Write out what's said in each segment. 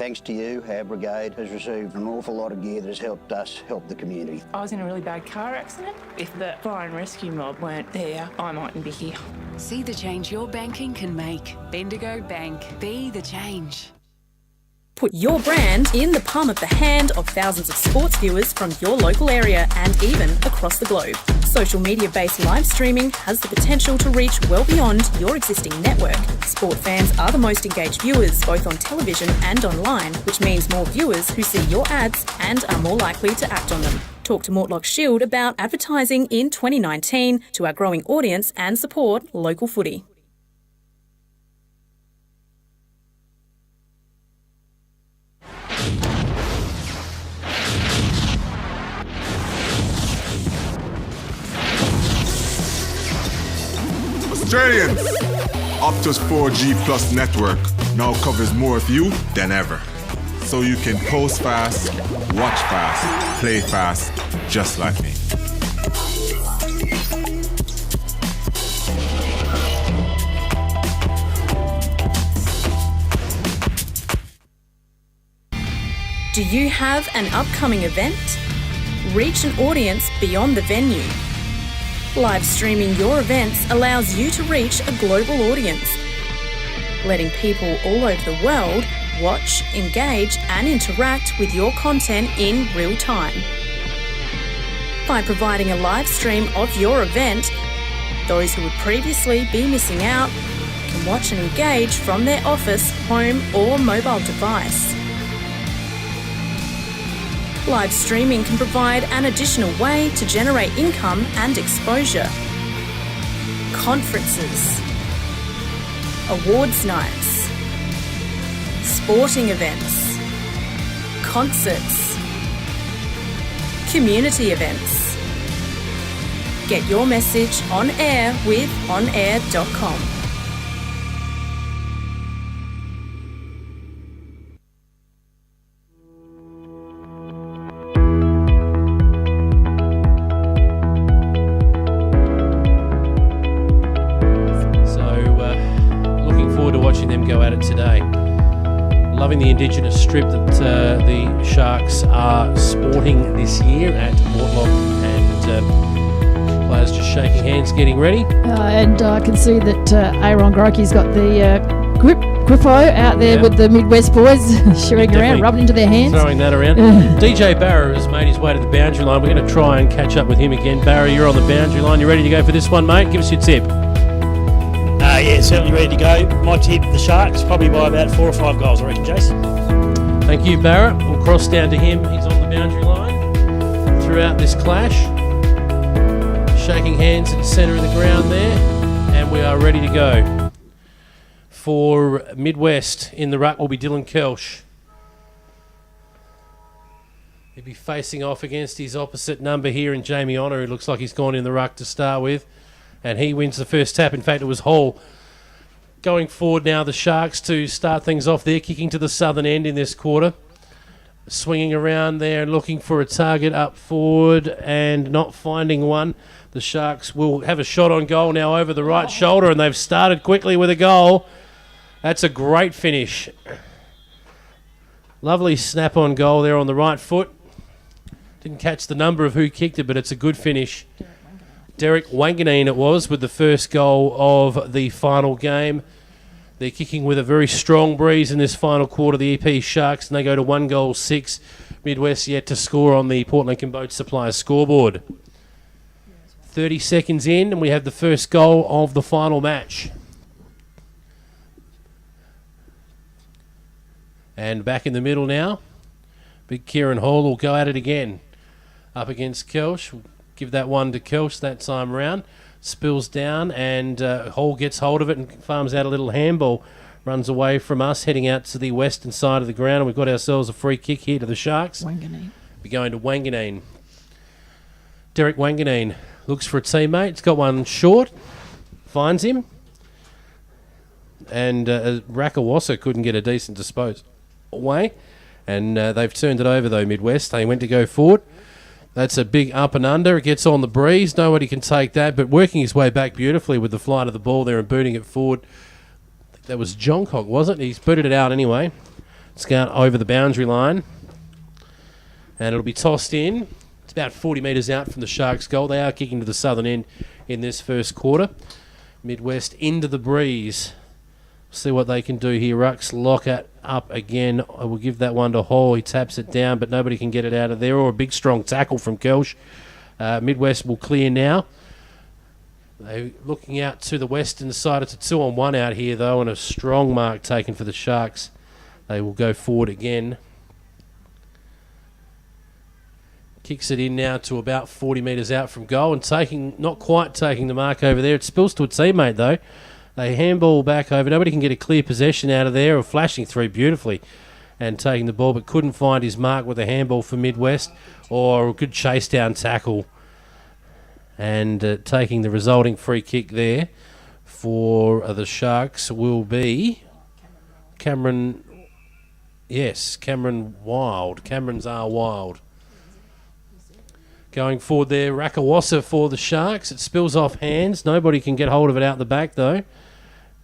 Thanks to you, our brigade has received an awful lot of gear that has helped us help the community. I was in a really bad car accident. If the fire and rescue mob weren't there, I mightn't be here. See the change your banking can make. Bendigo Bank. Be the change. Put your brand in the palm of the hand of thousands of sports viewers from your local area and even across the globe. Social media-based live streaming has the potential to reach well beyond your existing network. Sport fans are the most engaged viewers, both on television and online, which means more viewers who see your ads and are more likely to act on them. Talk to Mortlock Shield about advertising in 2019 to our growing audience and support local footy. Australians! Optus 4G Plus network now covers more of you than ever. So you can post fast, watch fast, play fast, just like me. Do you have an upcoming event? Reach an audience beyond the venue. Live streaming your events allows you to reach a global audience, letting people all over the world watch, engage and interact with your content in real time. By providing a live stream of your event, those who would previously be missing out can watch and engage from their office, home or mobile device. Live streaming can provide an additional way to generate income and exposure. Conferences, awards nights, sporting events, concerts, community events. Get your message on air with onair.com. Loving the Indigenous strip that the Sharks are sporting this year at Mortlock, and players just shaking hands, getting ready. And I can see that Eyre has got the grippo out there with the Midwest boys shooing around, rubbing into their hands. Throwing that around. DJ Barra has made his way to the boundary line. We're going to try and catch up with him again. Barra, you're on the boundary line. You ready to go for this one, mate? Give us your tip. Yeah, certainly ready to go. My tip, the Sharks, probably by about 4 or 5 goals, I reckon, Jace. Thank you, Barrett. We'll cross down to him. He's on the boundary line throughout this clash. Shaking hands at the centre of the ground there. And we are ready to go. For Midwest in the ruck will be Dylan Kelsch. He'll be facing off against his opposite number here in Jamie Honour, who looks like he's gone in the ruck to start with. And he wins the first tap. In fact, it was Hall. Going forward now, the Sharks to start things off there, kicking to the southern end in this quarter. Swinging around there and looking for a target up forward and not finding one. The Sharks will have a shot on goal now over the right shoulder, and they've started quickly with a goal. That's a great finish. Lovely snap on goal there on the right foot. Didn't catch the number of who kicked it, but it's a good finish. Derek Wanganeen it was with the first goal of the final game. They're kicking with a very strong breeze in this final quarter, the EP Sharks, and they go to 1-6. Midwest yet to score on the Port Lincoln Boat Supply scoreboard. 30 seconds in, and we have the first goal of the final match. And back in the middle now, big Kieran Hall will go at it again. Up against Kelsch. Give that one to Kelsch that time round. Spills down and Hall gets hold of it and farms out a little handball. Runs away from us, heading out to the western side of the ground. And we've got ourselves a free kick here to the Sharks. Wanganeen. We're going to Wanganeen. Derek Wanganeen looks for a teammate. It's got one short. Finds him. And Rakawasa couldn't get a decent dispose away. And they've turned it over, though, Midwest. They went to go forward. That's a big up and under. It gets on the breeze. Nobody can take that, but working his way back beautifully with the flight of the ball there and booting it forward. That was Johncock, wasn't it? He's booted it out anyway. It's going over the boundary line. And it'll be tossed in. It's about 40 metres out from the Sharks' goal. They are kicking to the southern end in this first quarter. Midwest into the breeze. See what they can do here. Rucks lock it up again. I will give that one to Hall. He taps it down, but nobody can get it out of there. Or a big, strong tackle from Kelsch. Midwest will clear now. They're looking out to the western side. It's a 2-on-1 out here, though, and a strong mark taken for the Sharks. They will go forward again. Kicks it in now to about 40 metres out from goal and not quite taking the mark over there. It spills to a teammate, though. They handball back over. Nobody can get a clear possession out of there, or flashing through beautifully and taking the ball, but couldn't find his mark with a handball for Midwest, or a good chase down tackle and taking the resulting free kick there for the Sharks will be Cameron. Yes, Cameron Wild. Camerons are wild. Going forward there, Rakawasa for the Sharks. It spills off hands. Nobody can get hold of it out the back, though.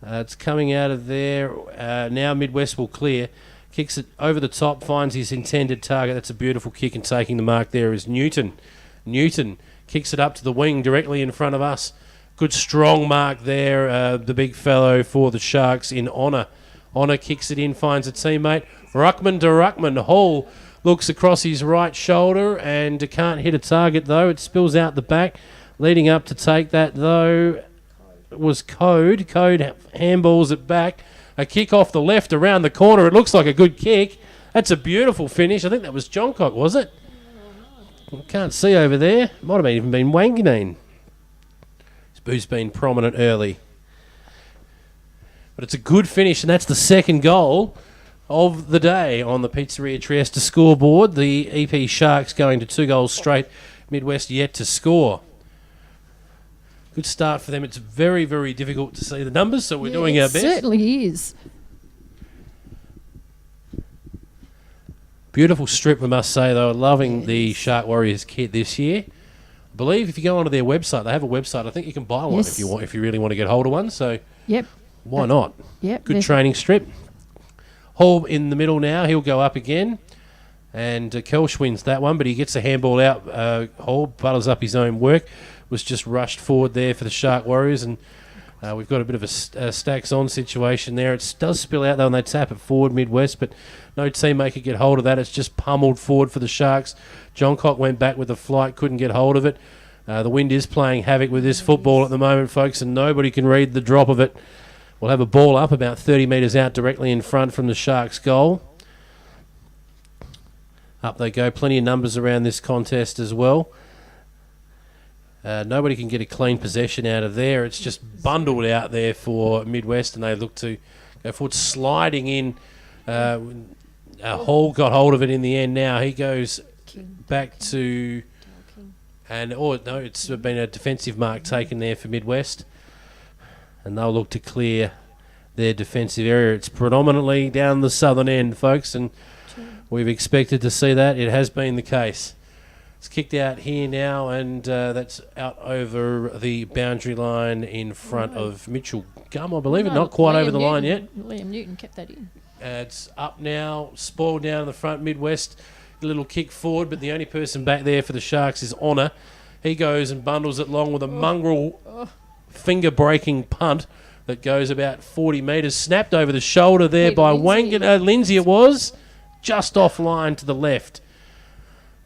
It's coming out of there. Now Midwest will clear. Kicks it over the top, finds his intended target. That's a beautiful kick, and taking the mark there is Newton. Newton kicks it up to the wing directly in front of us. Good strong mark there, the big fellow for the Sharks in Honour. Honour kicks it in, finds a teammate. Ruckman to Ruckman. Hall looks across his right shoulder and can't hit a target, though. It spills out the back. Leading up to take that, though, was Code. Code handballs it back. A kick off the left around the corner. It looks like a good kick. That's a beautiful finish. I think that was Johncock, was it? I can't see over there. Might have even been Wanganeen, who's been prominent early. But it's a good finish, and that's the second goal of the day on the Pizzeria Trieste scoreboard. The EP Sharks going to 2 goals straight. Midwest yet to score. Good start for them. It's very, very difficult to see the numbers, so we're doing our best. It certainly is. Beautiful strip, we must say, though. Loving the Shark Warriors kit this year. I believe if you go onto their website, they have a website. I think you can buy one if you want, if you really want to get hold of one. So yep. Why not? Yep. Good training strip. Hall in the middle now. He'll go up again. And Kelsch wins that one, but he gets a handball out. Hall butters up his own work. Was just rushed forward there for the Shark Warriors. And we've got a bit of a stacks on situation there. It does spill out, though, and they tap it forward Midwest, but no teammate could get hold of that. It's just pummeled forward for the Sharks. Johncock went back with the flight, couldn't get hold of it. The wind is playing havoc with this football at the moment, folks, and nobody can read the drop of it. We'll have a ball up about 30 metres out directly in front from the Sharks' goal. Up they go. Plenty of numbers around this contest as well. Nobody can get a clean possession out of there. It's just bundled out there for Midwest, and they look to go forward, sliding in. Hall got hold of it in the end now. He goes back to... it's been a defensive mark taken there for Midwest. And they'll look to clear their defensive area. It's predominantly down the southern end, folks, and we've expected to see that. It has been the case. It's kicked out here now, and that's out over the boundary line in front of Mitchell Gum, I believe it. Not quite over the line yet. Liam Newton kept that in. It's up now, spoiled down in the front. Midwest, a little kick forward, but the only person back there for the Sharks is Honour. He goes and bundles it long with a mongrel finger-breaking punt that goes about 40 metres. Snapped over the shoulder there by Lindsay, it was. Just offline to the left.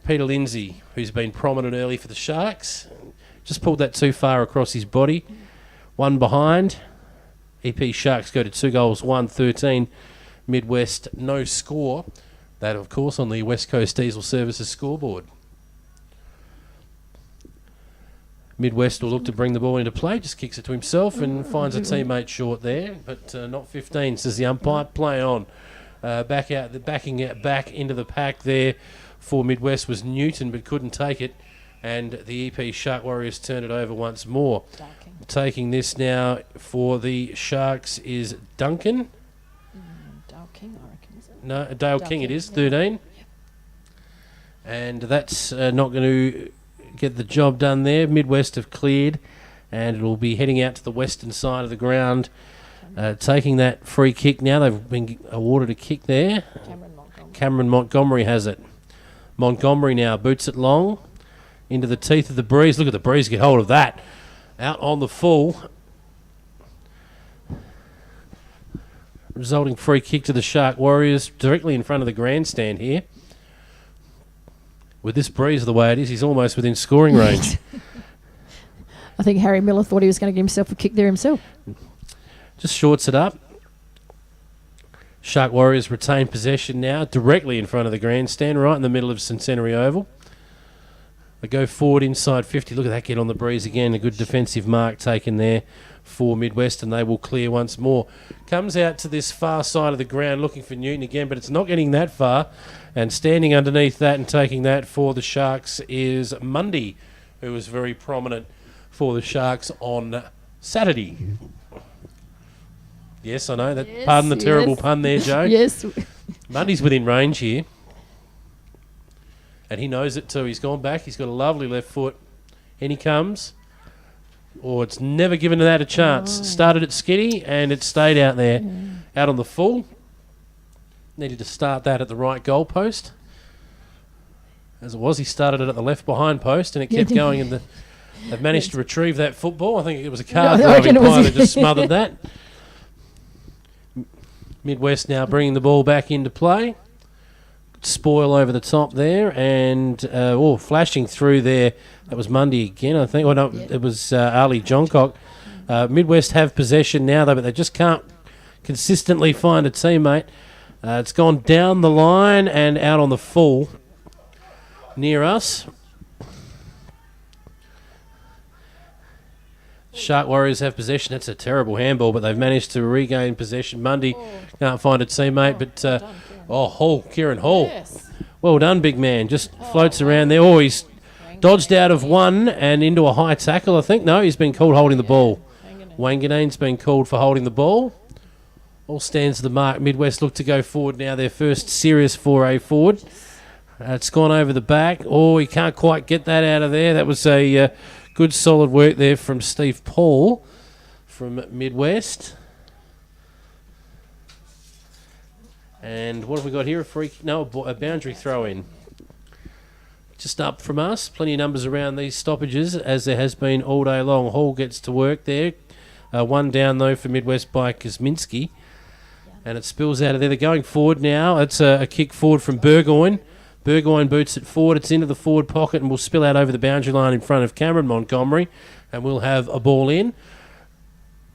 Peter Lindsay, who's been prominent early for the Sharks, just pulled that too far across his body. One behind. EP Sharks go to 2 goals, 1-13. Midwest, no score. That, of course, on the West Coast Diesel Services scoreboard. Midwest will look to bring the ball into play, just kicks it to himself and finds a teammate short there, but not 15, says the umpire. Play on. Backing it back into the pack there for Midwest was Newton, but couldn't take it, and the EP Shark Warriors turn it over once more. Taking this now for the Sharks is Duncan. Dale King, I reckon, is it? No, Dale King it is, 13. Yep. And that's not going to get the job done there. Midwest have cleared, and it will be heading out to the western side of the ground Taking that free kick now. They've been awarded a kick there. Cameron Montgomery has it. Montgomery now boots it long into the teeth of the breeze. Look at the breeze get hold of that. Out on the full. Resulting free kick to the Shark Warriors directly in front of the grandstand here. With this breeze the way it is, he's almost within scoring range. I think Harry Miller thought he was going to give himself a kick there himself. Just shorts it up. Shark Warriors retain possession now, directly in front of the grandstand, right in the middle of Centenary Oval. They go forward inside 50. Look at that get on the breeze again. A good defensive mark taken there for Midwest, and they will clear once more. Comes out to this far side of the ground looking for Newton again, but it's not getting that far. And standing underneath that and taking that for the Sharks is Mundy, who was very prominent for the Sharks on Saturday. Yes, I know. That. Yes, pardon the terrible pun there, Joe. Yes. Mundy's within range here. And he knows it too. He's gone back. He's got a lovely left foot. In he comes. Oh, it's never given that a chance. Oh. Started at skiddy and it stayed out there. Out on the full. Needed to start that at the right goal post. As it was, he started it at the left behind post and it kept going. And they've managed to retrieve that football. I think it was a car driving by that just smothered that. Midwest now bringing the ball back into play. Spoil over the top there and flashing through there. That was Mundy again, I think. Oh, no, it was Ali Johncock. Midwest have possession now, though, but they just can't consistently find a teammate. It's gone down the line and out on the full near us. Shark Warriors have possession. That's a terrible handball, but they've managed to regain possession. Mundy can't find a teammate, but Kieran Hall. Yes. Well done, big man. Just floats around there. Oh, he's dodged out of one and into a high tackle, I think. No, he's been called holding the ball. Wanganane's been called for holding the ball. All stands to the mark. Midwest look to go forward now. Their first serious foray forward. It's gone over the back. Oh, he can't quite get that out of there. That was a good solid work there from Steve Paul from Midwest. And what have we got here? A boundary throw in. Just up from us. Plenty of numbers around these stoppages, as there has been all day long. Hall gets to work there. One down, though, for Midwest by Kosminski. And it spills out of there. They're going forward now. It's a kick forward from Burgoyne. Burgoyne boots it forward. It's into the forward pocket and will spill out over the boundary line in front of Cameron Montgomery. And we'll have a ball in.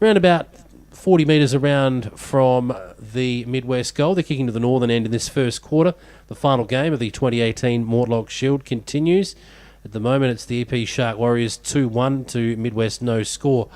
Around about 40 metres around from the Midwest goal. They're kicking to the northern end in this first quarter. The final game of the 2018 Mortlock Shield continues. At the moment, it's the EP Shark Warriors 2-1 to Midwest no score.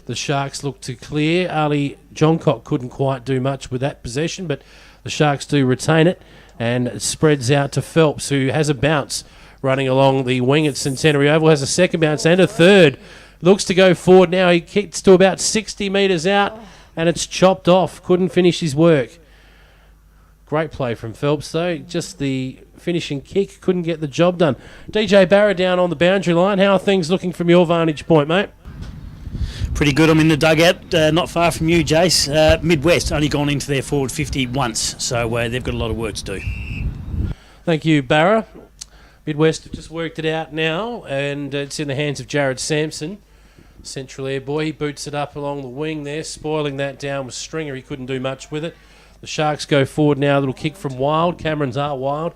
The Sharks look to clear. Ali Johncock couldn't quite do much with that possession, but the Sharks do retain it. And it spreads out to Phelps, who has a bounce running along the wing at Centenary Oval. Has a second bounce and a third. Looks to go forward now. He kicks to about 60 metres out, and it's chopped off. Couldn't finish his work. Great play from Phelps, though. Just the finishing kick. Couldn't get the job done. DJ Barra down on the boundary line. How are things looking from your vantage point, mate? Pretty good. I'm in the dugout, not far from you, Jace. Midwest only gone into their forward 50 once, so they've got a lot of work to do. Thank you, Barra. Midwest have just worked it out now, and it's in the hands of Jared Sampson, Central Air boy. He boots it up along the wing there, spoiling that down with Stringer. He couldn't do much with it. The Sharks go forward now. A little kick from Wild. Cameron's are Wild.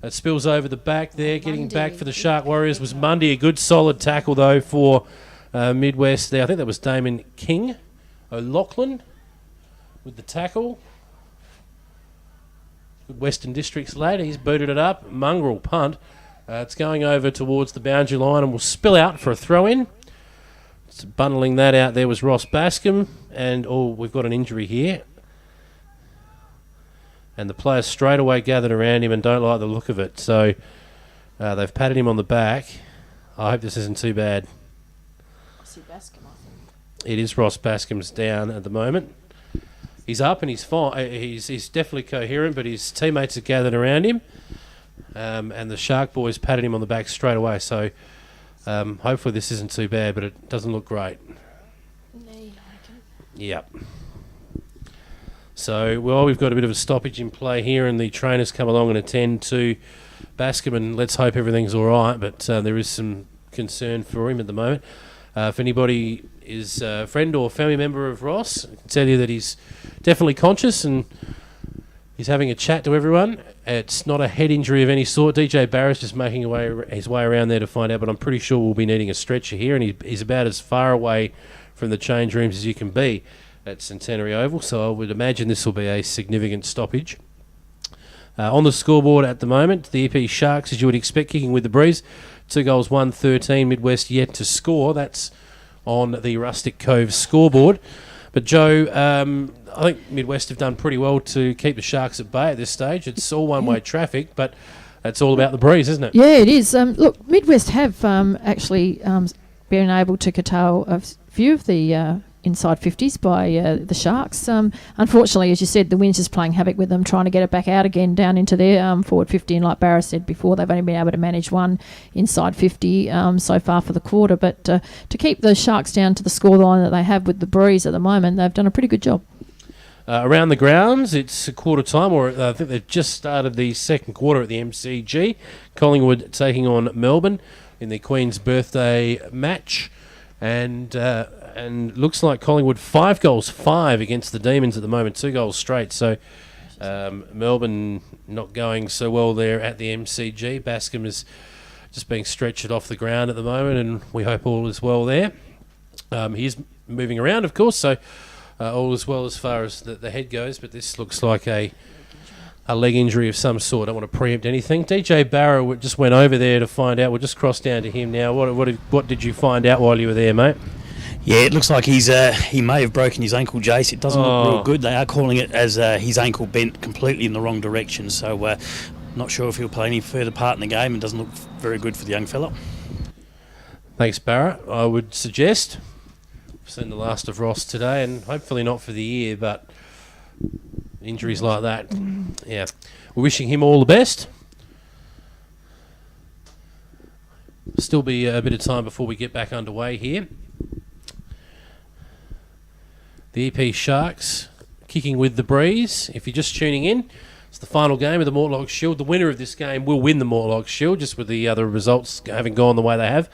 It spills over the back there. Getting back for the Shark Warriors was Mundy. A good solid tackle, though, for Midwest there. I think that was Damon King. O'Loughlin with the tackle. Good Western Districts lad. He's booted it up. Mongrel punt. It's going over towards the boundary line and will spill out for a throw-in. Bundling that out there was Ross Bascom. And, we've got an injury here. And the players straight away gathered around him and don't like the look of it. So they've patted him on the back. I hope this isn't too bad. It is Ross Bascom's down at the moment. He's up and he's fine. He's definitely coherent, but his teammates are gathered around him. And the Shark boys patted him on the back straight away. So hopefully this isn't too bad, but it doesn't look great. Yep. So, we've got a bit of a stoppage in play here, and the trainers come along and attend to Bascom, and let's hope everything's all right, but there is some concern for him at the moment. If anybody is a friend or family member of Ross, I can tell you that he's definitely conscious and he's having a chat to everyone. It's not a head injury of any sort. DJ Barrett's just making his way around there to find out, but I'm pretty sure we'll be needing a stretcher here, and he's about as far away from the change rooms as you can be at Centenary Oval, so I would imagine this will be a significant stoppage. On the scoreboard at the moment, the EP Sharks, as you would expect, kicking with the breeze. 2 goals, 1-13. Midwest yet to score. That's on the Rustic Cove scoreboard. But Joe, I think Midwest have done pretty well to keep the Sharks at bay at this stage. It's all one-way traffic, but that's all about the breeze, isn't it? Yeah, it is. Look, Midwest have actually been able to curtail a few of the inside 50s by the Sharks. Unfortunately, as you said, the wind's just playing havoc with them, trying to get it back out again down into their forward 50. And like Barra said before, they've only been able to manage one inside 50 so far for the quarter. But to keep the Sharks down to the scoreline that they have with the breeze at the moment, they've done a pretty good job. Around the grounds, it's a quarter time, or I think they've just started the second quarter at the MCG. Collingwood taking on Melbourne in the Queen's Birthday match. And looks like Collingwood 5 goals, 5 against the Demons at the moment, 2 goals straight. So Melbourne not going so well there at the MCG. Bascom is just being stretched off the ground at the moment, and we hope all is well there. He's moving around, of course, so all is well as far as the head goes, but this looks like a leg injury of some sort. I don't want to preempt anything. DJ Barrow just went over there to find out. We'll just cross down to him now. What did you find out while you were there, mate? Yeah, it looks like he may have broken his ankle, Jace. It doesn't look real good. They are calling it as his ankle bent completely in the wrong direction. So not sure if he'll play any further part in the game. It doesn't look very good for the young fella. Thanks, Barrett. I would suggest we've seen the last of Ross today, and hopefully not for the year, but injuries like that, yeah. We're wishing him all the best. Still be a bit of time before we get back underway here. The EP Sharks kicking with the breeze. If you're just tuning in, it's the final game of the Mortlock Shield. The winner of this game will win the Mortlock Shield, just with the other results having gone the way they have.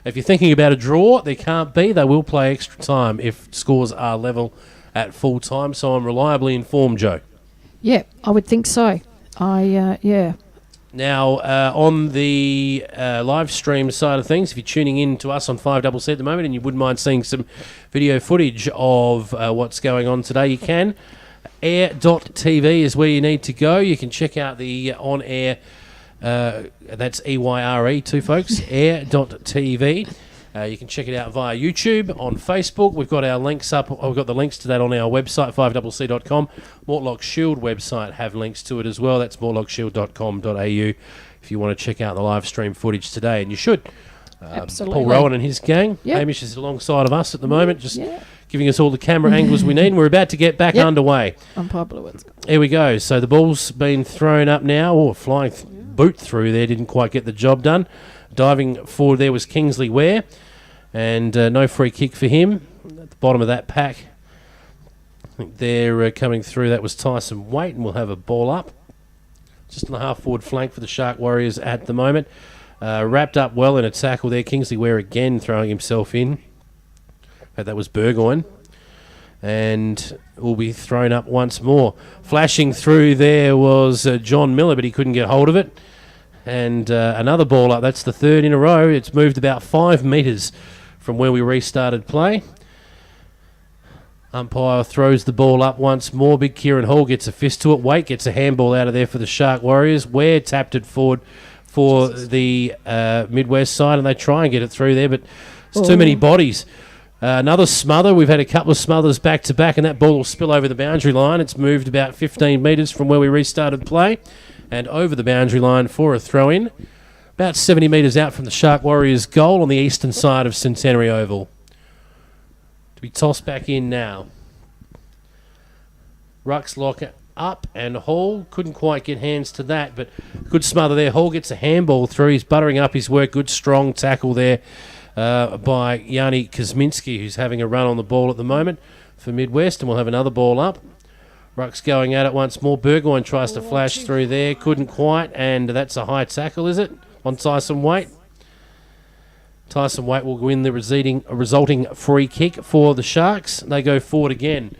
If you're thinking about a draw, there can't be. They will play extra time if scores are level at full time. So I'm reliably informed, Joe. Yeah, I would think so. Yeah. Now, on the live stream side of things, if you're tuning in to us on 5CC at the moment and you wouldn't mind seeing some video footage of what's going on today, you can. Eyre.tv is where you need to go. You can check out the on-air, that's EYRE too, folks, Eyre.tv. You can check it out via YouTube, on Facebook. We've got our links up. We've got the links to that on our website, 5cc.com. Mortlock Shield website have links to it as well. That's mortlockshield.com.au if you want to check out the live stream footage today, and you should. Absolutely. Paul Rowan and his gang. Yep. Hamish is alongside of us at the moment, just giving us all the camera angles we need. We're about to get back underway. I'm popular with it. Here we go. So the ball's been thrown up now, or flying boot through there, didn't quite get the job done. Diving forward there was Kingsley Ware, and no free kick for him. At the bottom of that pack, I think they're coming through. That was Tyson Waite, and we'll have a ball up. Just on the half-forward flank for the Shark Warriors at the moment. Wrapped up well in a tackle there. Kingsley Ware again throwing himself in. That was Burgoyne. And will be thrown up once more. Flashing through there was John Miller, but he couldn't get hold of it. And another ball up. That's the third in a row. It's moved about 5 metres from where we restarted play. Umpire throws the ball up once more. Big Kieran Hall gets a fist to it. Waite gets a handball out of there for the Shark Warriors. Ware tapped it forward for the Midwest side, and they try and get it through there, but it's too many bodies. Another smother. We've had a couple of smothers back to back, and that ball will spill over the boundary line. It's moved about 15 metres from where we restarted play and over the boundary line for a throw-in. About 70 metres out from the Shark Warriors' goal on the eastern side of Centenary Oval. To be tossed back in now. Rucks lock up, and Hall couldn't quite get hands to that, but good smother there. Hall gets a handball through. He's buttering up his work. Good strong tackle there by Yanni Kuzminski, who's having a run on the ball at the moment for Midwest, and we'll have another ball up. Ruck's going at it once more. Burgoyne tries to flash through there. Couldn't quite. And that's a high tackle, is it? On Tyson Waite. Tyson Waite will win the resulting free kick for the Sharks. They go forward again.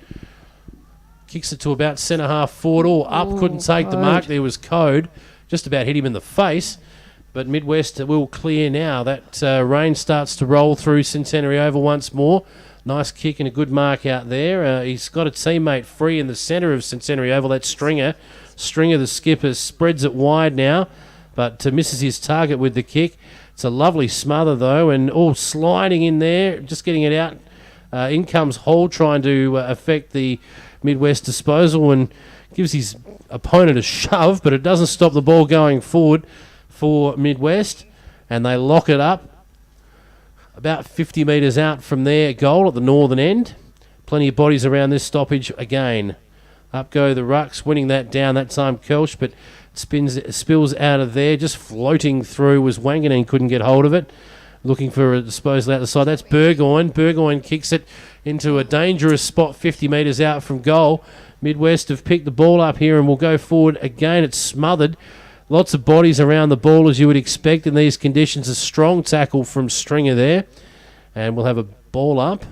Kicks it to about centre-half forward. Or up. Couldn't take the mark. There was Code. Just about hit him in the face. But Midwest will clear now. That rain starts to roll through Centenary Oval once more. Nice kick and a good mark out there. He's got a teammate free in the centre of Centenary Oval. That's Stringer. Stringer, the skipper, spreads it wide now, but misses his target with the kick. It's a lovely smother, though, and all sliding in there, just getting it out. In comes Hall, trying to affect the Midwest disposal, and gives his opponent a shove, but it doesn't stop the ball going forward for Midwest, and they lock it up. About 50 metres out from their goal at the northern end. Plenty of bodies around this stoppage again. Up go the Rucks, winning that down that time Kelch, but it spills out of there. Just floating through was Wanganeen, couldn't get hold of it. Looking for a disposal out the side. That's Burgoyne. Burgoyne kicks it into a dangerous spot 50 metres out from goal. Midwest have picked the ball up here and will go forward again. It's smothered. Lots of bodies around the ball, as you would expect in these conditions. A strong tackle from Stringer there. And we'll have a ball up.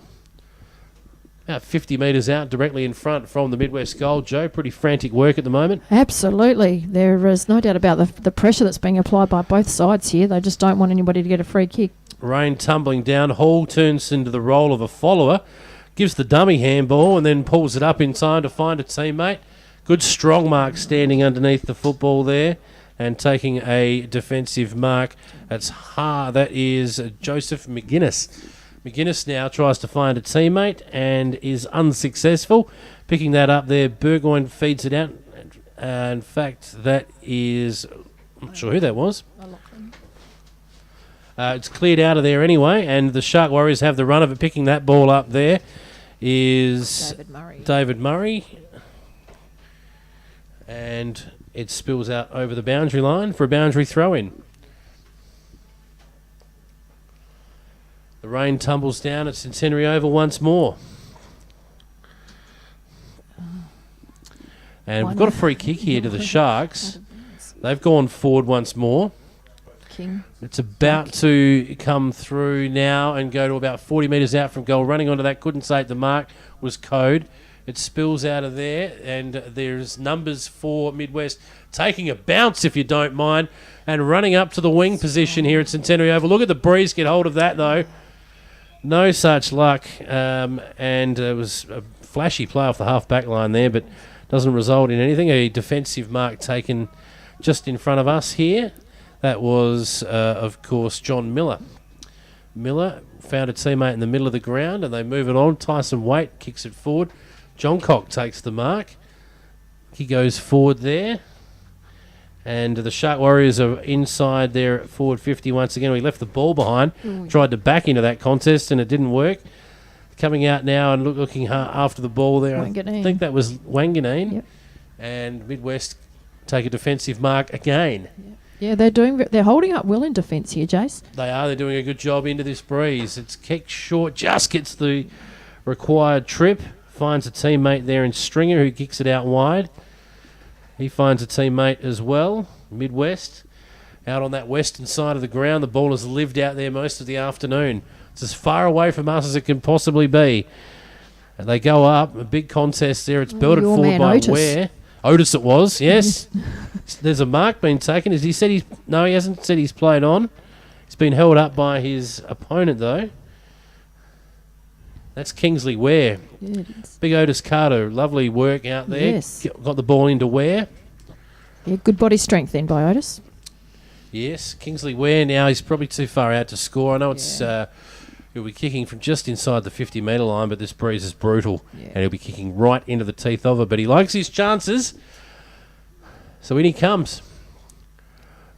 About 50 metres out, directly in front from the Midwest goal. Joe, pretty frantic work at the moment. Absolutely. There is no doubt about the pressure that's being applied by both sides here. They just don't want anybody to get a free kick. Rain tumbling down. Hall turns into the role of a follower. Gives the dummy handball and then pulls it up in time to find a teammate. Good strong mark standing underneath the football there. And taking a defensive mark. That is Joseph McGuinness. McGuinness now tries to find a teammate and is unsuccessful. Picking that up there, Burgoyne feeds it out. In fact, that is... I'm not sure who that was. It's cleared out of there anyway, and the Shark Warriors have the run of it. Picking that ball up there is David Murray. And... it spills out over the boundary line for a boundary throw-in. The rain tumbles down at Centenary Oval once more. And we've got a free kick here to the Sharks. They've gone forward once more. It's about to come through now and go to about 40 metres out from goal. Running onto that, couldn't say the mark, was Code. It spills out of there, and there's numbers for Midwest taking a bounce, if you don't mind, and running up to the wing position here at Centenary Oval. Look at the breeze get hold of that, though. No such luck, and it was a flashy play off the half-back line there, but doesn't result in anything. A defensive mark taken just in front of us here. That was, of course, John Miller. Miller found a teammate in the middle of the ground, and they move it on. Tyson Waite kicks it forward. John Cock takes the mark. He goes forward there. And the Shark Warriors are inside there at forward 50 once again. We left the ball behind. Tried to back into that contest and it didn't work. Coming out now and looking after the ball there. Wanganeen. I think that was Wanganeen. Yep. And Midwest take a defensive mark again. Yeah, they're holding up well in defence here, Jace. They are. They're doing a good job into this breeze. It's kicked short. Just gets the required trip. Finds a teammate there in Stringer who kicks it out wide. He finds a teammate as well. Midwest out on that western side of the ground. The ball has lived out there most of the afternoon. It's as far away from us as it can possibly be. And they go up. A big contest there. It's belted forward by Otis. Ware. Otis it was, yes. There's a mark being taken. Has he said No, he hasn't said he's played on. He's been held up by his opponent, though. That's Kingsley Ware. Yeah, it is. Big Otis Carter. Lovely work out there. Yes. Got the ball into Ware. Yeah, good body strength then by Otis. Yes, Kingsley Ware now. He's probably too far out to score. I know he'll be kicking from just inside the 50-metre line, but this breeze is brutal. Yeah. And he'll be kicking right into the teeth of it. But he likes his chances. So in he comes.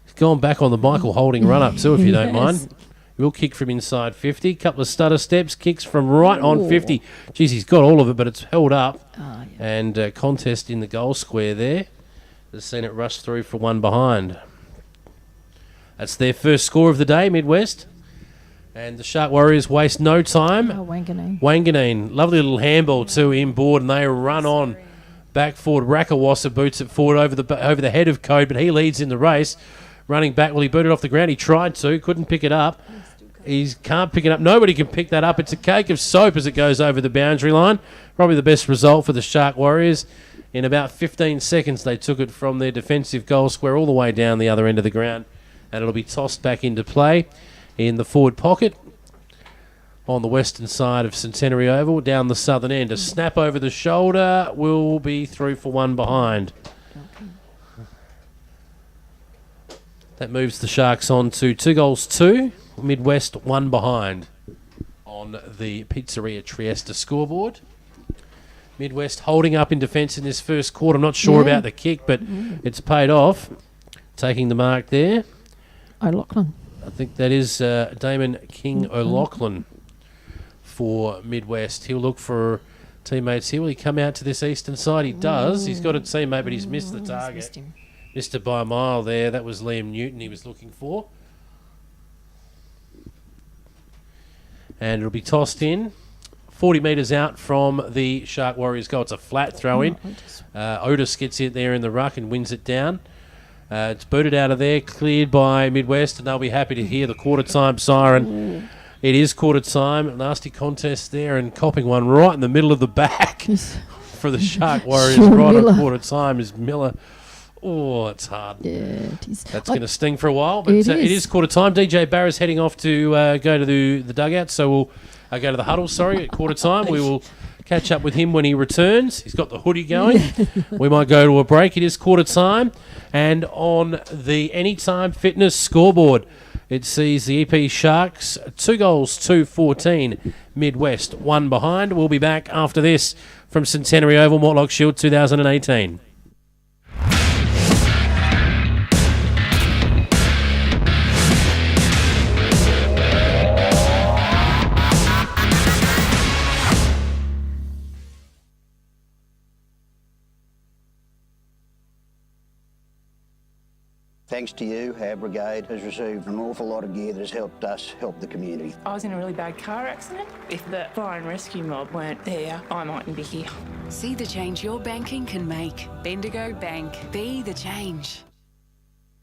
He's gone back on the Michael Holding run-up too, if you don't mind. He'll kick from inside 50. Couple of stutter steps. Kicks from right on 50. Geez, he's got all of it, but it's held up. And contest in the goal square there. Has seen it rush through for one behind. That's their first score of the day, Midwest. And the Shark Warriors waste no time. Wanganeen. Wanganeen. Lovely little handball too inboard, and they run on. back forward. Rakawasa boots it forward over the head of Code, but he leads in the race. Running back, well, he booted off the ground. He tried to, couldn't pick it up. He can't pick it up. Nobody can pick that up. It's a cake of soap as it goes over the boundary line. Probably the best result for the Shark Warriors. In about 15 seconds, they took it from their defensive goal square all the way down the other end of the ground, and it'll be tossed back into play in the forward pocket on the western side of Centenary Oval, down the southern end. A snap over the shoulder will be through for one behind. That moves the Sharks on to 2-2. Midwest one behind on the Pizzeria Trieste scoreboard. Midwest holding up in defence in this first quarter. I'm not sure about the kick, but it's paid off. Taking the mark there. O'Loughlin. I think that is Damon King O'Loughlin for Midwest. He'll look for teammates here. Will he come out to this eastern side? He does. He's got a teammate, but he's missed the target. Missed it by a mile there. That was Liam Newton he was looking for. And it'll be tossed in 40 metres out from the Shark Warriors goal. It's a flat throw in. Otis gets it there in the ruck and wins it down. It's booted out of there, cleared by Midwest, and they'll be happy to hear the quarter time siren. It is quarter time. Nasty contest there, and copping one right in the middle of the back for the Shark Warriors. Sean right Miller. at quarter time is Miller. Oh, it's hard. Yeah, it is. That's going to sting for a while, but it is quarter time. DJ Barra's heading off to go to the dugout, so we'll go to the huddle, at quarter time. We will catch up with him when he returns. He's got the hoodie going. We might go to a break. It is quarter time, and on the Anytime Fitness scoreboard, it sees the EP Sharks 2-14, Midwest one behind. We'll be back after this from Centenary Oval, Mortlock Shield 2018. Thanks to you, our brigade has received an awful lot of gear that has helped us help the community. I was in a really bad car accident. If the fire and rescue mob weren't there, I mightn't be here. See the change your banking can make. Bendigo Bank. Be the change.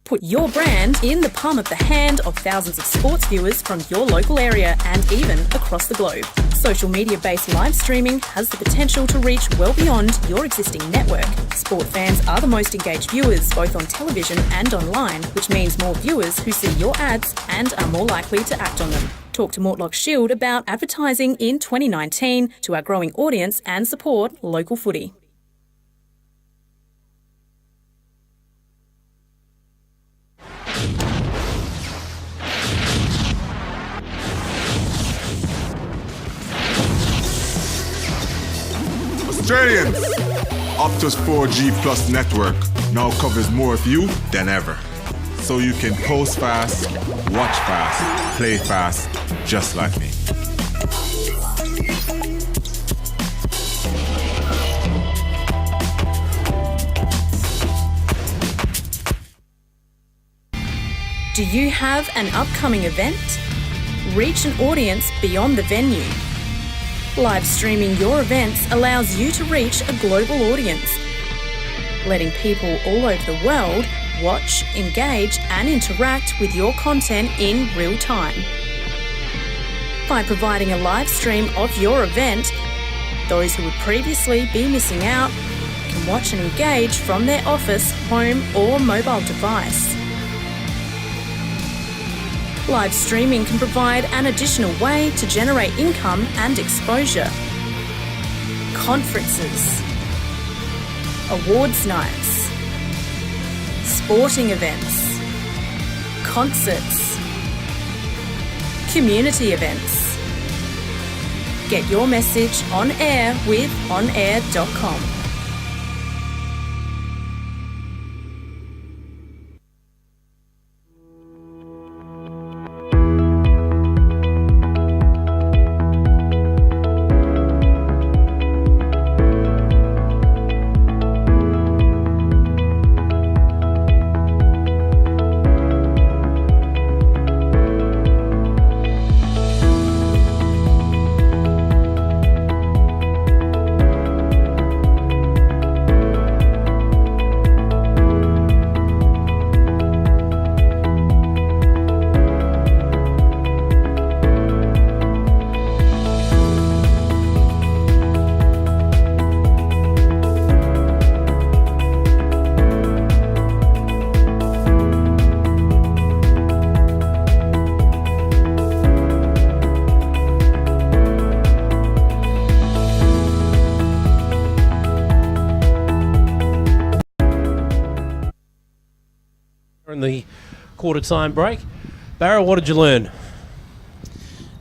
Put your brand in the palm of the hand of thousands of sports viewers from your local area and even across the globe. Social media-based live streaming has the potential to reach well beyond your existing network. Sport fans are the most engaged viewers both on television and online, which means more viewers who see your ads and are more likely to act on them. Talk to Mortlock Shield about advertising in 2019 to our growing audience and support local footy. Australians! Optus 4G Plus network now covers more of you than ever. So you can post fast, watch fast, play fast, just like me. Do you have an upcoming event? Reach an audience beyond the venue. Live streaming your events allows you to reach a global audience, letting people all over the world watch, engage, and interact with your content in real time. By providing a live stream of your event, those who would previously be missing out can watch and engage from their office, home, or mobile device. Live streaming can provide an additional way to generate income and exposure. Conferences, awards nights, sporting events, concerts, community events. Get your message on air with onair.com. quarter-time break. Barra, what did you learn?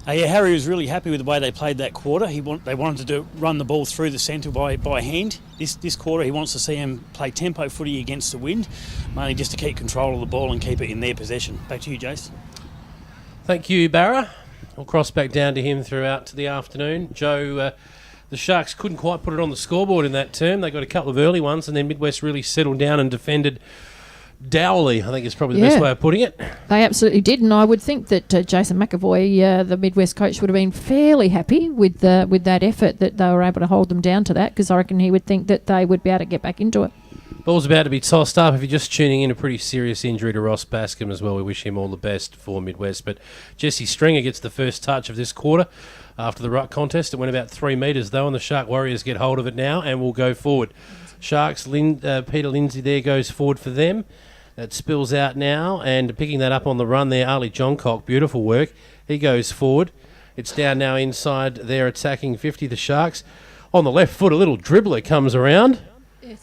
Yeah, Harry was really happy with the way they played that quarter. They wanted to run the ball through the centre by hand. This quarter, he wants to see them play tempo footy against the wind, mainly just to keep control of the ball and keep it in their possession. Back to you, Jace. Thank you, Barra. We'll cross back down to him throughout to the afternoon. Joe, the Sharks couldn't quite put it on the scoreboard in that term. They got a couple of early ones, and then Midwest really settled down and defended dourly, I think is probably the best way of putting it. They absolutely did, and I would think that Jason McAvoy, the Midwest coach, would have been fairly happy with that effort, that they were able to hold them down to that, because I reckon he would think that they would be able to get back into it. Ball's about to be tossed up. If you're just tuning in, a pretty serious injury to Ross Bascom as well. We wish him all the best for Midwest. But Jesse Stringer gets the first touch of this quarter after the ruck contest. It went about 3 metres though, and the Shark Warriors get hold of it now and will go forward. Sharks, Peter Lindsay there goes forward for them. It spills out now, and picking that up on the run there, Ali Johncock, beautiful work. He goes forward. It's down now inside their attacking 50, the Sharks. On the left foot, a little dribbler comes around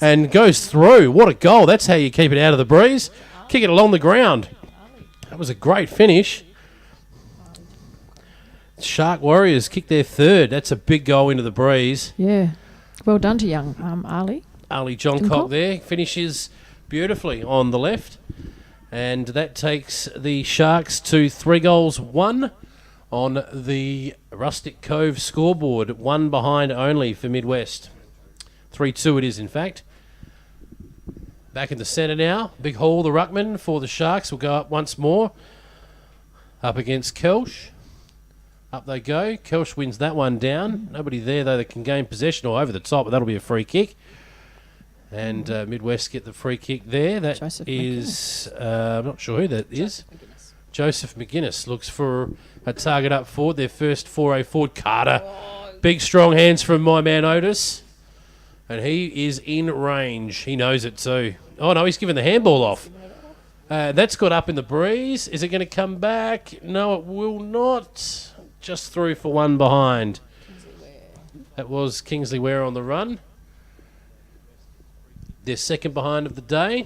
and goes through. What a goal. That's how you keep it out of the breeze. Kick it along the ground. That was a great finish. Shark Warriors kick their third. That's a big goal into the breeze. Yeah. Well done to young Ali. Ali Johncock there finishes beautifully on the left, and that takes the Sharks to 3-1 on the Rustic Cove scoreboard, 1 behind only for Midwest. 3-2 it is, in fact. Back in the centre now. Big Hall, the ruckman for the Sharks, will go up once more. Up against Kelsh. Up they go. Kelsh wins that one down. Nobody there, though, that can gain possession or over the top, but that'll be a free kick. And Midwest get the free kick there. That Joseph is, I'm not sure who that is. Joseph McGuinness looks for a target up forward. Their first foray forward. Carter. Big strong hands from my man Otis. And he is in range. He knows it too. Oh no, he's given the handball off. That's got up in the breeze. Is it going to come back? No, it will not. Just through for 1 behind. That was Kingsley Ware on the run. Their second behind of the day.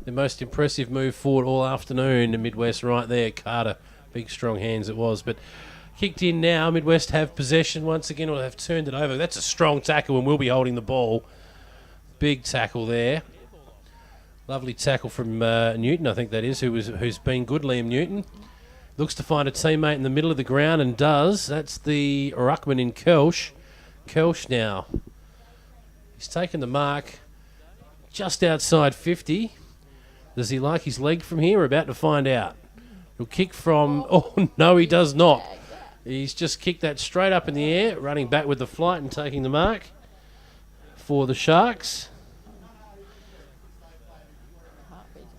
The most impressive move forward all afternoon. The Midwest right there. Carter. Big strong hands it was. But kicked in now. Midwest have possession once again, or have turned it over. That's a strong tackle and will be holding the ball. Big tackle there. Lovely tackle from Newton, I think that is, who's been good, Liam Newton. Looks to find a teammate in the middle of the ground and does. That's the ruckman in Kelsh. Kelsh now. He's taken the mark just outside 50. Does he like his leg from here? We're about to find out. He'll kick from... Oh, no, he does not. He's just kicked that straight up in the air, running back with the flight and taking the mark for the Sharks.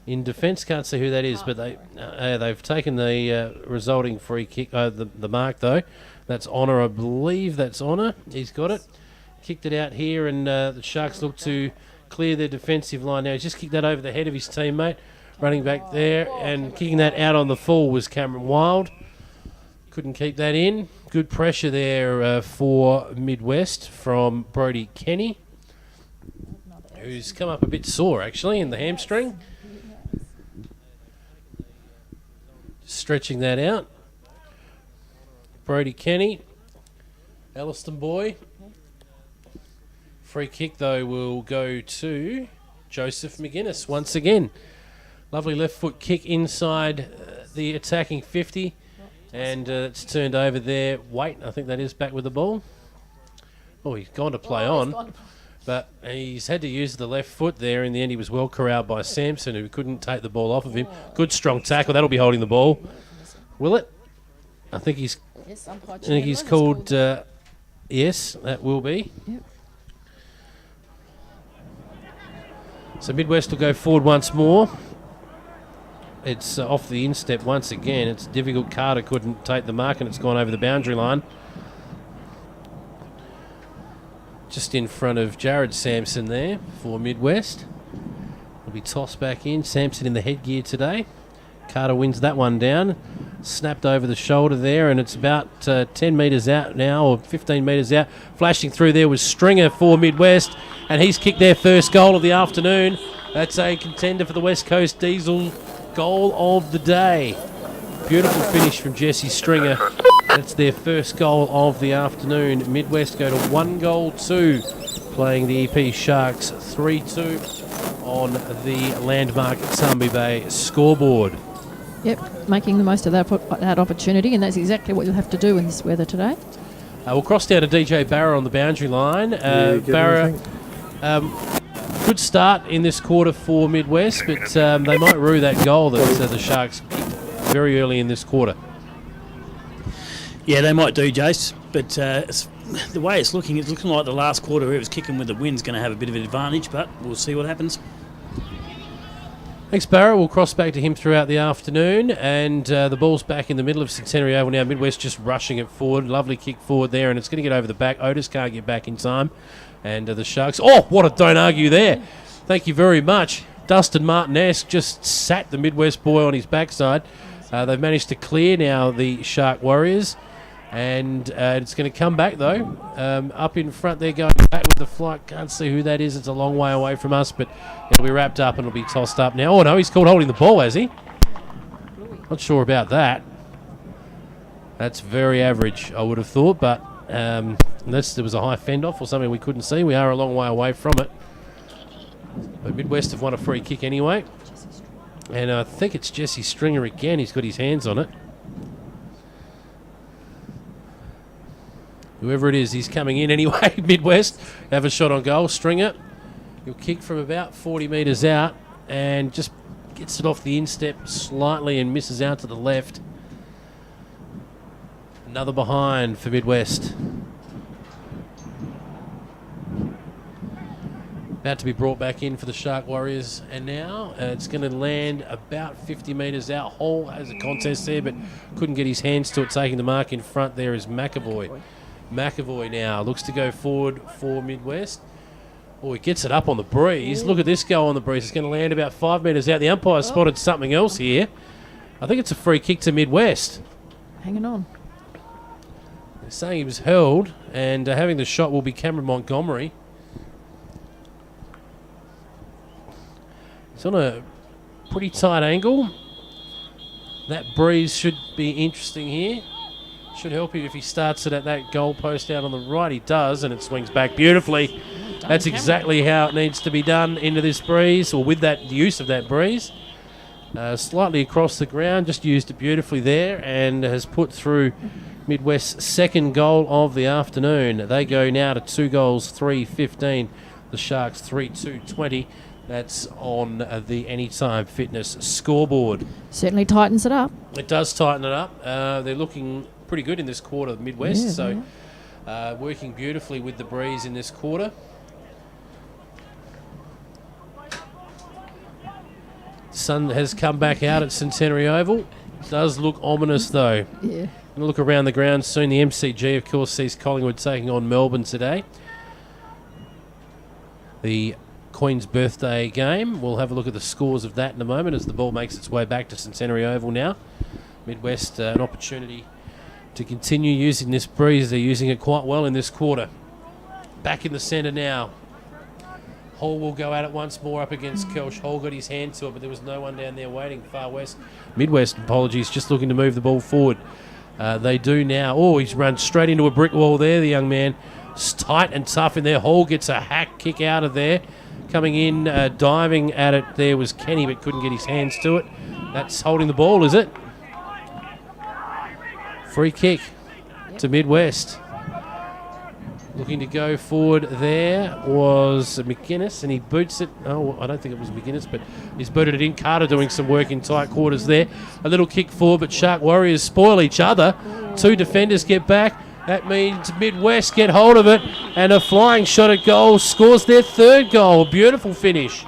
In defence, can't see who that is, but they've taken the resulting free kick, the mark though. That's Honour, I believe that's Honour. He's got it. Kicked it out here, and the Sharks look to clear their defensive line now. He's just kicked that over the head of his teammate, running back there, and kicking that out on the full was Cameron Wild. Couldn't keep that in. Good pressure there for Midwest from Brodie Kenny, who's come up a bit sore actually in the hamstring. Stretching that out. Brodie Kenny, Elliston boy. Free kick though will go to Joseph McGuinness once again. Lovely left foot kick inside the attacking 50. And it's turned over there. Wait, I think that is back with the ball. Oh, he's gone to play on. But he's had to use the left foot there. In the end, he was well corralled by Sampson, who couldn't take the ball off of him. Good strong tackle. That'll be holding the ball. Will it? I think he's called... yes, that will be. Yep. So Midwest will go forward once more. It's off the instep once again. It's difficult. Carter couldn't take the mark, and it's gone over the boundary line. Just in front of Jared Sampson there for Midwest. Will be tossed back in. Sampson in the headgear today. Carter wins that one down. Snapped over the shoulder there, and it's about 10 metres out now, or 15 metres out. Flashing through there was Stringer for Midwest, and he's kicked their first goal of the afternoon. That's a contender for the West Coast Diesel goal of the day. Beautiful finish from Jesse Stringer. That's their first goal of the afternoon. Midwest go to 1-2, playing the EP Sharks 3-2 on the landmark Tumby Bay scoreboard. Yep, making the most of that opportunity, and that's exactly what you'll have to do in this weather today. We'll cross down to DJ Barra on the boundary line. Barra, good start in this quarter for Midwest, but they might rue that goal that the Sharks kicked very early in this quarter. Yeah, they might do, Jace, but the way it's looking like the last quarter where it was kicking with the wind's going to have a bit of an advantage, but we'll see what happens. Thanks, Barra. We'll cross back to him throughout the afternoon, and the ball's back in the middle of Centenary Oval now. Midwest just rushing it forward. Lovely kick forward there, and it's going to get over the back. Otis can't get back in time, and the Sharks... Oh, what a don't argue there. Thank you very much. Dustin Martinez just sat the Midwest boy on his backside. They've managed to clear now the Shark Warriors, and it's going to come back, though. Up in front there, going back with the flight. Can't see who that is. It's a long way away from us, but it'll be wrapped up and it'll be tossed up now. Oh, no, he's called holding the ball, has he? Not sure about that. That's very average, I would have thought, but unless there was a high fend-off or something we couldn't see, we are a long way away from it. But Midwest have won a free kick anyway. And I think it's Jesse Stringer again. He's got his hands on it. Whoever it is, he's coming in anyway. Midwest have a shot on goal. Stringer, he'll kick from about 40 metres out and just gets it off the instep slightly and misses out to the left. Another behind for Midwest. About to be brought back in for the Shark Warriors, and now it's going to land about 50 metres out. Hall has a contest there, but couldn't get his hands to it. Taking the mark in front there is McAvoy. McAvoy now looks to go forward for Midwest. Oh, he gets it up on the breeze. Look at this go on the breeze. It's going to land about 5 metres out. The umpire spotted something else here. I think it's a free kick to Midwest. Hanging on. They're saying he was held, and having the shot will be Cameron Montgomery. It's on a pretty tight angle. That breeze should be interesting here. Should help him if he starts it at that goal post out on the right. He does, and it swings back beautifully. That's exactly how it needs to be done into this breeze, or with that use of that breeze. Slightly across the ground, just used it beautifully there, and has put through Midwest's second goal of the afternoon. They go now to 2-3-15. The Sharks 3-2-20. That's on the Anytime Fitness scoreboard. Certainly tightens it up. It does tighten it up. They're looking pretty good in this quarter, the Midwest, working beautifully with the breeze in this quarter. Sun has come back out at Centenary Oval. Does look ominous, though. Yeah. We'll look around the ground soon. The MCG, of course, sees Collingwood taking on Melbourne today. The Queen's birthday game. We'll have a look at the scores of that in a moment as the ball makes its way back to Centenary Oval now. Midwest, an opportunity to continue using this breeze. They're using it quite well in this quarter. Back in the centre now. Hall will go at it once more up against Kelch. Hall got his hand to it, but there was no one down there waiting. Far west. Midwest, apologies, just looking to move the ball forward. They do now. Oh, he's run straight into a brick wall there, the young man. It's tight and tough in there. Hall gets a hack kick out of there. Coming in, diving at it there was Kenny, but couldn't get his hands to it. That's holding the ball, is it? Free kick to Midwest. Looking to go forward there was McGuinness, and he boots it. Oh, I don't think it was McGuinness, but he's booted it in. Carter doing some work in tight quarters there. A little kick forward, but Shark Warriors spoil each other. Two defenders get back. That means Midwest get hold of it, and a flying shot at goal scores their third goal. A beautiful finish.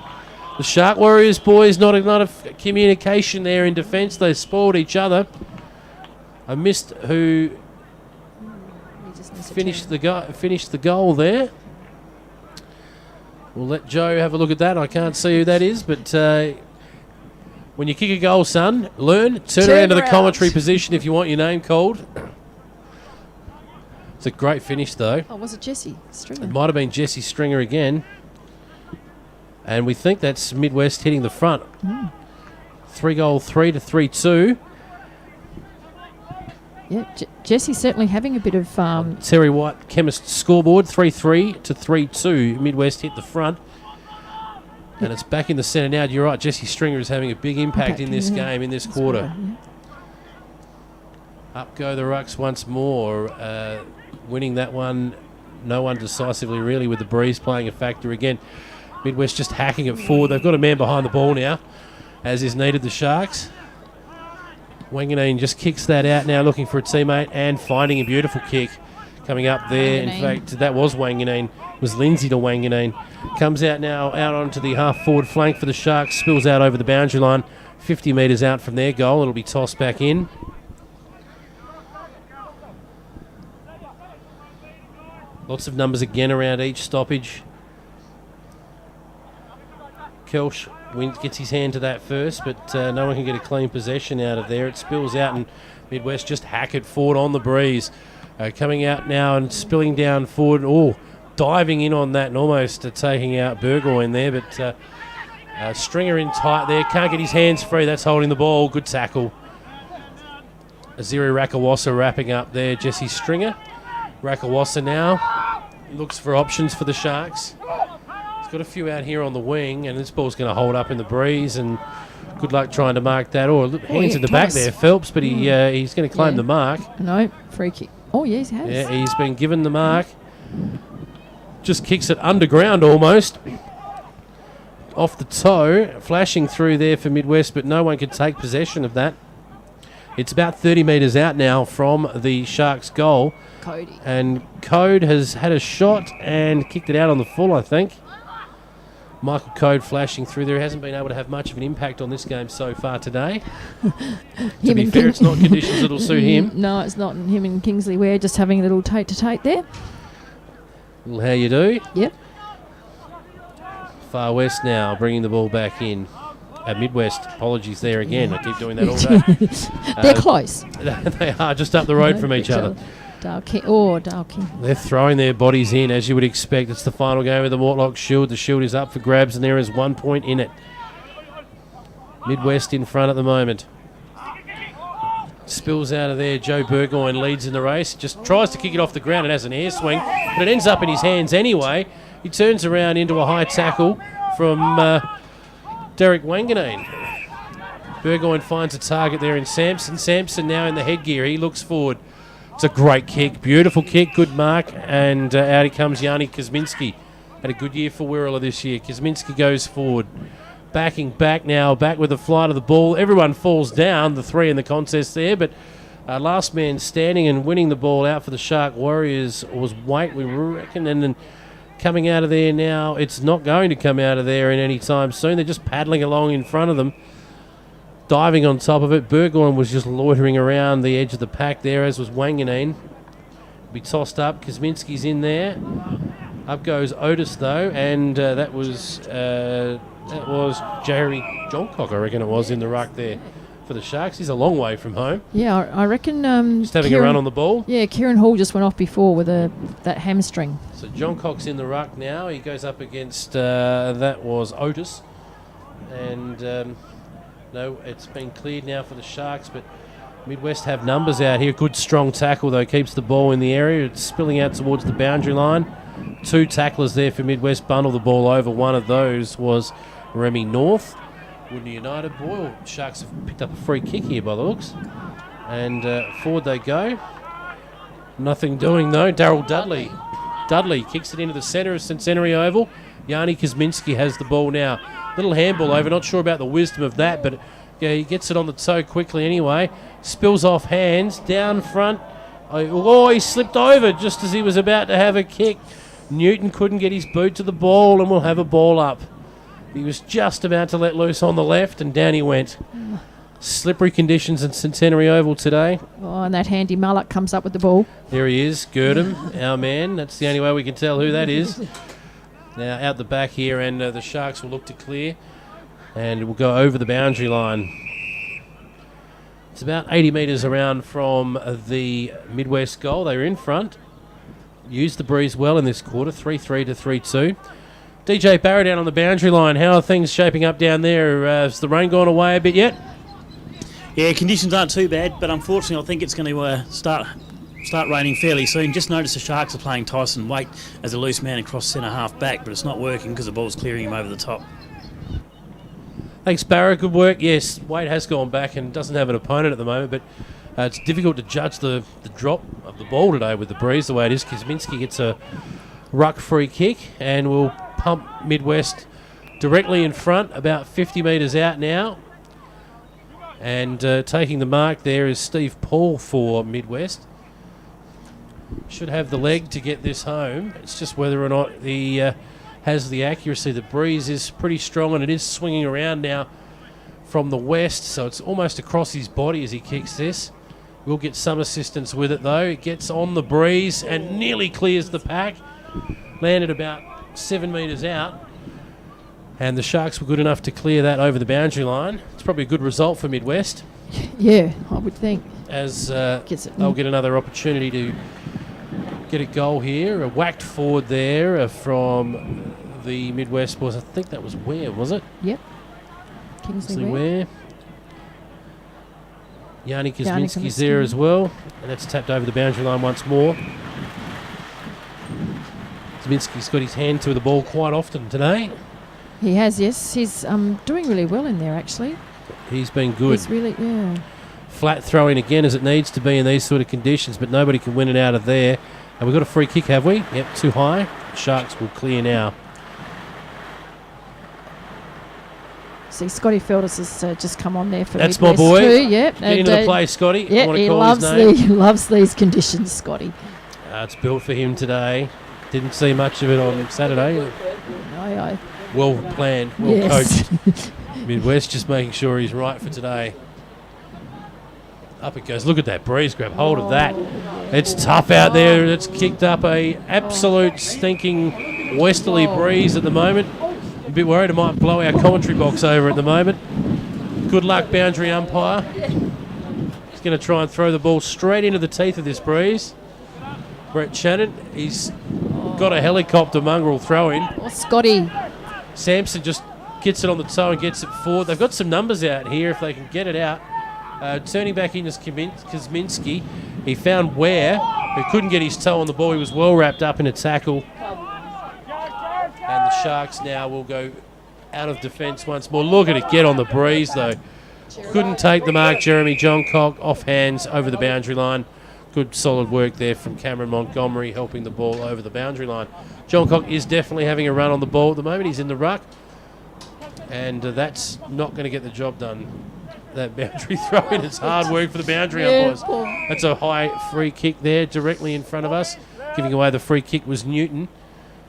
The Shark Warriors boys, not a communication there in defence. They spoiled each other. I missed who finished the goal there. We'll let Joe have a look at that. I can't see who that is, but when you kick a goal, son, turn around to the commentary position if you want your name called. It's a great finish, though. Oh, was it Jesse Stringer? It might have been Jesse Stringer again. And we think that's Midwest hitting the front. 3-goal 3 to 3-2. Yeah, Jesse's certainly having a bit of... Terry White Chemist scoreboard, 3-3 to 3-2. Midwest hit the front. And it's back in the centre now. You're right, Jesse Stringer is having a big impact in this game, in this quarter. Up go the Rucks once more. Winning that one, no one decisively really, with the breeze playing a factor again. Midwest just hacking it forward. They've got a man behind the ball now, as is needed, the Sharks. Wanganeen just kicks that out now, looking for a teammate and finding a beautiful kick coming up there. In fact, that was Wanganeen. It was Lindsay to Wanganeen. Comes out now, out onto the half-forward flank for the Sharks. Spills out over the boundary line, 50 metres out from their goal. It'll be tossed back in. Lots of numbers again around each stoppage. Kelsch gets his hand to that first, but no one can get a clean possession out of there. It spills out and Midwest just hack it forward on the breeze. Coming out now and spilling down forward. Oh, diving in on that and almost taking out Burgoyne there, but Stringer in tight there. Can't get his hands free. That's holding the ball. Good tackle. Aziri Rakawasa wrapping up there. Jesse Stringer. Rakawasa now looks for options for the Sharks. Got a few out here on the wing, and this ball's going to hold up in the breeze, and good luck trying to mark that. Hands in the back there, Phelps, but he's going to claim the mark. No, free kick. Oh, yes, he has. Yeah, he's been given the mark. Just kicks it underground almost. Off the toe, flashing through there for Midwest, but no one can take possession of that. It's about 30 metres out now from the Sharks' goal. Cody. And Code has had a shot and kicked it out on the full, I think. Michael Code flashing through there. Hasn't been able to have much of an impact on this game so far today. To be fair, it's not conditions that'll suit him. No, it's not. Him and Kingsley Ware just having a little tate-to-tate there. Well, how you do? Yep. Far West now, bringing the ball back in. Midwest, apologies there again. I keep doing that all day. They're close. They are just up the road from each other. Dalking. They're throwing their bodies in, as you would expect. It's the final game of the Mortlock Shield. The Shield is up for grabs, and there is 1 point in it. Midwest in front at the moment. Spills out of there. Joe Burgoyne leads in the race. Just tries to kick it off the ground and has an air swing, but it ends up in his hands anyway. He turns around into a high tackle from Derek Wanganeen. Burgoyne finds a target there in Sampson. Sampson now in the headgear. He looks forward. It's a great kick, beautiful kick, good mark, and out he comes Yanni Kuzminski. Had a good year for Wirrala this year. Kuzminski goes forward, backing back now, back with the flight of the ball. Everyone falls down, the three in the contest there, but last man standing and winning the ball out for the Shark Warriors was Waite, we reckon, and then coming out of there now, it's not going to come out of there in any time soon. They're just paddling along in front of them. Diving on top of it. Burgoyne was just loitering around the edge of the pack there, as was Wanganeen. Be tossed up. Kuzminski's in there. Up goes Otis though, and that was Jerry Johncock, I reckon it was, in the ruck there for the Sharks. He's a long way from home. Yeah, I reckon. Just having a run on the ball. Yeah, Kieran Hall just went off before with that hamstring. So Johncock's in the ruck now. He goes up against that was Otis, and. No, it's been cleared now for the Sharks, but Midwest have numbers out here. Good strong tackle, though, keeps the ball in the area. It's spilling out towards the boundary line. Two tacklers there for Midwest, bundle the ball over. One of those was Remy North. Wooden United, boy, Sharks have picked up a free kick here by the looks. And forward they go. Nothing doing, though. Darryl Dudley. Dudley kicks it into the centre of Centenary Oval. Yanni Kuzminski has the ball now. Little handball over, not sure about the wisdom of that, but yeah, he gets it on the toe quickly anyway. Spills off hands, down front. Oh, he slipped over just as he was about to have a kick. Newton couldn't get his boot to the ball and will have a ball up. He was just about to let loose on the left and down he went. Slippery conditions in Centenary Oval today. Oh, and that handy mullet comes up with the ball. There he is, Girdham, our man. That's the only way we can tell who that is. Now out the back here, and the Sharks will look to clear, and we'll go over the boundary line. It's about 80 metres around from the Midwest goal. They were in front. Used the breeze well in this quarter, 3-3 to 3-2. DJ Barrow down on the boundary line. How are things shaping up down there? Has the rain gone away a bit yet? Yeah, conditions aren't too bad, but unfortunately I think it's going to start raining fairly soon. Just noticed the Sharks are playing Tyson Waite as a loose man across centre half back, but it's not working because the ball's clearing him over the top. Thanks, Barrow. Good work. Yes, Waite has gone back and doesn't have an opponent at the moment, but it's difficult to judge the drop of the ball today with the breeze the way it is. Kuzminski gets a ruck free kick and will pump Midwest directly in front, about 50 metres out now. And taking the mark there is Steve Paul for Midwest. Should have the leg to get this home. It's just whether or not he has the accuracy. The breeze is pretty strong and it is swinging around now from the west, so it's almost across his body as he kicks this. We'll get some assistance with it though. It gets on the breeze and nearly clears the pack. Landed about 7 metres out. And the Sharks were good enough to clear that over the boundary line. It's probably a good result for Midwest. Yeah, I would think. As they'll get another opportunity to get a goal here. A whacked forward there from the Midwest boys. I think that was Ware, was it? Yep. Kingsley Ware. Yanni Kuzminski's there as well. And that's tapped over the boundary line once more. Kuzminski's got his hand to the ball quite often today. He has, yes. He's doing really well in there, actually. He's been good. He's really, yeah. Flat throwing again as it needs to be in these sort of conditions, but nobody can win it out of there. And we've got a free kick, have we? Yep, too high. Sharks will clear now. See, Scotty Felders has just come on there for That's Midwest my boy. too. Yep. Get into the play, Scotty. Yeah, he loves these conditions, Scotty. It's built for him today. Didn't see much of it on Saturday. Aye. Well planned, well coached. Midwest just making sure he's right for today. Up it goes. Look at that breeze. Grab hold of that. It's tough out there. It's kicked up a absolute stinking westerly breeze at the moment. A bit worried it might blow our commentary box over at the moment. Good luck, boundary umpire. He's going to try and throw the ball straight into the teeth of this breeze. Brett Shannon, he's got a helicopter mongrel throw-in. Oh, Scotty. Sampson just gets it on the toe and gets it forward. They've got some numbers out here if they can get it out. Turning back in is Kuzminski. He found Ware, who couldn't get his toe on the ball. He was well wrapped up in a tackle. And the Sharks now will go out of defence once more. Look at it get on the breeze, though. Couldn't take the mark. Jeremy Johncock off hands over the boundary line. Good solid work there from Cameron Montgomery helping the ball over the boundary line. Johncock is definitely having a run on the ball at the moment. He's in the ruck. And that's not going to get the job done. That boundary throw-in is hard work for the boundary umpires. That's a high free kick there directly in front of us. Giving away the free kick was Newton.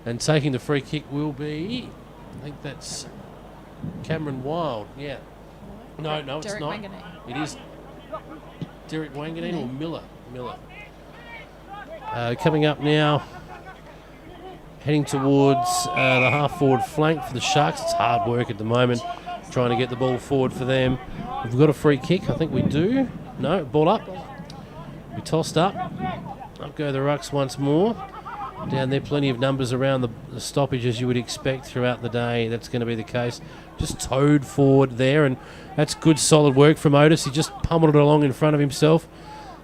And taking the free kick will be, I think that's Cameron Wild. Yeah. No, it's Derek not. Wanganeen. It is Derek Wanganeen or Miller. Coming up now, heading towards the half-forward flank for the Sharks. It's hard work at the moment, trying to get the ball forward for them. We've got a free kick. I think we do. No, ball up. We tossed up. Up go the rucks once more. Down there, plenty of numbers around the stoppage as you would expect throughout the day. That's going to be the case. Just towed forward there, and that's good solid work from Otis. He just pummeled it along in front of himself.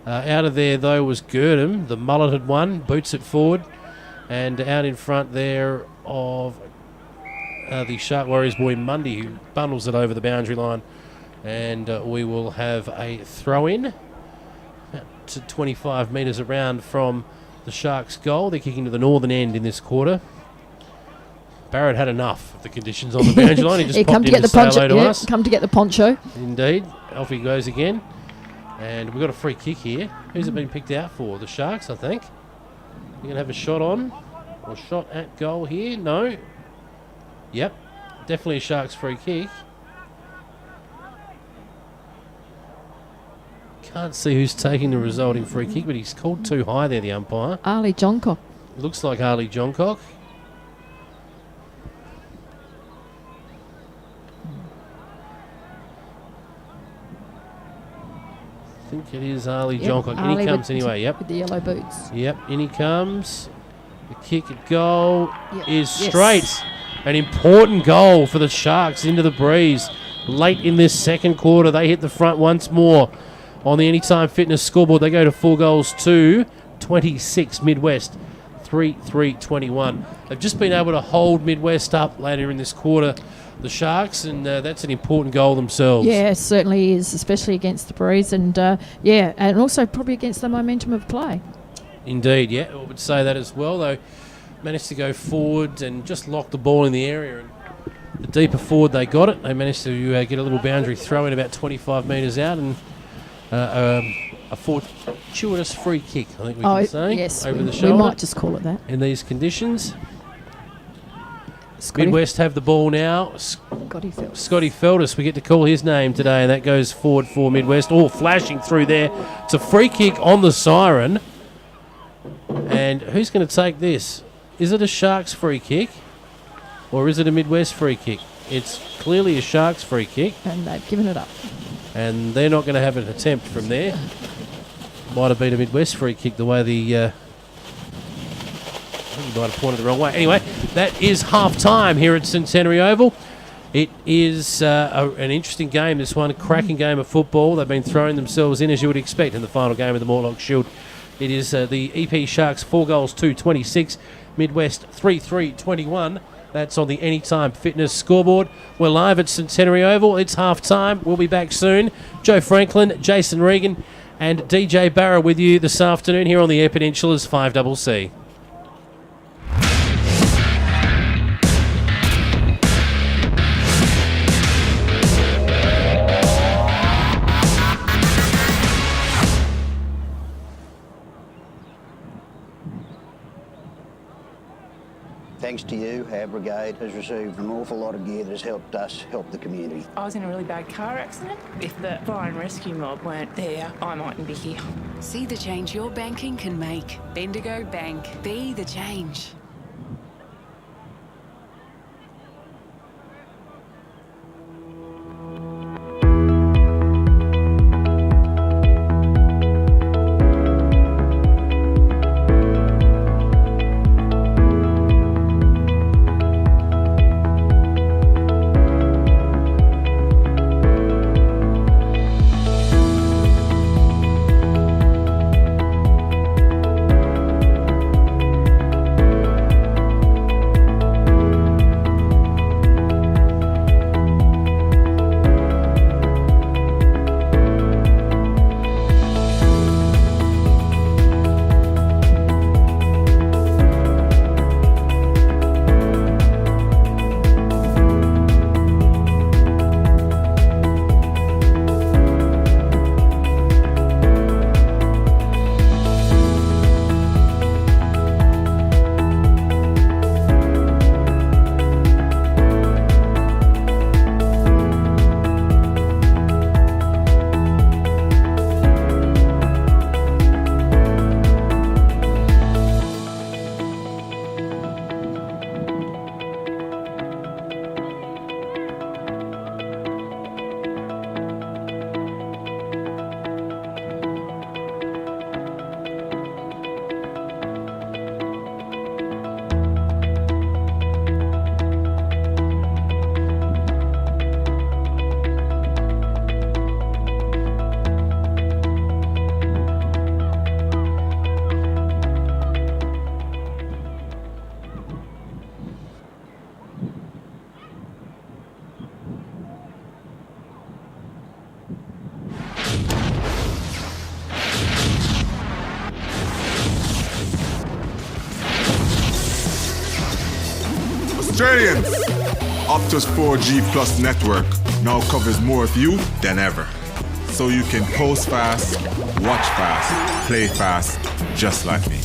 Out of there, though, was Girdham. The mulleted one, boots it forward. And out in front there of the Shark Warriors boy, Mundy, who bundles it over the boundary line. And we will have a throw-in to 25 metres around from the Sharks' goal. They're kicking to the northern end in this quarter. Barrett had enough of the conditions on the boundary line. He just popped in to say hello to us. Come to get the poncho. Indeed. Off he goes again. And we've got a free kick here. Who's it been picked out for? The Sharks, I think. You're going to have a shot on. Or shot at goal here. No. Yep. Definitely a Sharks free kick. Can't see who's taking the resulting free kick, but he's called too high there, the umpire. Ali Johncock. Looks like Ali Johncock. I think it is Ali Johncock. In he comes anyway, yep. With the yellow boots. Yep, in he comes. The kick at goal is straight. An important goal for the Sharks into the breeze. Late in this second quarter, they hit the front once more on the Anytime Fitness scoreboard. They go to 4 goals to 26 Midwest, 3-3-21. They've just been able to hold Midwest up later in this quarter, the Sharks, and that's an important goal themselves. Yeah, it certainly is, especially against the breeze, and and also probably against the momentum of play. Indeed, yeah, I would say that as well. They managed to go forward and just lock the ball in the area, and the deeper forward they got it, they managed to get a little boundary throw in about 25 metres out, and a fortuitous free kick, I think we can say, yes, over the shoulder. We might just call it that. In these conditions. Scotty. Midwest have the ball now. Scotty Phelps. Scotty Feltus, we get to call his name today, and that goes forward for Midwest. All flashing through there. It's a free kick on the siren. And who's going to take this? Is it a Sharks free kick? Or is it a Midwest free kick? It's clearly a Sharks free kick. And they've given it up. And they're not going to have an attempt from there. Might have been a Midwest free kick the way the... I think he might have pointed the wrong way. Anyway, that is half-time here at Centenary Oval. It is an interesting game, this one. A cracking game of football. They've been throwing themselves in, as you would expect, in the final game of the Mortlock Shield. It is the EP Sharks 4 goals to 26. Midwest 3-3-21. That's on the Anytime Fitness scoreboard. We're live at Centenary Oval. It's half-time. We'll be back soon. Joe Franklin, Jason Regan, and DJ Barra with you this afternoon here on the Eyre Peninsula's 5CC. Thanks to you, our brigade has received an awful lot of gear that has helped us help the community. I was in a really bad car accident. If the fire and rescue mob weren't there, I mightn't be here. See the change your banking can make. Bendigo Bank. Be the change. Australians! Optus 4G Plus network now covers more of you than ever. So you can post fast, watch fast, play fast, just like me.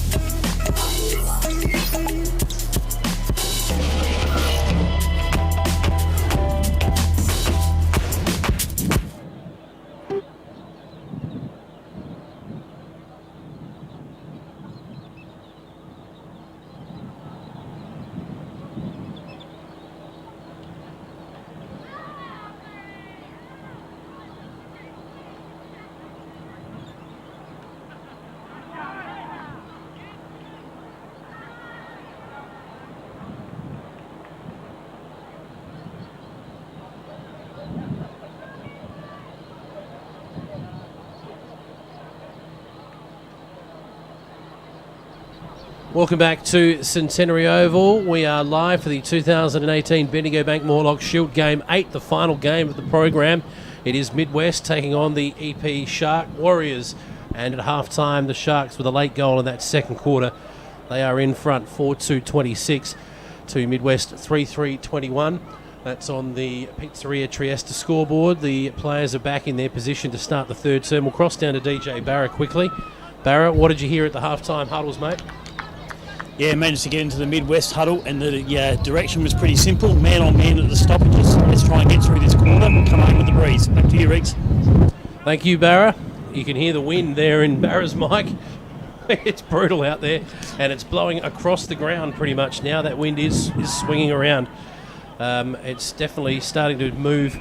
Welcome back to Centenary Oval. We are live for the 2018 Bendigo Bank Mortlock Shield Game 8, the final game of the program. It is Midwest taking on the EP Shark Warriors. And at half-time, the Sharks with a late goal in that second quarter. They are in front 4-2-26 to Midwest 3-3-21. That's on the Pizzeria Trieste scoreboard. The players are back in their position to start the third term. We'll cross down to DJ Barra quickly. Barra, what did you hear at the half-time huddles, mate? Yeah, managed to get into the Midwest huddle, and the direction was pretty simple. Man on man at the stoppages. Let's try and get through this quarter and come home with the breeze. Back to you, Riggs. Thank you, Barra. You can hear the wind there in Barra's mic. It's brutal out there, and it's blowing across the ground pretty much now. That wind is swinging around. It's definitely starting to move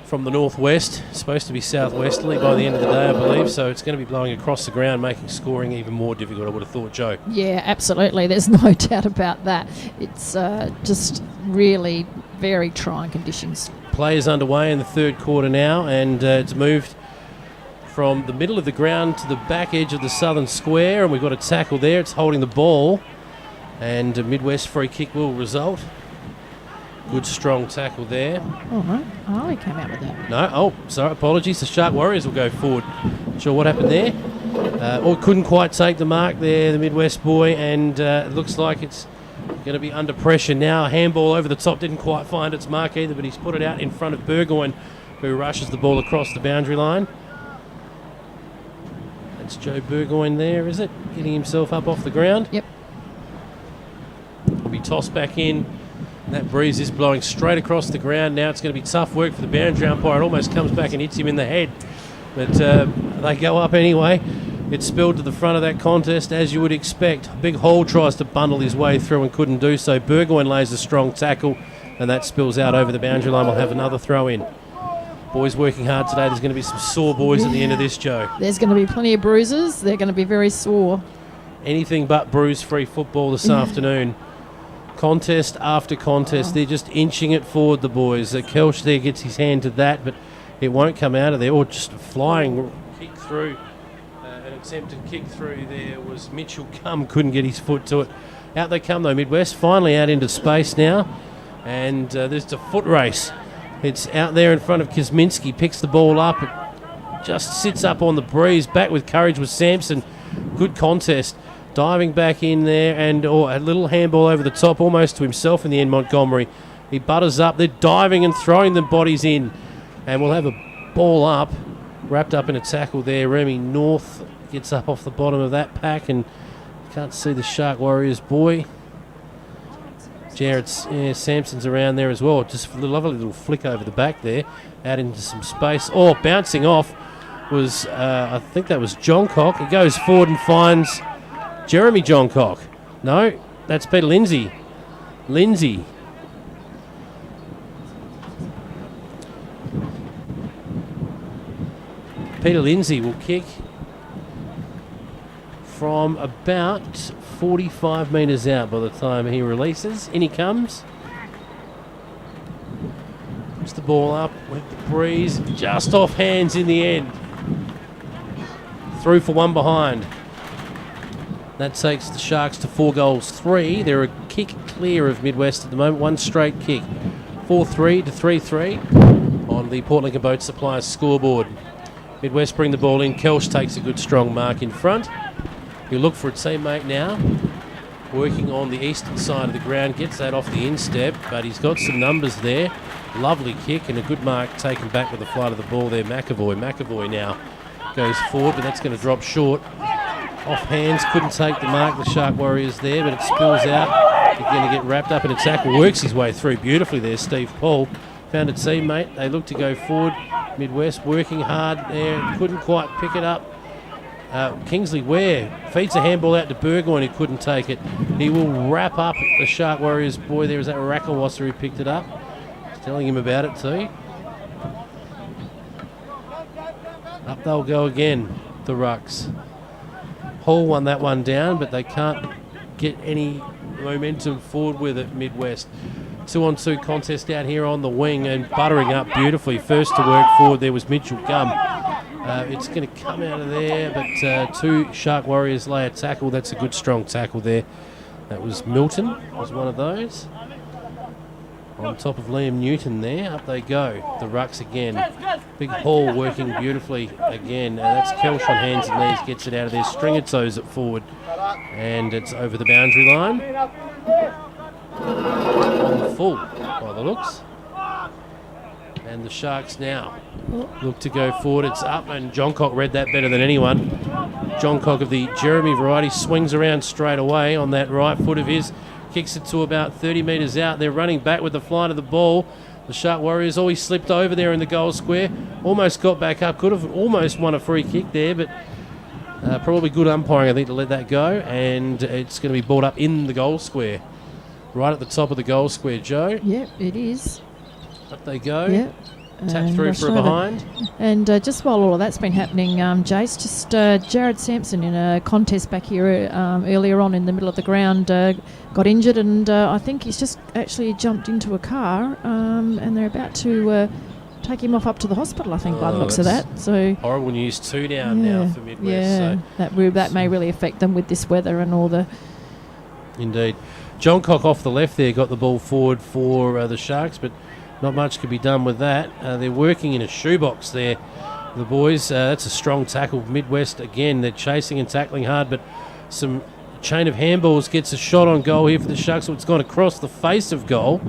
from the northwest. It's supposed to be southwesterly by the end of the day, I believe, so it's going to be blowing across the ground, making scoring even more difficult, I would have thought, Joe. Yeah, absolutely. There's no doubt about that. It's just really very trying conditions. Play is underway in the third quarter now, and it's moved from the middle of the ground to the back edge of the southern square, and we've got a tackle there. It's holding the ball, and a Midwest free kick will result. Good strong tackle there. All right. Oh, he came out with that. No, sorry, apologies. The Shark Warriors will go forward. Not sure what happened there. Couldn't quite take the mark there, the Midwest boy, and it looks like it's going to be under pressure now. A handball over the top, didn't quite find its mark either, but he's put it out in front of Burgoyne, who rushes the ball across the boundary line. That's Joe Burgoyne there, is it? Getting himself up off the ground. Yep. Will be tossed back in. That breeze is blowing straight across the ground. Now it's going to be tough work for the boundary umpire. It almost comes back and hits him in the head. But they go up anyway. It's spilled to the front of that contest, as you would expect. Big Hall tries to bundle his way through and couldn't do so. Burgoyne lays a strong tackle, and that spills out over the boundary line. We'll have another throw in. Boys working hard today. There's going to be some sore boys at the end of this, Joe. There's going to be plenty of bruises. They're going to be very sore. Anything but bruise-free football this afternoon. Contest after contest, they're just inching it forward, the boys. Kelch there gets his hand to that, but it won't come out of there. Or just flying kick through. An attempted kick through there was Mitchell Gum, couldn't get his foot to it. Out they come though, Midwest, finally out into space now. And there's the foot race. It's out there in front of Kosminski, picks the ball up, it just sits up on the breeze. Back with courage was Sampson. Good contest. Diving back in there, and a little handball over the top, almost to himself in the end, Montgomery. He butters up, they're diving and throwing the bodies in. And we'll have a ball up, wrapped up in a tackle there. Remy North gets up off the bottom of that pack, and can't see the Shark Warriors boy. Sampson's around there as well. Just a lovely little flick over the back there, out into some space. Bouncing off was, I think that was Johncock. He goes forward and finds Jeremy Johncock. No, that's Peter Lindsay. Peter Lindsay will kick from about 45 metres out by the time he releases. In he comes. Puts the ball up with the breeze. Just off hands in the end. Through for one behind. That takes the Sharks to 4-3. They're a kick clear of Midwest at the moment. One straight kick. 4-3 to 3-3 on the Port Lincoln Boat Supplies scoreboard. Midwest bring the ball in. Kelch takes a good strong mark in front. He'll look for a teammate now. Working on the eastern side of the ground. Gets that off the instep, but he's got some numbers there. Lovely kick and a good mark taken back with the flight of the ball there. McAvoy now goes forward, but that's going to drop short. Off hands, couldn't take the mark, the Shark Warriors there, but it spills out. He's going to get wrapped up in a tackle. Works his way through beautifully there, Steve Paul. Found a teammate. They look to go forward. Midwest working hard there. Couldn't quite pick it up. Kingsley Ware feeds a handball out to Burgoyne, who couldn't take it. He will wrap up the Shark Warriors boy. There was that Racklewasser who picked it up. Just telling him about it too. Up they'll go again, the Rucks. Hall won that one down, but they can't get any momentum forward with it, Midwest. 2-on-2 contest out here on the wing and buttering up beautifully. First to work forward there was Mitchell Gum. It's going to come out of there, but two Shark Warriors lay a tackle. That's a good, strong tackle there. That was Milton, was one of those. On top of Liam Newton there, up they go. The rucks again. Big Hall working beautifully again. That's Kelsh on hands and knees, gets it out of there. Stringer toes it forward, and it's over the boundary line. On the full, by the looks. And the Sharks now look to go forward. It's up, and John Cock read that better than anyone. John Cock of the Jeremy variety swings around straight away on that right foot of his. Kicks it to about 30 metres out. They're running back with the flight of the ball. The Shark Warriors always slipped over there in the goal square. Almost got back up. Could have almost won a free kick there, but probably good umpiring, I think, to let that go. And it's going to be brought up in the goal square. Right at the top of the goal square, Joe. Yep, it is. Up they go. Yep. Tap through for a behind. And just while all of that's been happening, Jace, just Jared Sampson in a contest back here earlier on in the middle of the ground got injured, and I think he's just actually jumped into a car, and they're about to take him off up to the hospital, I think, by the looks of that. So horrible news, 2 down now for Midwest. Yeah, so. that may really affect them with this weather and all the... Indeed. John Cock off the left there got the ball forward for the Sharks, but not much could be done with that. They're working in a shoebox there, the boys. That's a strong tackle. Midwest again, they're chasing and tackling hard, but some chain of handballs gets a shot on goal here for the Sharks. So it's gone across the face of goal.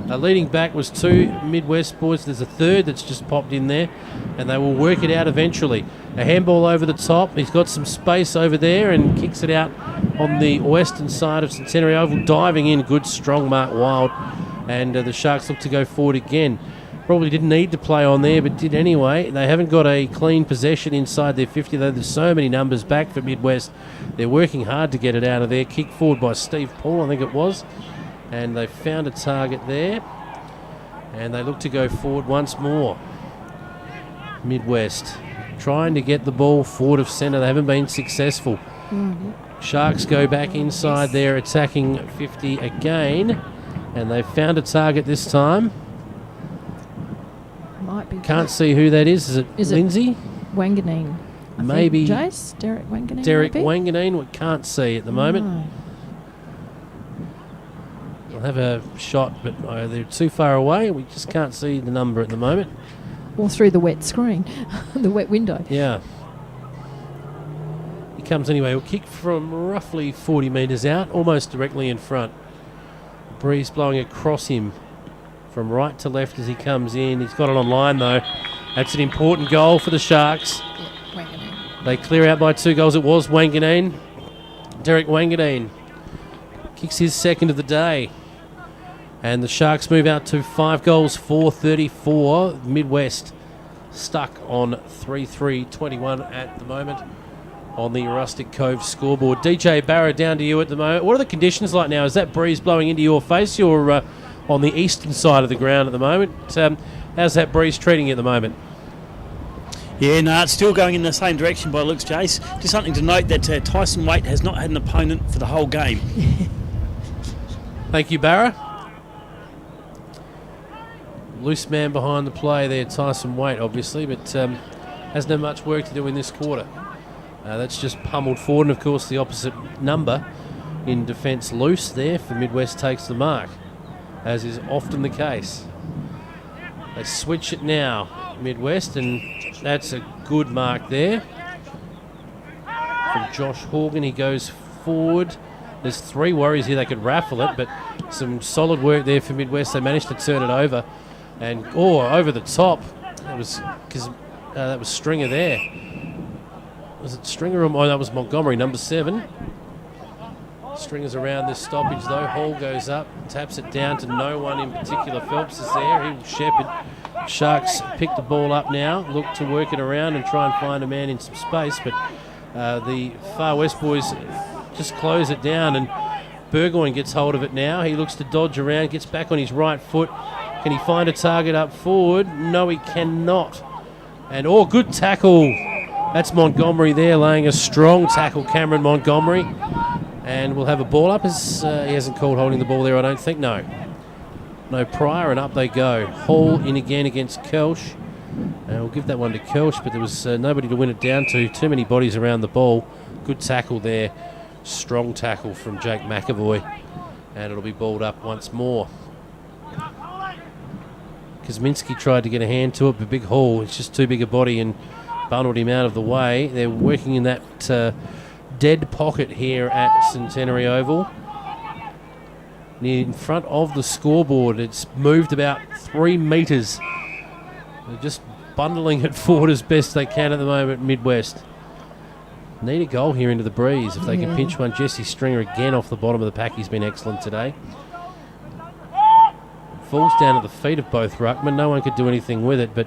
Leading back was 2 Midwest boys. There's a third that's just popped in there, and they will work it out eventually. A handball over the top. He's got some space over there and kicks it out on the western side of Centenary Oval. Diving in, good, strong Mark Wild. And the Sharks look to go forward again. Probably didn't need to play on there, but did anyway. They haven't got a clean possession inside their 50, though there's so many numbers back for Midwest. They're working hard to get it out of there. Kick forward by Steve Paul, I think it was. And they found a target there. And they look to go forward once more. Midwest trying to get the ball forward of centre. They haven't been successful. Sharks go back inside there, attacking 50 again. And they've found a target this time. Might be. Can't see who that is. Is it Lindsay? Wanganeen. Maybe. Jace? Derek Wanganeen? Derek Wanganeen. We can't see at the moment. No. They'll have a shot, but they're too far away. We just can't see the number at the moment. Or through the wet screen, the wet window. Yeah. He comes anyway. He'll kick from roughly 40 metres out, almost directly in front. Breeze blowing across him from right to left as he comes in. He's got it on line though. That's an important goal for the Sharks. They clear out by 2 goals. It was Wanganeen. Derek Wanganeen kicks his second of the day. And the Sharks move out to 5 goals, 4-34. Midwest stuck on 3-3-21 at the moment on the Rustic Cove scoreboard. DJ Barra, down to you at the moment. What are the conditions like now? Is that breeze blowing into your face? You're on the eastern side of the ground at the moment. How's that breeze treating you at the moment? Yeah, no, it's still going in the same direction by looks, Jace. Just something to note that Tyson Waite has not had an opponent for the whole game. Thank you, Barra. Loose man behind the play there, Tyson Waite, obviously, but hasn't had much work to do in this quarter. That's just pummeled forward, and of course the opposite number in defence loose there for Midwest takes the mark, as is often the case. They switch it now, Midwest, and that's a good mark there. From Josh Horgan, he goes forward. There's 3 Warriors here, they could raffle it, but some solid work there for Midwest. They managed to turn it over, and over the top. That was because that was Stringer there. Was it Stringer? Oh, that was Montgomery, number 7. Stringer's around this stoppage though. Hall goes up, taps it down to no one in particular. Phelps is there. He will shepherd. Sharks pick the ball up now, look to work it around and try and find a man in some space, but the Far West boys just close it down, and Burgoyne gets hold of it now. He looks to dodge around, gets back on his right foot. Can he find a target up forward? No, he cannot. And good tackle. That's Montgomery there, laying a strong tackle, Cameron Montgomery. And we'll have a ball up. He hasn't called holding the ball there, I don't think. No Pryor, and up they go. Hall in again against Kelsh. We'll give that one to Kelch, but there was nobody to win it down to. Too many bodies around the ball. Good tackle there. Strong tackle from Jake McAvoy. And it'll be balled up once more. Kosminski tried to get a hand to it, but Big Hall, it's just too big a body and bundled him out of the way. They're working in that dead pocket here at Centenary Oval. Near in front of the scoreboard. It's moved about 3 metres. They're just bundling it forward as best they can at the moment, Midwest. Need a goal here into the breeze if they can pinch one. Jesse Stringer again off the bottom of the pack. He's been excellent today. Falls down at the feet of both ruckmen. No one could do anything with it, but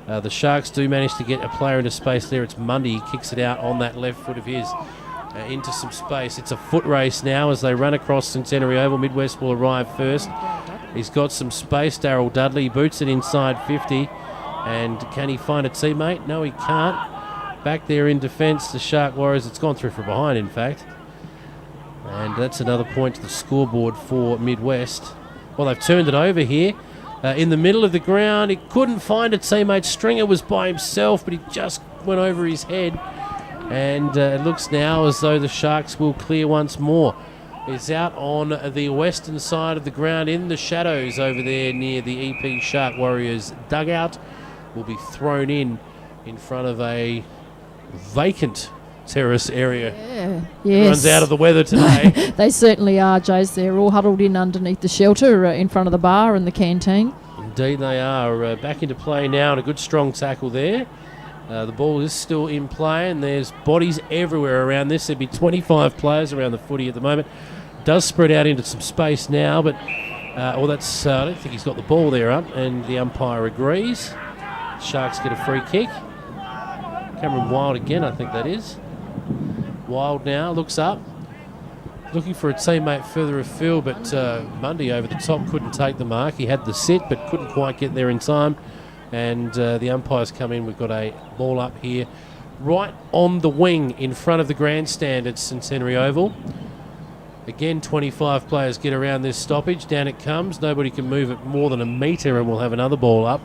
the Sharks do manage to get a player into space there. It's Mundy. He kicks it out on that left foot of his into some space. It's a foot race now as they run across Centenary Oval. Midwest will arrive first. He's got some space. Darryl Dudley boots it inside 50. And can he find a teammate? No, he can't. Back there in defence, the Shark Warriors. It's gone through from behind, in fact. And that's another point to the scoreboard for Midwest. Well, they've turned it over here. In the middle of the ground, he couldn't find a teammate. Stringer was by himself, but he just went over his head. And it looks now as though the Sharks will clear once more. It's out on the western side of the ground in the shadows over there near the EP Shark Warriors dugout. Will be thrown in front of a vacant terrace area. Everyone's out of the weather today. They certainly are, Jace. They're all huddled in underneath the shelter in front of the bar and the canteen. Indeed they are. Back into play now and a good strong tackle there. The ball is still in play and there's bodies everywhere around this. There'd be 25 players around the footy at the moment. Does spread out into some space now, but I don't think he's got the ball there up, and the umpire agrees. Sharks get a free kick. Cameron Wild again, I think that is. Wild now looks up, looking for a teammate further afield, but Mundy over the top couldn't take the mark. He had the sit, but couldn't quite get there in time. And the umpires come in. We've got a ball up here, right on the wing in front of the grandstand at Centenary Oval. Again, 25 players get around this stoppage. Down it comes. Nobody can move it more than a metre, and we'll have another ball up.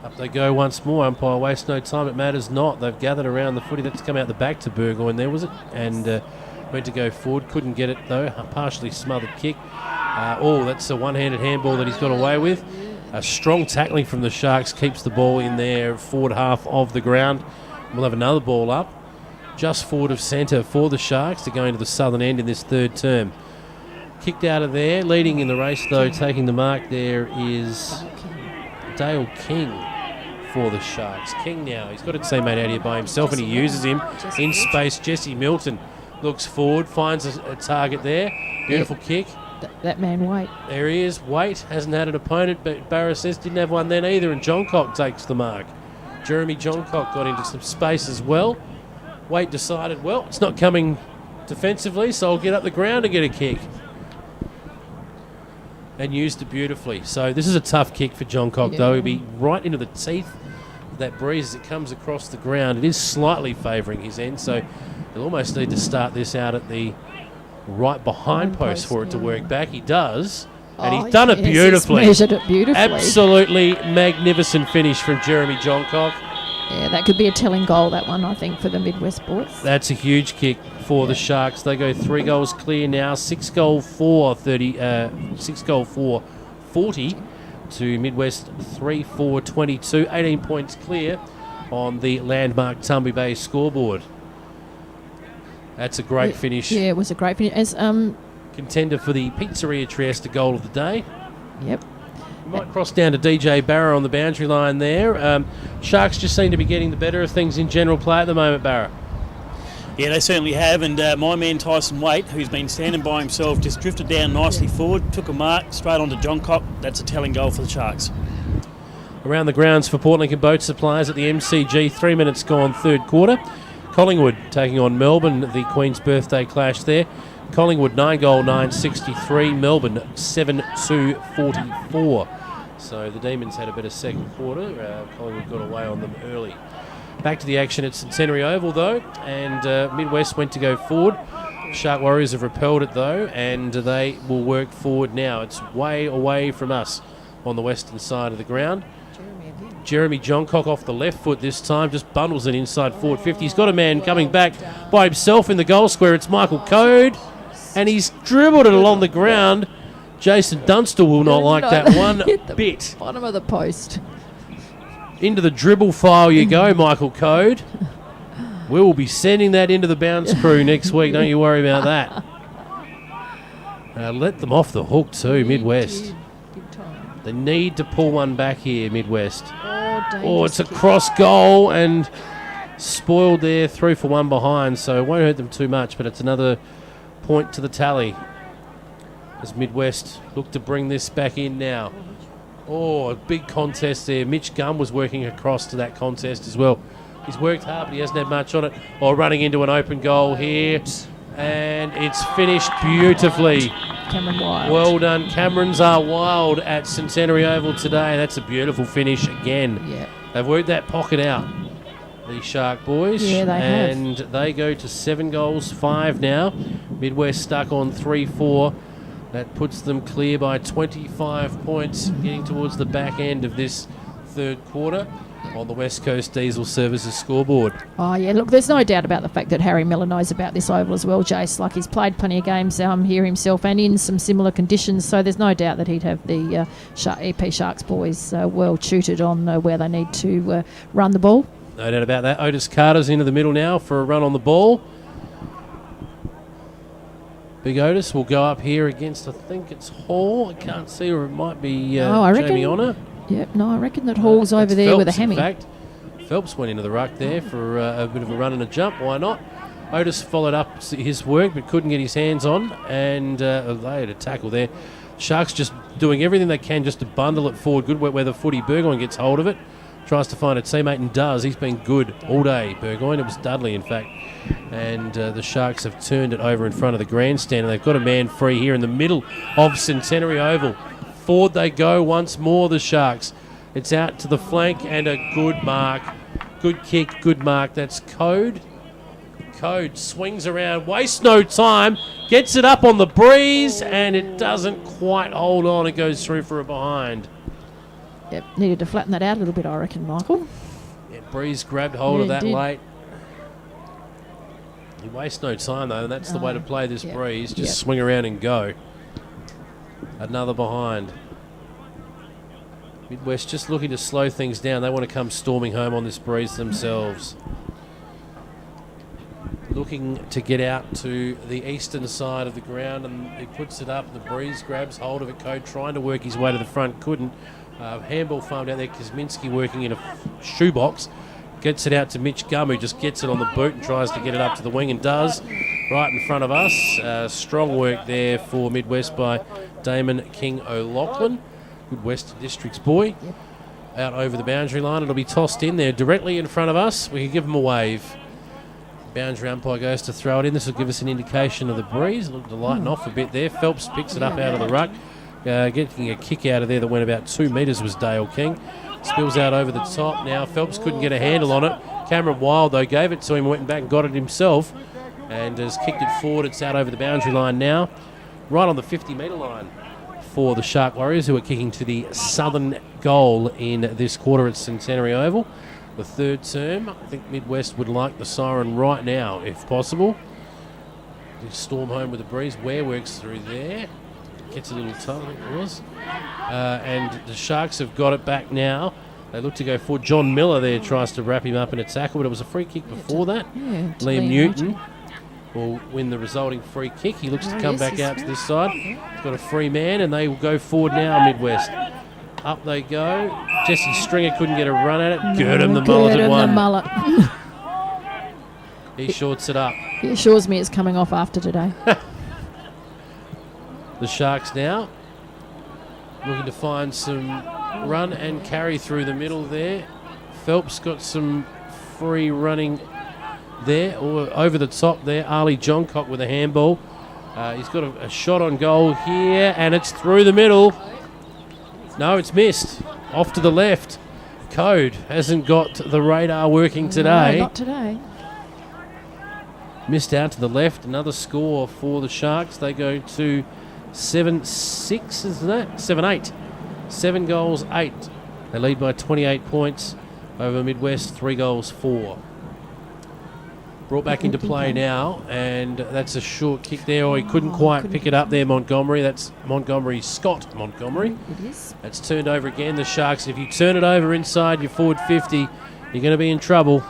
Up they go once more. Umpire wastes no time. It matters not. They've gathered around the footy. That's come out the back to Burgoyne there, was it? And went to go forward. Couldn't get it, though. A partially smothered kick. That's a one-handed handball that he's got away with. A strong tackling from the Sharks keeps the ball in their forward half of the ground. We'll have another ball up. Just forward of centre for the Sharks to go into the southern end in this third term. Kicked out of there. Leading in the race, though, taking the mark there is Dale King for the Sharks. King now, he's got a teammate out here by himself and he uses him in space. Jesse Milton looks forward, finds a target there. Beautiful kick. That man, Waite. There he is. Waite hasn't had an opponent, but Barra says didn't have one then either, and Johncock takes the mark. Jeremy Johncock got into some space as well. Waite decided, well, it's not coming defensively, so I'll get up the ground and get a kick. And used it beautifully. So this is a tough kick for Johncock, though. He'll be right into the teeth of that breeze as it comes across the ground. It is slightly favouring his end, so he'll almost need to start this out at the right behind post for it to work back. He does, and he's done it beautifully. He's measured it beautifully. Absolutely magnificent finish from Jeremy Johncock. Yeah, that could be a telling goal, that one, I think, for the Midwest boys. That's a huge kick for the Sharks. They go 3 goals clear now. 6 goal 4 40 to Midwest 3-4 22. 18 points clear on the landmark Tumby Bay scoreboard. That's a great finish. Yeah, it was a great finish. As contender for the Pizzeria Trieste goal of the day. Yep. Might cross down to DJ Barra on the boundary line there. Sharks just seem to be getting the better of things in general play at the moment, Barra. Yeah, they certainly have, and my man Tyson Waite, who's been standing by himself, just drifted down nicely forward, took a mark straight onto Johncock. That's a telling goal for the Sharks. Around the grounds for Port Lincoln Boat Supplies at the MCG, 3 minutes gone, third quarter. Collingwood taking on Melbourne, the Queen's birthday clash there. Collingwood 9 goal 9-63, Melbourne 7-2-44. So the Demons had a better second quarter. Collingwood got away on them early. Back to the action at Centenary Oval though, and Midwest went to go forward. Shark Warriors have repelled it though, and they will work forward now. It's way away from us. on the western side of the ground. Jeremy Johncock off the left foot this time, just bundles it inside forward 50. He's got a man coming back by himself in the goal square. It's Michael Code, and he's dribbled it along the ground. Jason Dunstall will not like that one bit. Bottom of the post. Into the dribble file you go, Michael Code. We will be sending that into the bounce crew next week. Don't you worry about that. Let them off the hook too, Midwest. They need to pull one back here, Midwest. Oh, it's a cross goal and spoiled there, 3 for 1 behind, so it won't hurt them too much, but it's another point to the tally as Midwest look to bring this back in now. Oh, a big contest there. Mitch Gunn was working across to that contest as well. He's worked hard, but he hasn't had much on it. Oh, running into an open goal here, and it's finished beautifully. Cameron Wild. Well done. Camerons are wild at Centenary Oval today. That's a beautiful finish again. Yeah. They've worked that pocket out, the Shark boys. Yeah, they have. And they go to 7 goals, 5 now. Midwest stuck on 3-4. That puts them clear by 25 points, getting towards the back end of this third quarter on the West Coast Diesel Services scoreboard. Oh, yeah, look, there's no doubt about the fact that Harry Miller knows about this oval as well, Jace. Like, he's played plenty of games here himself and in some similar conditions, so there's no doubt that he'd have the EP Sharks boys well tutored on where they need to run the ball. No doubt about that. Otis Carter's into the middle now for a run on the ball. Big Otis will go up here against, I think it's Hall. I can't see, or it might be Jamie Honour. Yep, no, I reckon that Hall's over there Phelps, with a hammy. In fact, Phelps went into the ruck there for a bit of a run and a jump. Why not? Otis followed up his work but couldn't get his hands on, and they had a tackle there. Sharks just doing everything they can just to bundle it forward. Good work where the footy. Burgoyne gets hold of it, tries to find a teammate and does. He's been good all day, Burgoyne. It was Dudley, in fact. And the Sharks have turned it over in front of the grandstand, and they've got a man free here in the middle of Centenary Oval. Forward they go once more, the Sharks. It's out to the flank and a good mark. Good kick, good mark. That's Code. Code swings around, wastes no time, gets it up on the breeze, and it doesn't quite hold on. It goes through for a behind. Yep, needed to flatten that out a little bit, I reckon, Michael. Yeah, Breeze grabbed hold of that did. late. He wastes no time, though, and that's the way to play this Breeze. Just swing around and go. Another behind. Midwest just looking to slow things down. They want to come storming home on this Breeze themselves. Looking to get out to the eastern side of the ground, and he puts it up. The Breeze grabs hold of it. Code trying to work his way to the front, couldn't. Handball farmed out there. Kosminski working in a shoebox. Gets it out to Mitch Gum, who just gets it on the boot and tries to get it up to the wing, and does. Right in front of us. Strong work there for Midwest by Damon King O'Loughlin. Good Western Districts boy. Yep. Out over the boundary line. It'll be tossed in there directly in front of us. We can give them a wave. Boundary umpire goes to throw it in. This will give us an indication of the Breeze. Look to lighten off a bit there. Phelps picks it up out of the ruck. Getting a kick out of there that went about 2 metres was Dale King. Spills out over the top now. Phelps couldn't get a handle on it. Cameron Wild, though, gave it to him, went back and got it himself, and has kicked it forward. It's out over the boundary line now, right on the 50-metre line for the Shark Warriors, who are kicking to the southern goal in this quarter at Centenary Oval. The third term. I think Midwest would like the siren right now, if possible. They storm home with the Breeze. Ware works through there. Gets a little tough, I think it was. And the Sharks have got it back now. They look to go forward. John Miller there tries to wrap him up in a tackle, but it was a free kick before that. Yeah, Liam Newton will win the resulting free kick. He looks to come back out to this side. He's got a free man, and they will go forward now, Midwest. Up they go. Jesse Stringer couldn't get a run at it. Gurdham, the mulleted one. The mullet. He shorts it up. He assures me it's coming off after today. The Sharks now looking to find some run and carry through the middle there. Phelps got some free running there, or over the top there. Arlie Johncock with a handball. He's got a shot on goal here, and it's through the middle. No, it's missed. Off to the left. Code hasn't got the radar working today. No, not today. Missed out to the left. Another score for the Sharks. They go to 7-6, isn't that? 7-8. 7 goals, 8. They lead by 28 points over Midwest, 3 goals, 4. Brought back into play now, and that's a short kick there. He couldn't quite pick it up there, Montgomery. That's Scott Montgomery. It is. That's turned over again, the Sharks. If you turn it over inside your forward 50, you're going to be in trouble.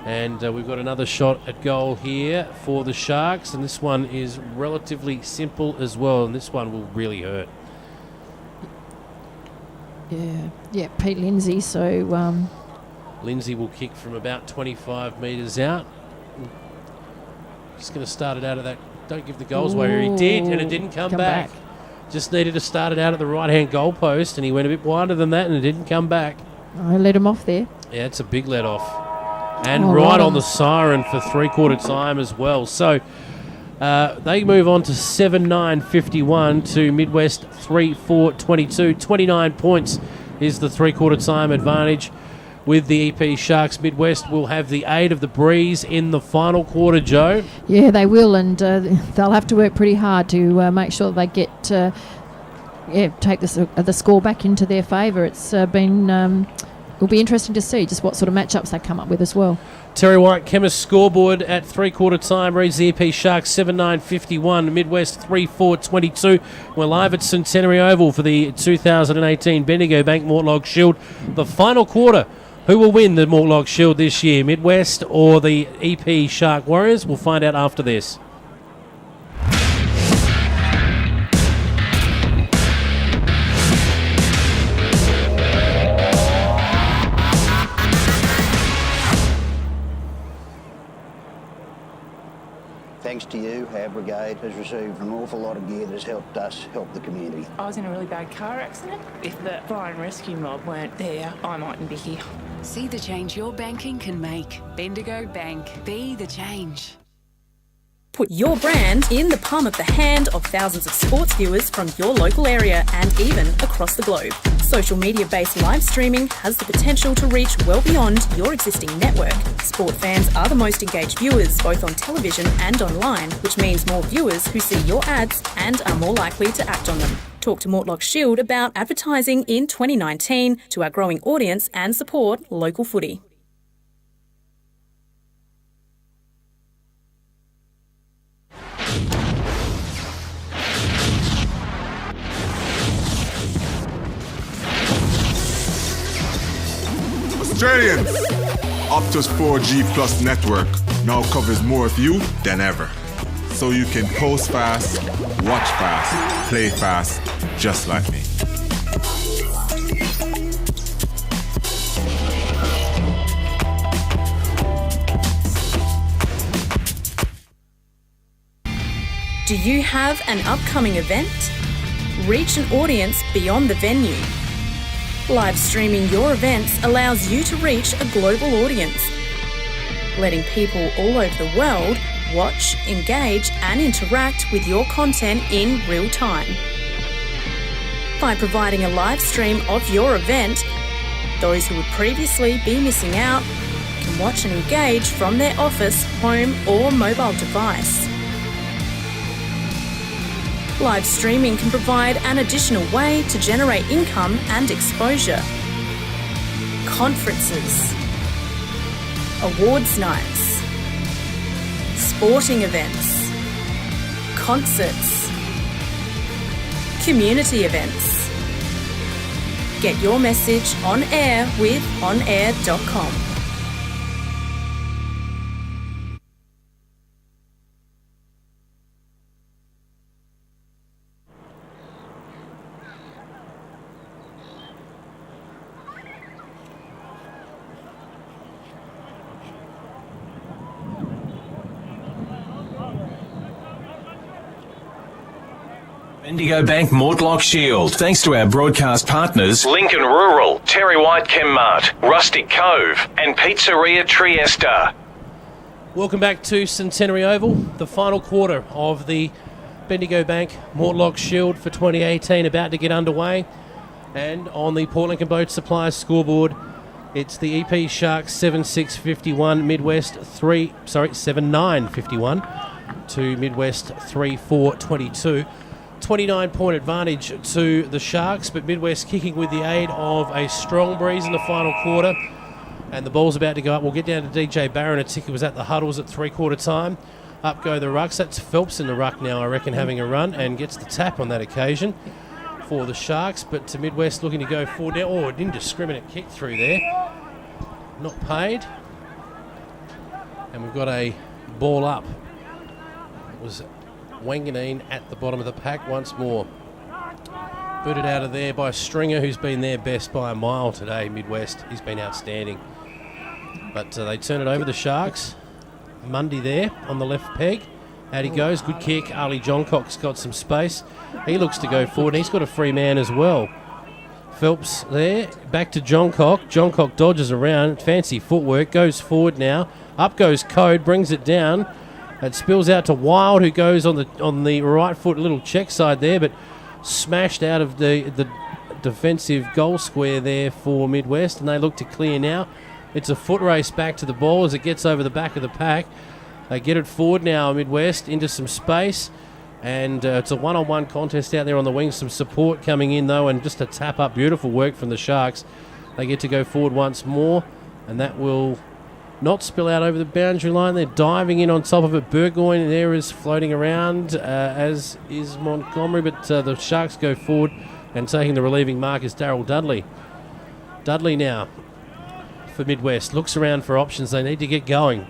And we've got another shot at goal here for the Sharks, and this one is relatively simple as well, and this one will really hurt. Yeah, Pete Lindsay, so... Lindsay will kick from about 25 metres out. Just going to start it out of that. Don't give the goals away. He did, and it didn't come back. Just needed to start it out at the right-hand goal post, and he went a bit wider than that, and it didn't come back. I let him off there. Yeah, it's a big let off. And right on the siren for three-quarter time as well. So they move on to 7-9-51 to Midwest 3-4-22. 29 points is the three-quarter time advantage. With the EP Sharks, Midwest will have the aid of the breeze in the final quarter, Joe. Yeah, they will, and they'll have to work pretty hard to make sure they get take the score back into their favour. It's been it'll be interesting to see just what sort of matchups they come up with as well. Terry White, Chemist scoreboard at three-quarter time reads the EP Sharks 7-9-51, Midwest 3-4-22. We're live at Centenary Oval for the 2018 Bendigo Bank Mortlock Shield. The final quarter. Who will win the Mortlock Shield this year, Midwest or the EP Shark Warriors? We'll find out after this. Thanks to you, our brigade has received an awful lot of gear that has helped us help the community. I was in a really bad car accident. If the fire and rescue mob weren't there, I mightn't be here. See the change your banking can make. Bendigo Bank. Be the change. Put your brand in the palm of the hand of thousands of sports viewers from your local area and even across the globe. Social media-based live streaming has the potential to reach well beyond your existing network. Sport fans are the most engaged viewers, both on television and online, which means more viewers who see your ads and are more likely to act on them. Talk to Mortlock Shield about advertising in 2019 to our growing audience and support local footy. Australians! Optus 4G Plus network now covers more of you than ever. So you can post fast, watch fast, play fast, just like me. Do you have an upcoming event? Reach an audience beyond the venue. Live streaming your events allows you to reach a global audience, letting people all over the world watch, engage, and interact with your content in real time. By providing a live stream of your event, those who would previously be missing out can watch and engage from their office, home, or mobile device. Live streaming can provide an additional way to generate income and exposure. Conferences, awards nights, sporting events, concerts, community events. Get your message on air with onair.com. Bendigo Bank Mortlock Shield. Thanks to our broadcast partners Lincoln Rural, Terry White Chemmart, Rustic Cove and Pizzeria Trieste. Welcome back to Centenary Oval, the final quarter of the Bendigo Bank Mortlock Shield for 2018 about to get underway. And on the Port Lincoln Boat Supplies scoreboard, it's the EP Sharks 7-6-51, Midwest 7-9-51 to Midwest 3-4-22. 29-point advantage to the Sharks, but Midwest kicking with the aid of a strong breeze in the final quarter. And the ball's about to go up. We'll get down to DJ Barron. A ticket was at the huddles at three-quarter time. Up go the rucks. That's Phelps in the ruck now, I reckon, having a run, and gets the tap on that occasion for the Sharks. But to Midwest looking to go forward now. Oh, an indiscriminate kick through there. Not paid. And we've got a ball up. It was Wanganeen at the bottom of the pack once more. Booted out of there by Stringer, who's been their best by a mile today, Midwest. He's been outstanding. But they turn it over, the Sharks. Mundy there on the left peg. Out he goes. Good kick. Ali Johncock's got some space. He looks to go forward. He's got a free man as well. Phelps there. Back to Johncock. Johncock dodges around. Fancy footwork. Goes forward now. Up goes Code. Brings it down. It spills out to Wild, who goes on the right foot. A little check side there, but smashed out of the defensive goal square there for Midwest. And they look to clear now. It's a foot race back to the ball as it gets over the back of the pack. They get it forward now, Midwest, into some space. And it's a one-on-one contest out there on the wing. Some support coming in, though, and just a tap-up. Beautiful work from the Sharks. They get to go forward once more, and that will not spill out over the boundary line. They're diving in on top of it. Burgoyne there is floating around, as is Montgomery. But the Sharks go forward, and taking the relieving mark is Darryl Dudley. Dudley now for Midwest. Looks around for options. They need to get going.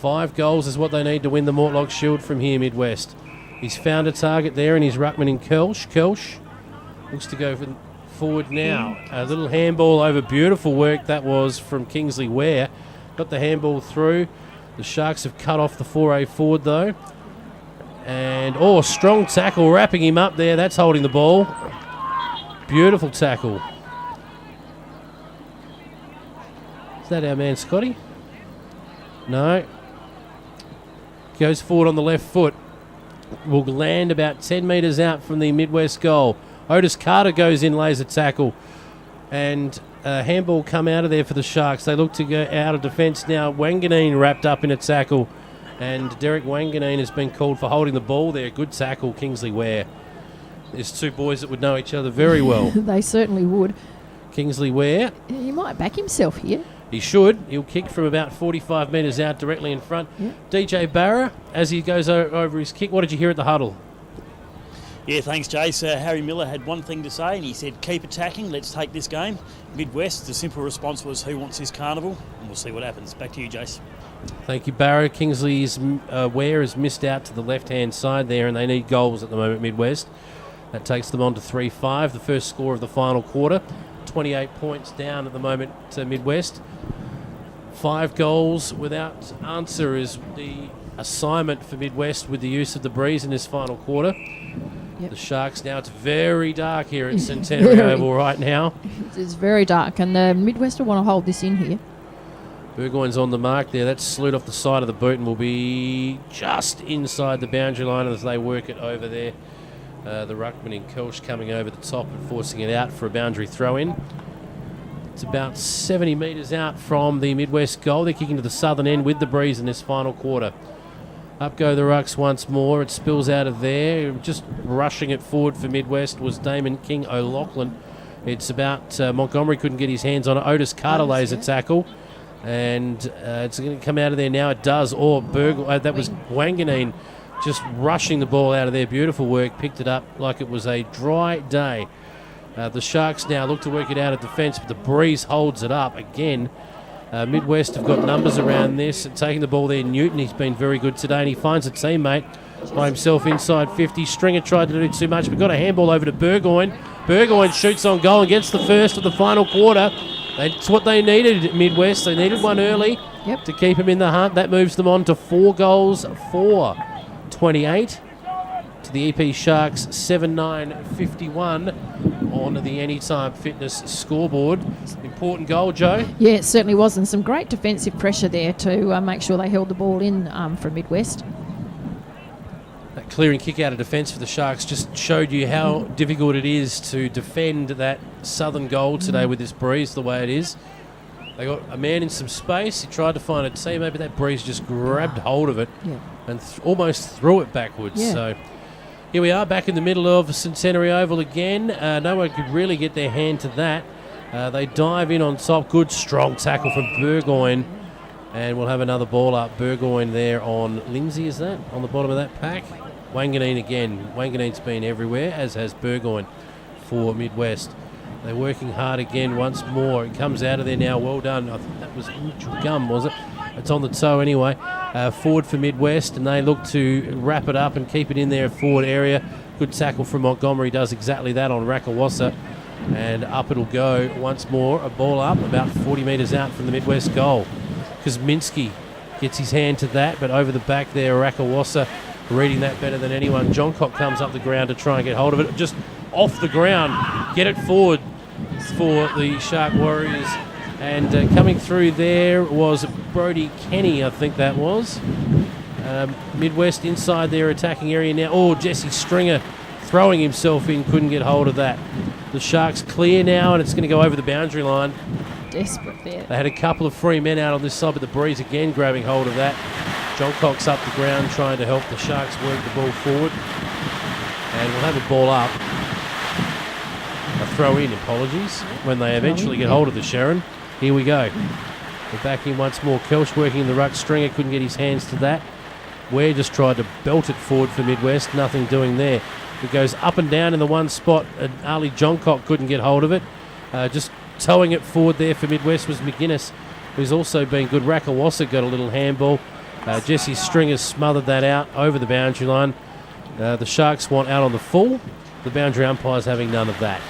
5 goals is what they need to win the Mortlock Shield from here, Midwest. He's found a target there, and he's ruckman in Kelsch. Kelsch looks to go forward now. A little handball over. Beautiful work that was from Kingsley Ware. Got the handball through. The Sharks have cut off the foray forward, though. And, strong tackle, wrapping him up there. That's holding the ball. Beautiful tackle. Is that our man Scotty? No. Goes forward on the left foot. Will land about 10 metres out from the Midwest goal. Otis Carter goes in, lays a tackle. And a handball come out of there for the Sharks. They look to go out of defence now. Wanganeen wrapped up in a tackle. And Derek Wanganeen has been called for holding the ball there. Good tackle, Kingsley Ware. There's two boys that would know each other very well. They certainly would. Kingsley Ware. He might back himself here. He should. He'll kick from about 45 metres out directly in front. Yeah. DJ Barra, as he goes over his kick, what did you hear at the huddle? Yeah, thanks, Jace. Harry Miller had one thing to say, and he said, keep attacking, let's take this game. Midwest, the simple response was, who wants this carnival? And we'll see what happens. Back to you, Jace. Thank you, Barra. Kingsley's Ware has missed out to the left-hand side there, and they need goals at the moment, Midwest. That takes them on to 3-5, the first score of the final quarter. 28 points down at the moment to Midwest. 5 goals without answer is the assignment for Midwest with the use of the breeze in this final quarter. Yep. The Sharks now, it's very dark here at Centenary Oval right now. It's very dark, and the Midwest will want to hold this in here. Burgoyne's on the mark there. That's slewed off the side of the boot and will be just inside the boundary line as they work it over there. The ruckman in Kelsch coming over the top and forcing it out for a boundary throw-in. It's about 70 metres out from the Midwest goal. They're kicking to the southern end with the breeze in this final quarter. Up go the rucks once more. It spills out of there. Just rushing it forward for Midwest was Damon King O'Loughlin. It's about Montgomery couldn't get his hands on it. Otis Carter lays a tackle. And it's going to come out of there now. It does. That was Wanganeen just rushing the ball out of there. Beautiful work. Picked it up like it was a dry day. The Sharks now look to work it out at defence, but the breeze holds it up again. Midwest have got numbers around this. Taking the ball there, Newton, he's been very good today, and he finds a teammate by himself inside 50. Stringer tried to do too much, but got a handball over to Burgoyne. Burgoyne shoots on goal and gets the first of the final quarter. That's what they needed at Midwest. They needed one early to keep him in the hunt. That moves them on to 4 goals for 28 to the EP Sharks 7-9-51 on the Anytime Fitness scoreboard. Important goal, Joe. Yeah, it certainly was, and some great defensive pressure there to make sure they held the ball in for Midwest. That clearing kick out of defence for the Sharks just showed you how difficult it is to defend that southern goal today with this breeze the way it is. They got a man in some space. He tried to find a teammate, but that breeze just grabbed hold of it and almost threw it backwards. Yeah. So Here we are back in the middle of Centenary Oval again. No one could really get their hand to that. They dive in on top. Good strong tackle from Burgoyne. And we'll have another ball up. Burgoyne there on Lindsay, is that? On the bottom of that pack. Wanganeen again. Wanganeen's been everywhere, as has Burgoyne for Midwest. They're working hard again once more. It comes out of there now. Well done. I think that was Mitchell Gum, was it? It's on the toe anyway. Forward for Midwest, and they look to wrap it up and keep it in their forward area. Good tackle from Montgomery, does exactly that on Rakawasa. And up it'll go once more. A ball up about 40 metres out from the Midwest goal. Kuzminski gets his hand to that, but over the back there, Rakawasa reading that better than anyone. Johncock comes up the ground to try and get hold of it. Just off the ground, get it forward for the Shark Warriors. And coming through there was Brody Kenny, I think that was. Midwest inside their attacking area now. Oh, Jesse Stringer throwing himself in, couldn't get hold of that. The Sharks clear now, and it's going to go over the boundary line. Desperate there. They had a couple of free men out on this side, but the Breeze again grabbing hold of that. John Cox up the ground trying to help the Sharks work the ball forward. And we'll have a ball up. A throw in, apologies, when they eventually get hold of the Sharon. Here we go. We're back in once more. Kelch working in the ruck. Stringer couldn't get his hands to that. Ware just tried to belt it forward for Midwest. Nothing doing there. It goes up and down in the one spot. And Ali Johncock couldn't get hold of it. Just towing it forward there for Midwest was McGuinness, who's also been good. Rakawasa got a little handball. Jesse Stringer smothered that out over the boundary line. The Sharks want out on the full. The boundary umpire's having none of that.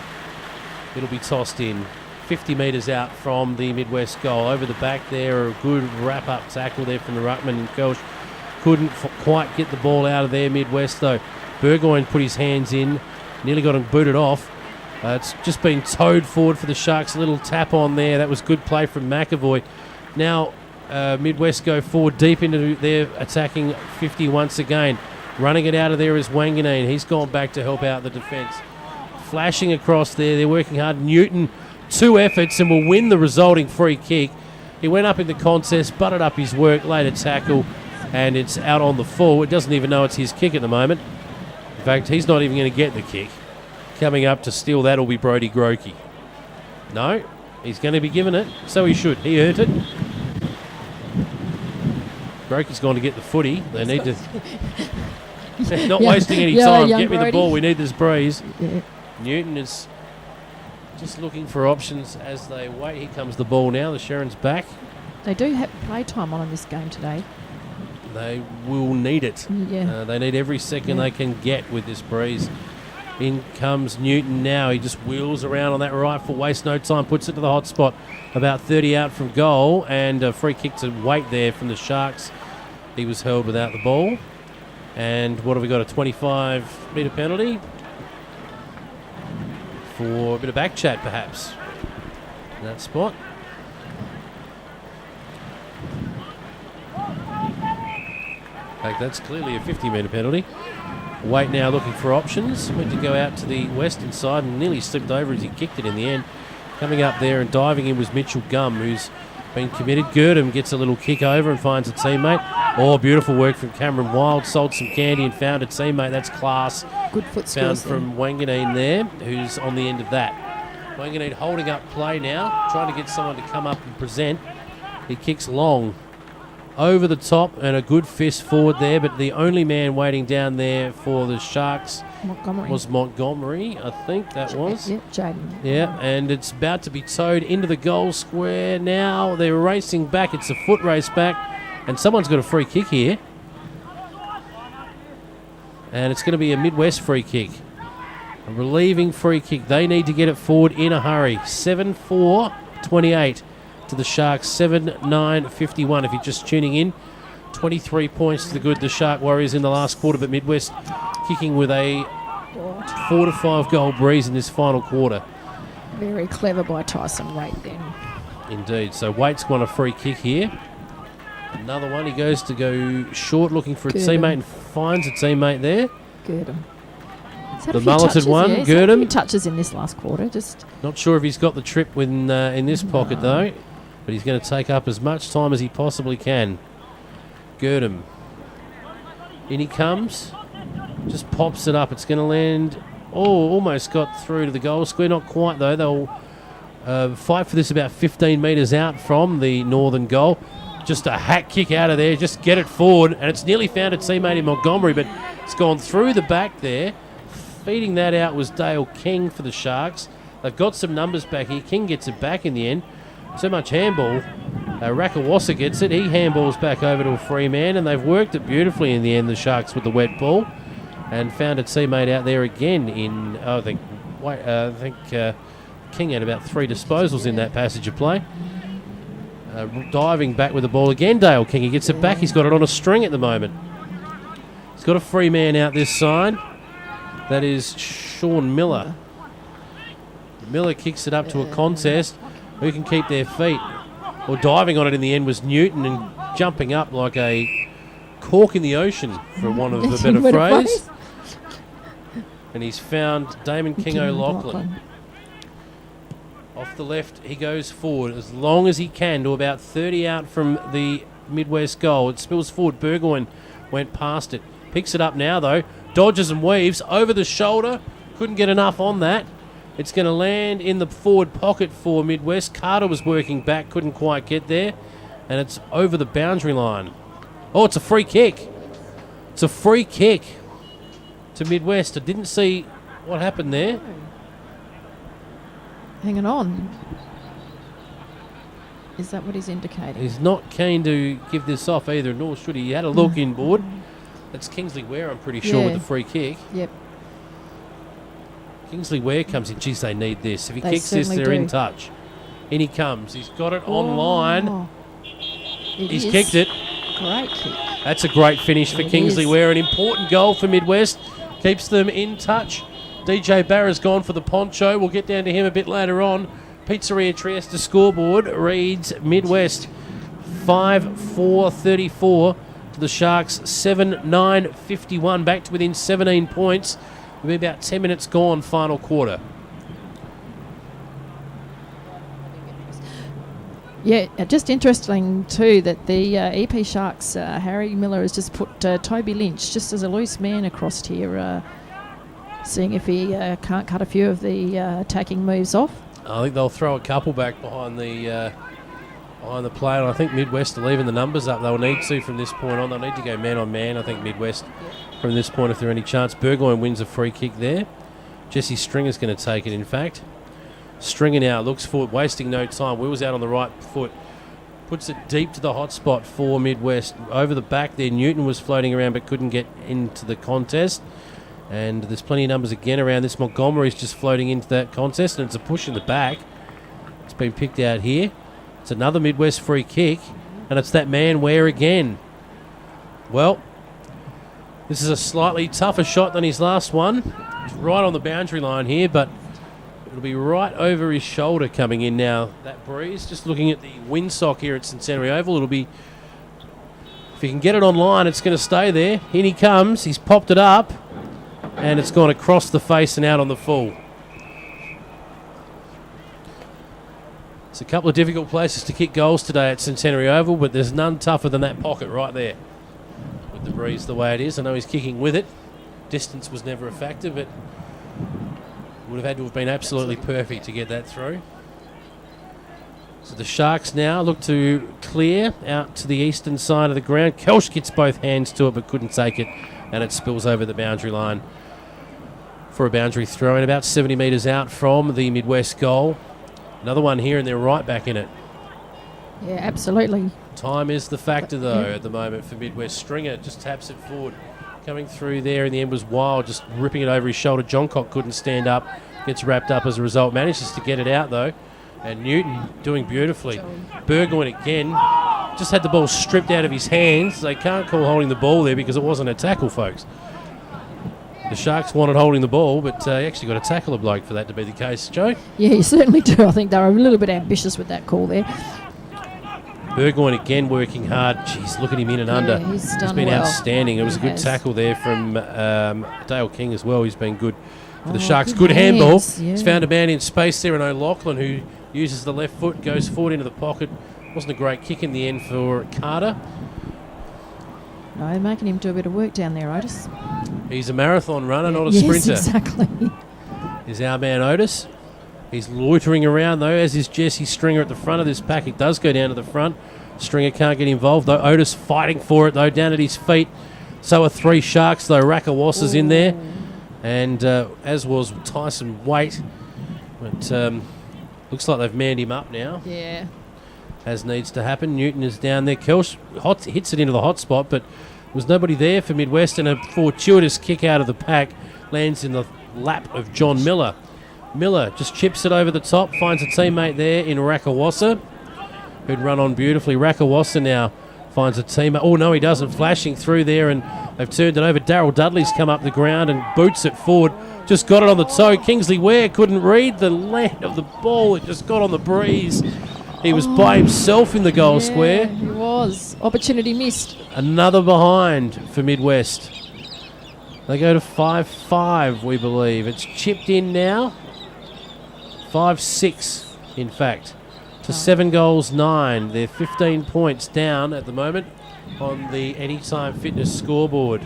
It'll be tossed in 50 metres out from the Midwest goal. Over the back there, a good wrap-up tackle there from the ruckman, and Kelch couldn't quite get the ball out of there. Midwest, though. Burgoyne put his hands in, nearly got him booted off. It's just been towed forward for the Sharks. A little tap on there. That was good play from McAvoy. Now, Midwest go forward deep into their attacking 50 once again. Running it out of there is Wanganeen. He's gone back to help out the defence. Flashing across there. They're working hard. Newton, 2 efforts and will win the resulting free kick. He went up in the contest, butted up his work, laid a tackle, and it's out on the full. It doesn't even know it's his kick at the moment. In fact, he's not even going to get the kick. Coming up to steal that will be Brody Grokey. No, he's going to be given it, so he should. He earned it. Grokey's going to get the footy. They need to... not wasting any time. Get me the ball. We need this breeze. Yeah. Newton is just looking for options as they wait. Here comes the ball now. The Sharon's back. They do have play time on in this game today. They will need it. Yeah. They need every second they can get with this breeze. In comes Newton now. He just wheels around on that right foot, wastes no time, puts it to the hot spot. About 30 out from goal, and a free kick to Waite there from the Sharks. He was held without the ball. And what have we got? A 25-metre penalty for a bit of back chat, perhaps, in that spot. In fact, that's clearly a 50-metre penalty. Waite now looking for options. Went to go out to the western side and nearly slipped over as he kicked it in the end. Coming up there and diving in was Mitchell Gum, who's been committed. Girdham gets a little kick over and finds a teammate. Oh, beautiful work from Cameron Wild. Sold some candy and found a teammate. That's class. Good foot skills. Found from Wanganeen there, who's on the end of that. Wanganeen holding up play now, trying to get someone to come up and present. He kicks long. Over the top and a good fist forward there, but the only man waiting down there for the Sharks was Montgomery, I think that was. Yeah, Jaden. Yeah, and it's about to be towed into the goal square now. They're racing back. It's a foot race back, and someone's got a free kick here. And it's going to be a Midwest free kick. A relieving free kick. They need to get it forward in a hurry. 7-4-28. To the Sharks, 7-9-51. If you're just tuning in, 23 points to the good. The Shark Warriors in the last quarter, but Midwest kicking with a 4 to 5 goal breeze in this final quarter. Very clever by Tyson Waite then. Indeed. So Waite's won a free kick here. Another one. He goes to go short, looking for a teammate, and finds a teammate there. Girdham. The mulleted one, yeah, Girdham. Touches in this last quarter. Just not sure if he's got the trip in this pocket though. But he's going to take up as much time as he possibly can. Girdham. In he comes. Just pops it up. It's going to land. Oh, almost got through to the goal square. Not quite, though. They'll fight for this about 15 metres out from the northern goal. Just a hack kick out of there. Just get it forward. And it's nearly found its teammate in Montgomery, but it's gone through the back there. Feeding that out was Dale King for the Sharks. They've got some numbers back here. King gets it back in the end. So much handball. Rakawasa gets it. He handballs back over to a free man, and they've worked it beautifully in the end, the Sharks, with the wet ball. And found a teammate out there again in, I think King had about 3 disposals in that passage of play. Diving back with the ball again, Dale King. He gets it back. He's got it on a string at the moment. He's got a free man out this side. That is Sean Miller. Miller kicks it up to a contest. Who can keep their feet? Well, diving on it in the end was Newton, and jumping up like a cork in the ocean, for want of a better phrase. And he's found Damon King O'Loughlin. Off the left, he goes forward as long as he can to about 30 out from the Midwest goal. It spills forward. Burgoyne went past it. Picks it up now, though. Dodges and weaves over the shoulder. Couldn't get enough on that. It's going to land in the forward pocket for Midwest. Carter was working back, couldn't quite get there. And it's over the boundary line. Oh, it's a free kick. It's a free kick to Midwest. I didn't see what happened there. Hanging on. Is that what he's indicating? He's not keen to give this off either, nor should he. He had a look inboard. That's Kingsley Ware, I'm pretty sure, with the free kick. Yep. Kingsley Ware comes in. Geez, they need this. If he They kicks this, they're certainly in do. touch. In he comes. He's got it on line. He's is. kicked it. Great kick. That's a great finish for It Kingsley is. Ware. An important goal for Midwest. Keeps them in touch. DJ Barra's gone for the poncho. We'll get down to him a bit later on. Pizzeria Trieste scoreboard reads Midwest 5-4-34 to the Sharks 7-9-51. Back to within 17 points. We'll be about 10 minutes gone, final quarter. Yeah, just interesting too that the EP Sharks, Harry Miller has just put Toby Lynch just as a loose man across here, seeing if he can't cut a few of the attacking moves off. I think they'll throw a couple back behind the play, and I think Midwest are leaving the numbers up. They'll need to from this point on. They'll need to go man on man, I think, Midwest, from this point, if there's any chance. Burgoyne wins a free kick there. Jesse Stringer's going to take it, in fact. Stringer now looks forward, wasting no time. Wheels out on the right foot. Puts it deep to the hot spot for Midwest. Over the back there, Newton was floating around but couldn't get into the contest. And there's plenty of numbers again around this. Montgomery's just floating into that contest, and it's a push in the back. It's been picked out here. It's another Midwest free kick, and it's that man Ware again. Well, this is a slightly tougher shot than his last one. It's right on the boundary line here, but it'll be right over his shoulder coming in now. That breeze, just looking at the windsock here at Centenary Oval, it'll be, if he can get it online, it's going to stay there. In he comes, he's popped it up, and it's gone across the face and out on the full. It's a couple of difficult places to kick goals today at Centenary Oval, but there's none tougher than that pocket right there. With the breeze the way it is, I know he's kicking with it. Distance was never a factor, but would have had to have been absolutely perfect to get that through. So the Sharks now look to clear out to the eastern side of the ground. Kelsch gets both hands to it but couldn't take it, and it spills over the boundary line for a boundary throw in about 70 metres out from the Midwest goal. Another one here, and they're right back in it. Yeah, absolutely. Time is the factor, though, at the moment for Midwest. Stringer just taps it forward. Coming through there in the end was Wild, just ripping it over his shoulder. Johncock couldn't stand up, gets wrapped up as a result. Manages to get it out, though. And Newton doing beautifully. Burgoyne again, just had the ball stripped out of his hands. They can't call holding the ball there because it wasn't a tackle, folks. The Sharks wanted holding the ball, but you actually got to tackle a bloke for that to be the case, Joe. Yeah, you certainly do. I think they were a little bit ambitious with that call there. Burgoyne again working hard. Jeez, look at him in and under. He's He's done been well. outstanding. It was a He good has. tackle there from Dale King as well. He's been good for the Oh, Sharks. good Good handball. hands, yeah. He's found a man in space there, and O'Loughlin, who uses the left foot, goes forward into the pocket. Wasn't a great kick in the end for Carter. No, they're making him do a bit of work down there, Otis. He's a marathon runner, not a yes, sprinter. Exactly. Is our man Otis. He's loitering around, though, as is Jesse Stringer at the front of this pack. It does go down to the front. Stringer can't get involved, though. Otis fighting for it, though, down at his feet. So are 3 Sharks, though. Rakawassa's in there. And as was Tyson Waite. But looks like they've manned him up now. Yeah. As needs to happen. Newton is down there. Kelsch hits it into the hot spot, but there was nobody there for Midwest, and a fortuitous kick out of the pack lands in the lap of John Miller. Miller just chips it over the top, finds a teammate there in Rakawassa, who'd run on beautifully. Rakawassa now finds a teammate. Oh, no, he doesn't. Flashing through there, and they've turned it over. Darryl Dudley's come up the ground and boots it forward. Just got it on the toe. Kingsley Ware couldn't read the land of the ball. It just got on the breeze. He was by himself in the goal square. He was. Opportunity missed. Another behind for Midwest. They go to 5-5, we believe. It's chipped in now. 5-6, in fact, to 7 goals, 9. They're 15 points down at the moment on the Anytime Fitness scoreboard.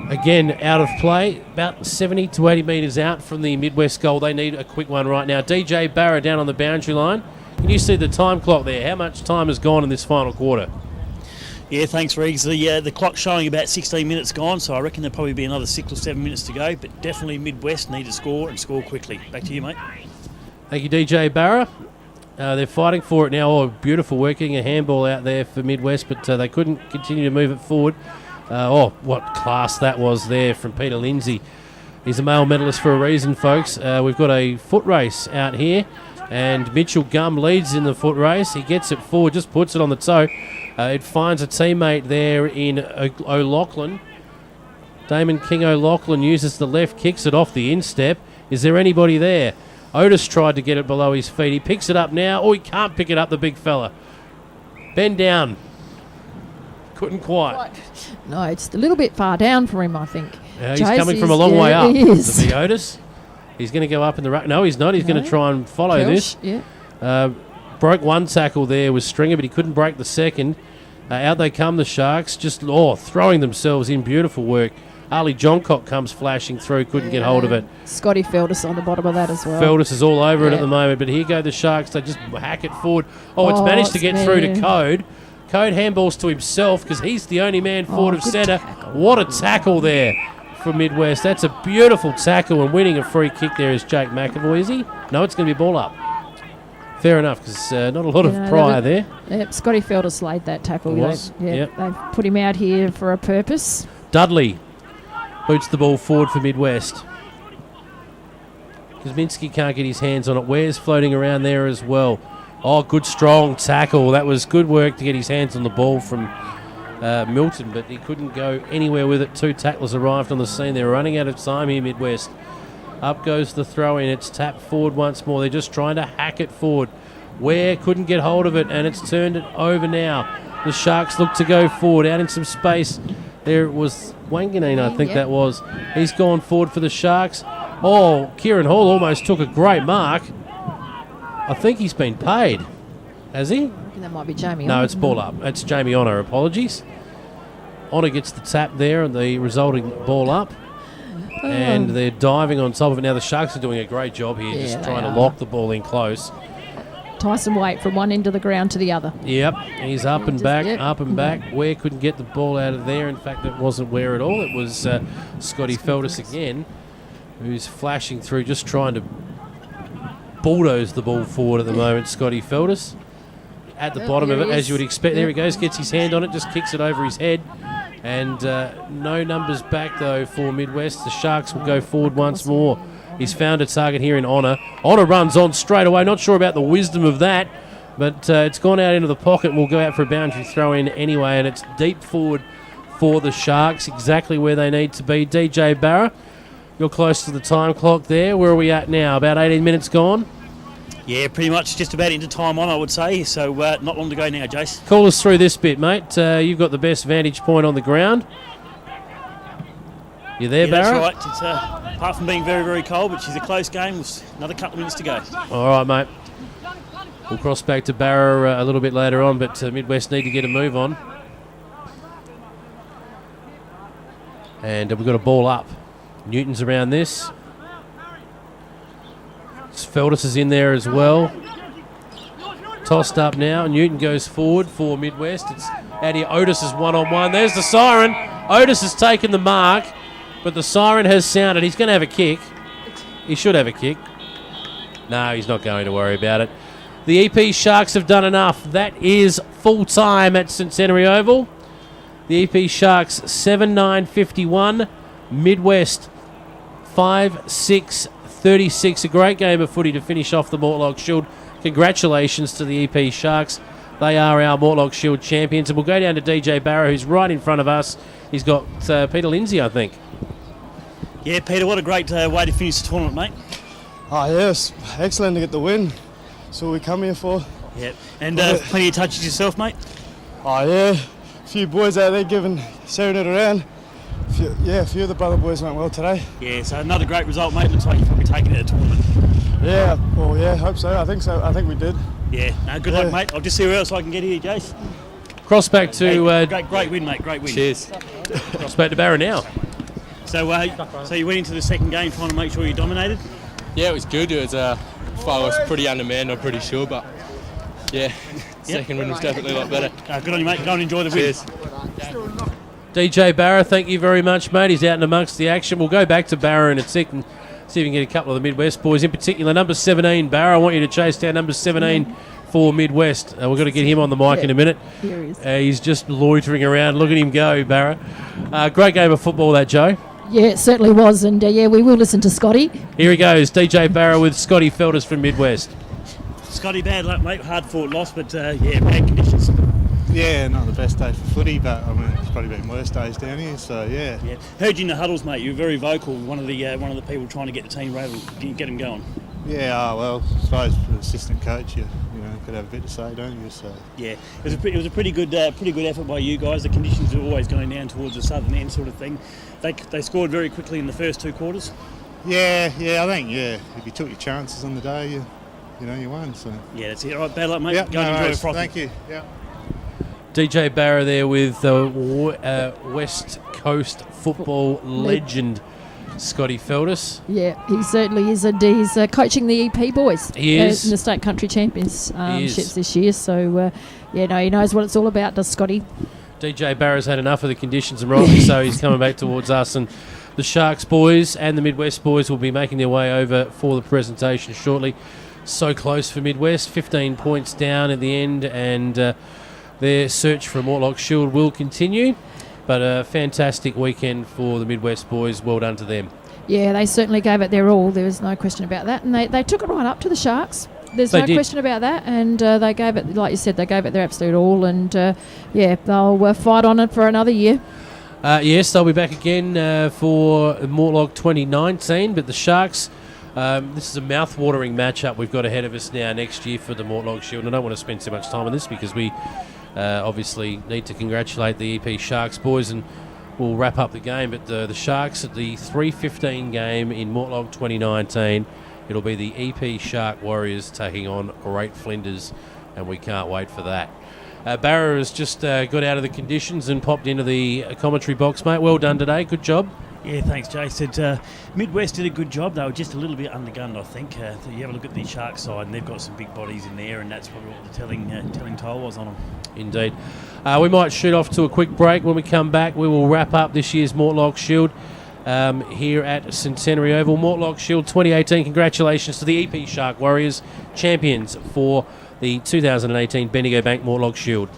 Again, out of play, about 70 to 80 metres out from the Midwest goal. They need a quick one right now. DJ Barra down on the boundary line. Can you see the time clock there? How much time has gone in this final quarter? Yeah, thanks, Riggs. The clock's showing about 16 minutes gone, so I reckon there'll probably be another 6 or 7 minutes to go, but definitely Midwest need to score and score quickly. Back to you, mate. Thank you, DJ Barra. They're fighting for it now. Oh, beautiful working, a handball out there for Midwest, but they couldn't continue to move it forward. What class that was there from Peter Lindsay. He's a male medalist for a reason, folks. We've got a foot race out here, and Mitchell Gum leads in the foot race. He gets it forward, just puts it on the toe. It finds a teammate there in O'Loughlin. Damon King O'Loughlin uses the left, kicks it off the instep. Is there anybody there? Otis tried to get it below his feet. He picks it up now. Oh, he can't pick it up, the big fella. Bend down. Couldn't quite. No, it's a little bit far down for him, I think. He's coming from a long way up. He is. The big Otis. He's going to go up in the ruck. No, he's not. He's going to try and follow this. Yeah. Broke one tackle there with Stringer, but he couldn't break the second. Out they come, the Sharks, just throwing themselves in. Beautiful work. Ali Johncock comes flashing through, couldn't get hold of it. Scotty Feldus on the bottom of that as well. Feldus is all over it at the moment, but here go the Sharks. They just hack it forward. It's managed to get through to Code. Code handballs to himself because he's the only man forward of centre. What a tackle there for Midwest. That's a beautiful tackle, and winning a free kick there is Jake McAvoy, is he? No, it's going to be a ball up. Fair enough, because not a lot of prior there. Yep, Scotty Feldus laid that tackle. Yep. They've put him out here for a purpose. Dudley boots the ball forward for Midwest. Kuzminski can't get his hands on it. Ware's floating around there as well. Oh, good strong tackle. That was good work to get his hands on the ball from Milton, but he couldn't go anywhere with it. 2 tacklers arrived on the scene. They're running out of time here, Midwest. Up goes the throw in. It's tapped forward once more. They're just trying to hack it forward. Ware couldn't get hold of it, and it's turned it over now. The Sharks look to go forward, out in some space. There it was Wanganeen, I think that was. He's gone forward for the Sharks. Oh, Kieran Hall almost took a great mark. I think he's been paid. Has he? I reckon that might be Jamie. No, it's ball up. It's Jamie Honor. Apologies. Honor gets the tap there and the resulting ball up. And they're diving on top of it. Now the Sharks are doing a great job here, just trying to lock the ball in close. Tyson Waite from one end of the ground to the other. Yep, he's up and back, up and back. Ware couldn't get the ball out of there. In fact, it wasn't Ware at all. It was Scotty Feldus again, who's flashing through, just trying to bulldoze the ball forward at the moment. Scotty Feldus at the bottom of it, as you would expect. There he goes, gets his hand on it, just kicks it over his head. And no numbers back, though, for Midwest. The Sharks will go forward once more. He's found a target here in Honor. Honor runs on straight away. Not sure about the wisdom of that, but it's gone out into the pocket and will go out for a boundary throw in anyway, and it's deep forward for the Sharks, exactly where they need to be. DJ Barra, you're close to the time clock there. Where are we at now? About 18 minutes gone? Yeah, pretty much just about into time on, I would say. So not long to go now, Jace. Call us through this bit, mate. You've got the best vantage point on the ground. You there, Barra? That's right. It's, apart from being very, very cold, which is a close game, with another couple of minutes to go. All right, mate. We'll cross back to Barra a little bit later on, but Midwest need to get a move on. And we've got a ball up. Newton's around this. Feldus is in there as well. Tossed up now. Newton goes forward for Midwest. It's out here. Otis is one-on-one. There's the siren. Otis has taken the mark, but the siren has sounded. He's going to have a kick. He should have a kick. No, he's not going to worry about it. The EP Sharks have done enough. That is full time at Centenary Oval. The EP Sharks 7-9-51. Midwest 5-6-36. A great game of footy to finish off the Mortlock Shield. Congratulations to the EP Sharks. They are our Mortlock Shield champions. And we'll go down to DJ Barrow, who's right in front of us. He's got Peter Lindsay, I think. Yeah, Peter, what a great way to finish the tournament, mate. Oh, yes, excellent to get the win. That's what we come here for. Yep, and plenty of touches yourself, mate. Oh, yeah, a few boys out there sharing it around. A few of the brother boys went well today. Yeah, so another great result, mate. Looks like you've probably taken it at the tournament. Yeah, well, yeah, hope so. I think so. I think we did. Yeah, no, good luck, mate. I'll just see where else I can get here, Jace. Cross back to... great win, mate, great win. Cheers. Cross back to Barrow now. So you went into the second game trying to make sure you dominated? Yeah, it was good. It was, I was pretty undermanned, I'm pretty sure, but yeah, second win was definitely a lot better. Good on you, mate. Go and enjoy the win. Cheers. DJ Barrow, thank you very much, mate. He's out and amongst the action. We'll go back to Barrow in a second, see if we can get a couple of the Midwest boys, in particular number 17, Barrow. I want you to chase down number 17 for Midwest. We've got to get him on the mic in a minute. Here he is. He's just loitering around. Look at him go, Barrow. Great game of football, that, Joe. Yeah, it certainly was. And we will listen to Scotty. Here he goes, DJ Barrow with Scotty Feldus from Midwest. Scotty, bad luck, mate. Hard fought loss, but bad conditions. Yeah, not the best day for footy, but I mean it's probably been worse days down here. So yeah. Heard you in the huddles, mate. You were very vocal. One of the people trying to get the team rolling, get them going. Yeah, well, I suppose for the assistant coach, you could have a bit to say, don't you? So yeah, it was a pretty good effort by you guys. The conditions are always going down towards the southern end, sort of thing. They scored very quickly in the first two quarters. Yeah, I think if you took your chances on the day, you won. So yeah, that's it. All right, bad luck, mate. Yep, Go and enjoy the frothy. Thank you. Yeah. DJ Barrow there with West Coast football legend Scotty Feldus. Yeah, he certainly is, and he's coaching the EP boys. He is. In the State Country Championships this year. So, he knows what it's all about, does Scotty? DJ Barrow's had enough of the conditions, and rightly so. He's coming back towards us, and the Sharks boys and the Midwest boys will be making their way over for the presentation shortly. So close for Midwest, 15 points down at the end, and their search for a Mortlock Shield will continue. But a fantastic weekend for the Midwest boys. Well done to them. Yeah, they certainly gave it their all. There was no question about that. And they took it right up to the Sharks. There's no question about that. And they gave it, like you said, they gave it their absolute all. And, they'll fight on it for another year. Yes, they'll be back again for Mortlock 2019. But the Sharks, this is a mouth-watering matchup we've got ahead of us now next year for the Mortlock Shield. And I don't want to spend too much time on this because we obviously need to congratulate the EP Sharks boys, and we'll wrap up the game. But the Sharks at the 3:15 game in Mortlock 2019, it'll be the EP Shark Warriors taking on Great Flinders, and we can't wait for that. Barrow has just got out of the conditions and popped into the commentary box, mate. Well done today. Good job. Yeah, thanks, Jace. Midwest did a good job. They were just a little bit undergunned, I think. You have a look at the Shark side, and they've got some big bodies in there, and that's probably what the telling toll was on them. Indeed. We might shoot off to a quick break. When we come back, we will wrap up this year's Mortlock Shield here at Centenary Oval. Mortlock Shield 2018. Congratulations to the EP Shark Warriors, champions for the 2018 Bendigo Bank Mortlock Shield.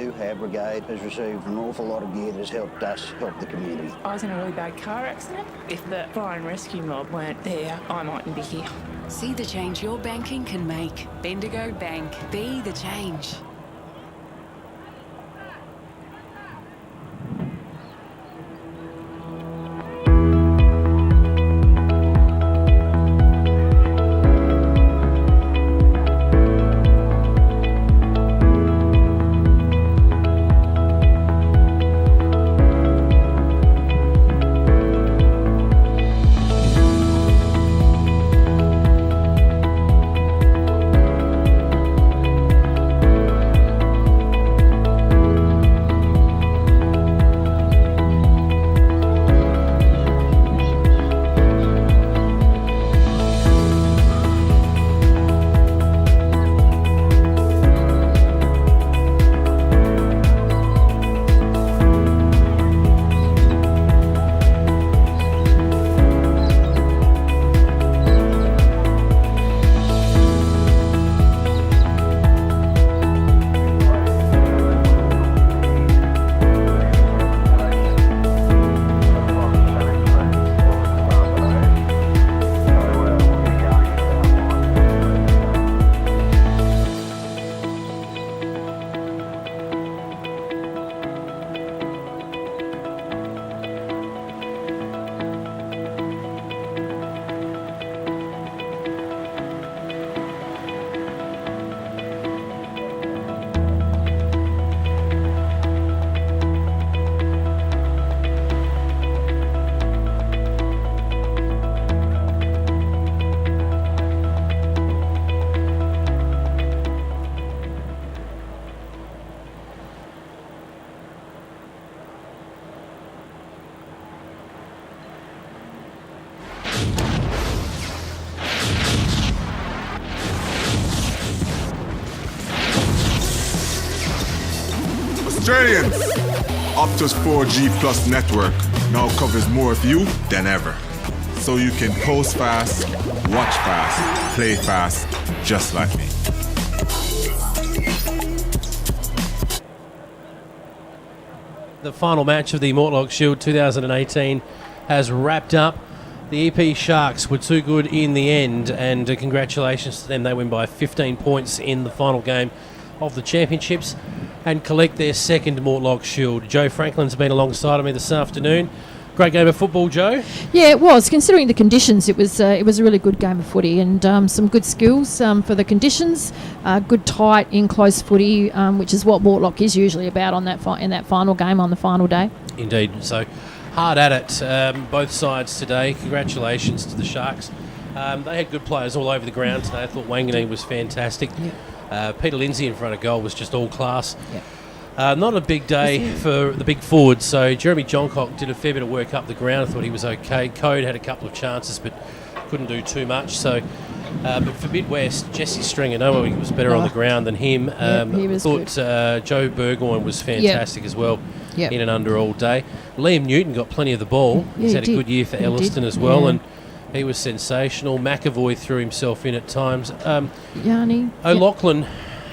you, our brigade has received an awful lot of gear that has helped us help the community. I was in a really bad car accident. If the fire and rescue mob weren't there, I mightn't be here. See the change your banking can make. Bendigo Bank. Be the change. Australians! Optus 4G Plus network now covers more of you than ever. So you can post fast, watch fast, play fast, just like me. The final match of the Mortlock Shield 2018 has wrapped up. The EP Sharks were too good in the end, and congratulations to them. They win by 15 points in the final game of the championships and collect their second Mortlock Shield. Joe Franklin's been alongside of me this afternoon. Great game of football, Joe. Yeah, it was. Considering the conditions, it was a really good game of footy, and some good skills for the conditions. Good tight, in close footy, which is what Mortlock is usually about on that in that final game on the final day. Indeed. So hard at it, both sides today. Congratulations to the Sharks. They had good players all over the ground today. I thought Wanganeen was fantastic. Peter Lindsay in front of goal was just all class. Not a big day for the big forwards, so Jeremy Johncock did a fair bit of work up the ground. I thought he was okay. Code had a couple of chances but couldn't do too much. So, but for Midwest, Jesse Stringer, he was better on the ground than him. He was thought Joe Burgoyne was fantastic as well, in and under all day. Liam Newton got plenty of the ball. He's had a good year for Elliston as well, and he was sensational. McAvoy threw himself in at times. Yanni O'Loughlin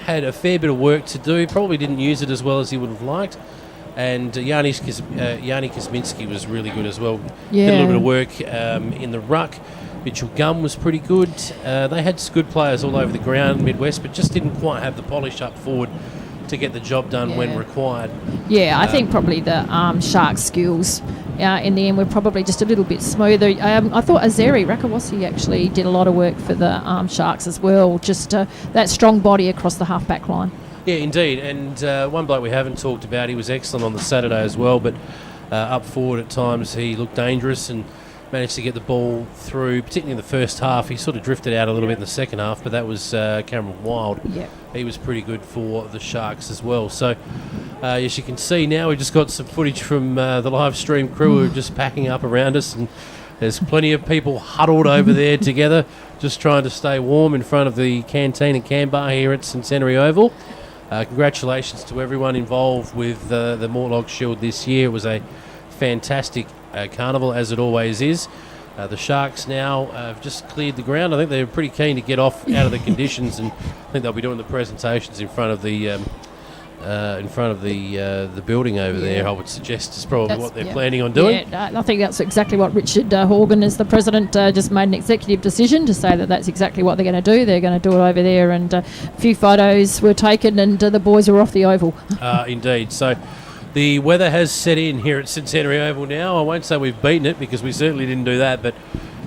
had a fair bit of work to do. He probably didn't use it as well as he would have liked. And Yanni Kosminski was really good as well. Did a little bit of work in the ruck. Mitchell Gum was pretty good. They had good players all over the ground, Midwest, but just didn't quite have the polish up forward to get the job done when required. Yeah, I think probably the Sharks' skills in the end were probably just a little bit smoother. I thought Azeri Rakawasi actually did a lot of work for the Sharks as well, just that strong body across the half-back line. Yeah, indeed. And one bloke we haven't talked about, he was excellent on the Saturday as well, but up forward at times he looked dangerous and managed to get the ball through, particularly in the first half. He sort of drifted out a little bit in the second half, but that was Cameron Wild. Yeah. He was pretty good for the Sharks as well. So, as you can see now, we've just got some footage from the live stream crew who are just packing up around us, and there's plenty of people huddled over there together, just trying to stay warm in front of the canteen and can bar here at Centenary Oval. Congratulations to everyone involved with the Mortlock Shield this year. It was a fantastic carnival, as it always is. The Sharks now have just cleared the ground. I think they're pretty keen to get off out of the conditions, and I think they'll be doing the presentations in front of the in front of the building over there, I would suggest is probably what they're yeah. planning on doing. Yeah, I think that's exactly what Richard Horgan, as the president, just made an executive decision to say that that's exactly what they're going to do. They're going to do it over there, and a few photos were taken, and the boys are off the oval. Indeed. So the weather has set in here at Centenary Oval now. I won't say we've beaten it because we certainly didn't do that, but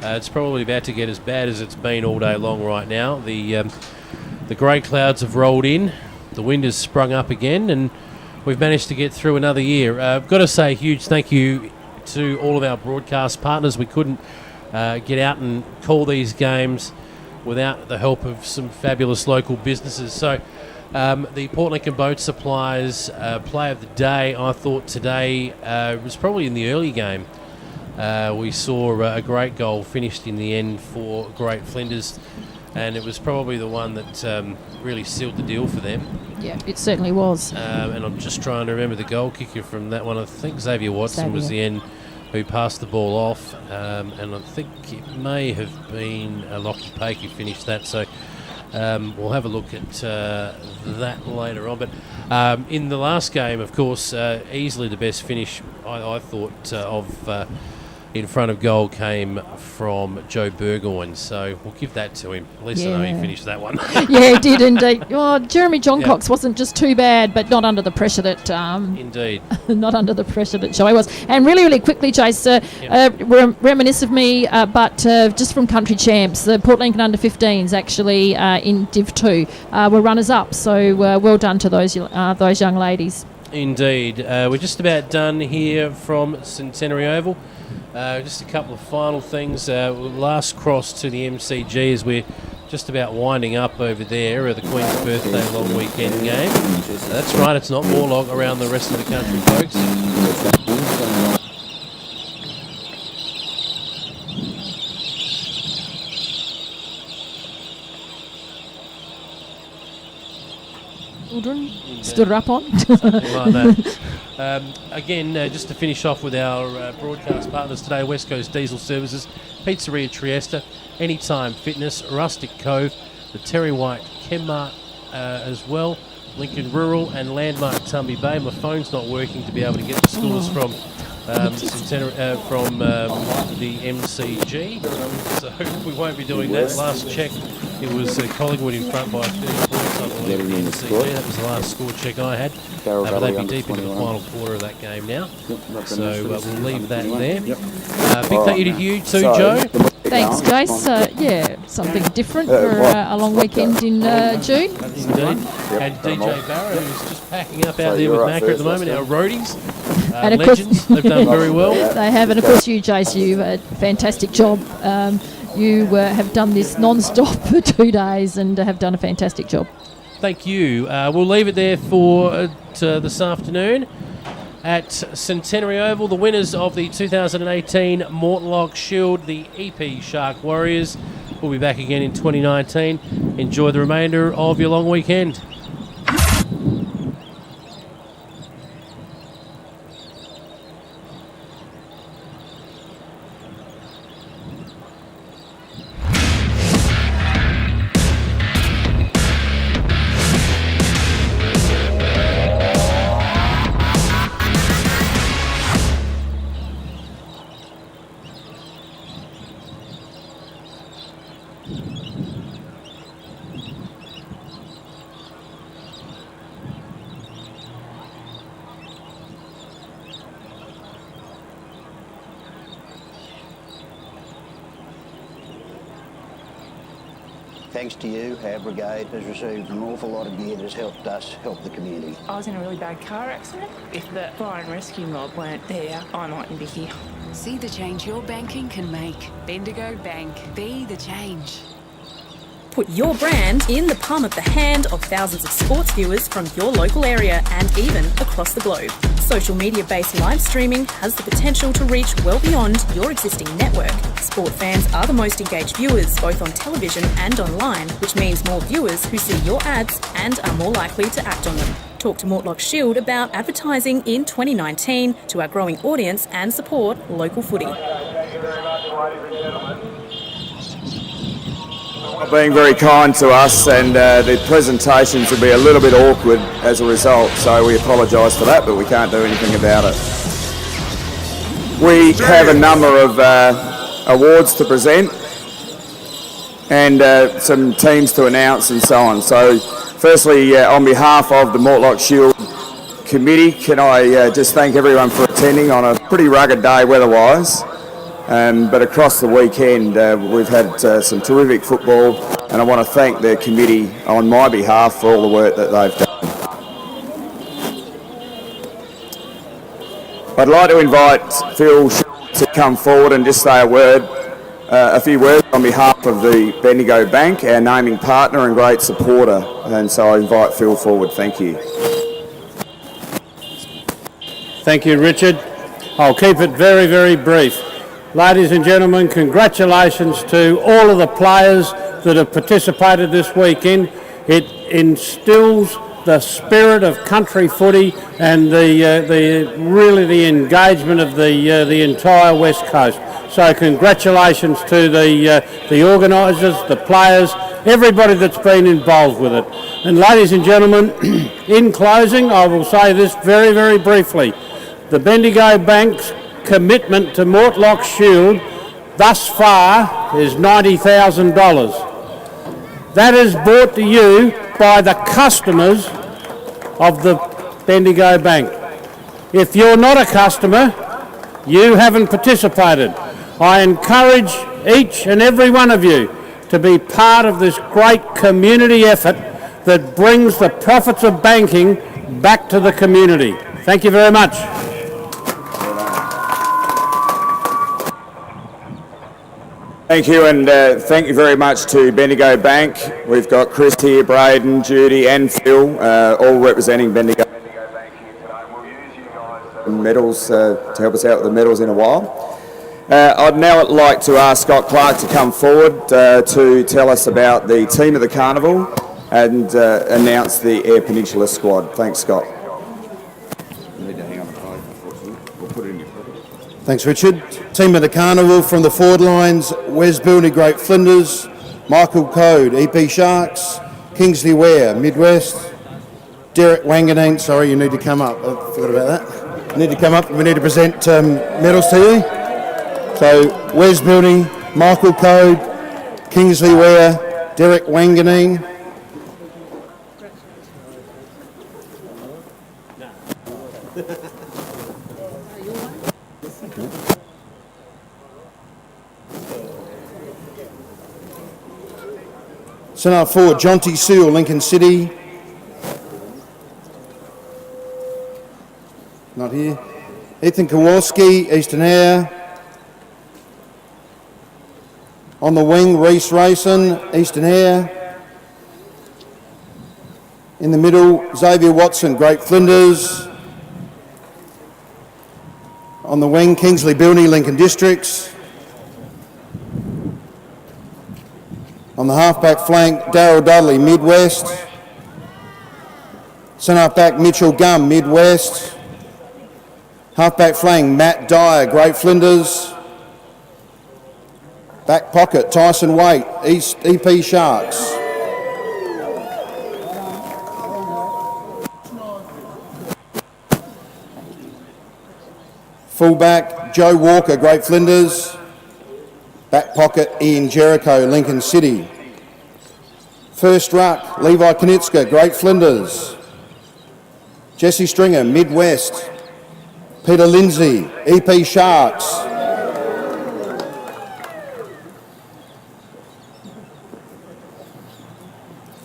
it's probably about to get as bad as it's been all day long right now. The grey clouds have rolled in. The wind has sprung up again, and we've managed to get through another year. I've got to say a huge thank you to all of our broadcast partners. We couldn't get out and call these games without the help of some fabulous local businesses. So the Port Lincoln Boat Supplies play of the day, I thought today was probably in the early game. We saw a great goal finished in the end for Great Flinders, and it was probably the one that really sealed the deal for them. Yeah, it certainly was. And I'm just trying to remember the goal kicker from that one. I think Xavier Watson was the end who passed the ball off, and I think it may have been Lockie Pake who finished that. So we'll have a look at that later on. But in the last game, of course, easily the best finish I thought of in front of goal came from Joe Burgoyne, so we'll give that to him. At least I know he finished that one. Yeah, he did indeed. Oh, Jeremy John Cox wasn't just too bad, but not under the pressure that... Indeed. Not under the pressure that Joey was. And really, really quickly, Chase, reminisce of me, but just from Country Champs, the Port Lincoln Under-15s actually in Div 2 were runners-up, so well done to those young ladies. Indeed. We're just about done here from Centenary Oval. Just a couple of final things. Last cross to the MCG as we're just about winding up over there, the Queen's Birthday long weekend game. That's right, it's not Mortlock around the rest of the country, folks. Children stood up on. Something like that. Again, just to finish off with our broadcast partners today, West Coast Diesel Services, Pizzeria Trieste, Anytime Fitness, Rustic Cove, the Terry White Chemmart as well, Lincoln Rural and Landmark Tumby Bay. My phone's not working to be able to get the scores from the MCG, so we won't be doing that. Last check, it was Collingwood in front by 30 points, I believe, in the MCG. That was the last score check I had. But they'd be deep into the final quarter of that game now, so we'll leave that there. Big thank you to you too, Joe. Thanks, Jace. Yeah, something different for a long weekend in June. Indeed. And DJ Barrow, who's just packing up out there with Macca at the moment, our roadies. And of legends, they've done very well. They have, and of course you, Jace, you've a fantastic job. You have done this non-stop for 2 days and have done a fantastic job. Thank you. We'll leave it there for this afternoon. At Centenary Oval, the winners of the 2018 Mortlock Shield, the EP Shark Warriors. We'll be back again in 2019. Enjoy the remainder of your long weekend. Thanks to you, our brigade has received an awful lot of gear that has helped us help the community. I was in a really bad car accident. If the fire and rescue mob weren't there, I mightn't be here. See the change your banking can make. Bendigo Bank. Be the change. Put your brand in the palm of the hand of thousands of sports viewers from your local area and even across the globe. Social media-based live streaming has the potential to reach well beyond your existing network. Sport fans are the most engaged viewers, both on television and online, which means more viewers who see your ads and are more likely to act on them. Talk to Mortlock Shield about advertising in 2019 to our growing audience and support local footy. Thank you very much, ladies and gentlemen. The Being very kind to us, and the presentations will be a little bit awkward as a result, so we apologise for that, but we can't do anything about it. We have a number of awards to present and some teams to announce and so on. So firstly, on behalf of the Mortlock Shield Committee, can I just thank everyone for attending on a pretty rugged day weather-wise. But across the weekend, we've had some terrific football, and I want to thank the committee on my behalf for all the work that they've done. I'd like to invite Phil to come forward and just say a few words on behalf of the Bendigo Bank, our naming partner and great supporter. And so I invite Phil forward. Thank you. Thank you, Richard. I'll keep it very, very brief. Ladies and gentlemen, congratulations to all of the players that have participated this weekend. It instills the spirit of country footy and the engagement of the entire West Coast. So congratulations to the organisers, the players, everybody that's been involved with it. And ladies and gentlemen, in closing, I will say this very, very briefly. The Bendigo Bank's commitment to Mortlock Shield thus far is $90,000. That is brought to you by the customers of the Bendigo Bank. If you're not a customer, you haven't participated. I encourage each and every one of you to be part of this great community effort that brings the profits of banking back to the community. Thank you very much. Thank you, and thank you very much to Bendigo Bank. We've got Chris here, Braden, Judy and Phil, all representing Bendigo Bank here today. We'll use you guys medals to help us out with the medals in a while. I'd now like to ask Scott Clark to come forward to tell us about the team of the carnival and announce the Eyre Peninsula squad. Thanks, Scott. You need to hang on the phone, unfortunately. We'll put it in your pocket. Thanks, Richard. Team of the carnival from the forward lines: Wes Bilney, Great Flinders; Michael Code, EP Sharks; Kingsley Ware, Midwest; Derek Wanganeen. Sorry, you need to come up. I forgot about that. You need to come up. We need to present medals to you. So Wes Bilney, Michael Code, Kingsley Ware, Derek Wanganeen. Centre forward, Jonty Sewell, Lincoln City. Not here. Ethan Kowalski, Eastern Eyre. On the wing, Reece Rayson, Eastern Eyre. In the middle, Xavier Watson, Great Flinders. On the wing, Kingsley Bilney, Lincoln Districts. On the half-back flank, Darryl Dudley, Midwest. Centre-half-back, Mitchell Gum, Midwest. Half-back flank, Matt Dyer, Great Flinders. Back pocket, Tyson Waite, East EP Sharks. Full-back, Joe Walker, Great Flinders. Back pocket, Ian Jericho, Lincoln City. First ruck, Levi Knitska, Great Flinders. Jesse Stringer, Midwest. Peter Lindsay, EP Sharks.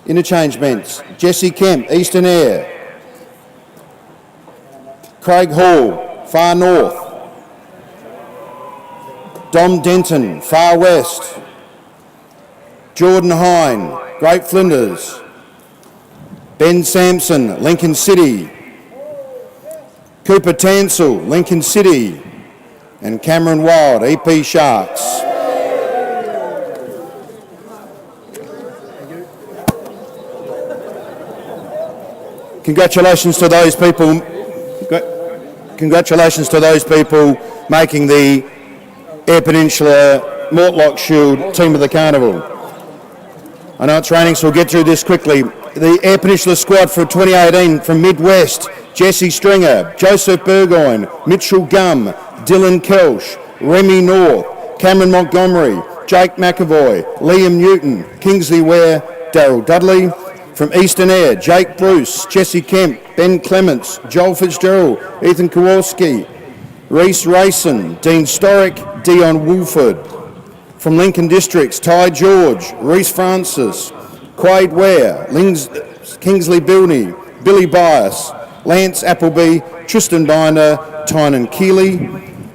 Interchangements, Jesse Kemp, Eastern Eyre. Craig Hall, Far North. Dom Denton, Far West. Jordan Hine, Great Flinders. Ben Sampson, Lincoln City. Cooper Tansel, Lincoln City. And Cameron Wild, EP Sharks. Congratulations to those people. Congratulations to those people making the Eyre Peninsula Mortlock Shield Team of the Carnival. I know it's raining, so we'll get through this quickly. The Eyre Peninsula squad for 2018 from Midwest: Jesse Stringer, Joseph Burgoyne, Mitchell Gum, Dylan Kelsh, Remy North, Cameron Montgomery, Jake McAvoy, Liam Newton, Kingsley Ware, Daryl Dudley. From Eastern Eyre: Jake Bruce, Jesse Kemp, Ben Clements, Joel Fitzgerald, Ethan Kowalski, Reese Rayson, Dean Storick, Dion Woolford. From Lincoln Districts: Ty George, Reese Francis, Quade Ware, Kingsley Bilney, Billy Bias, Lance Appleby, Tristan Binder, Tynan Keeley.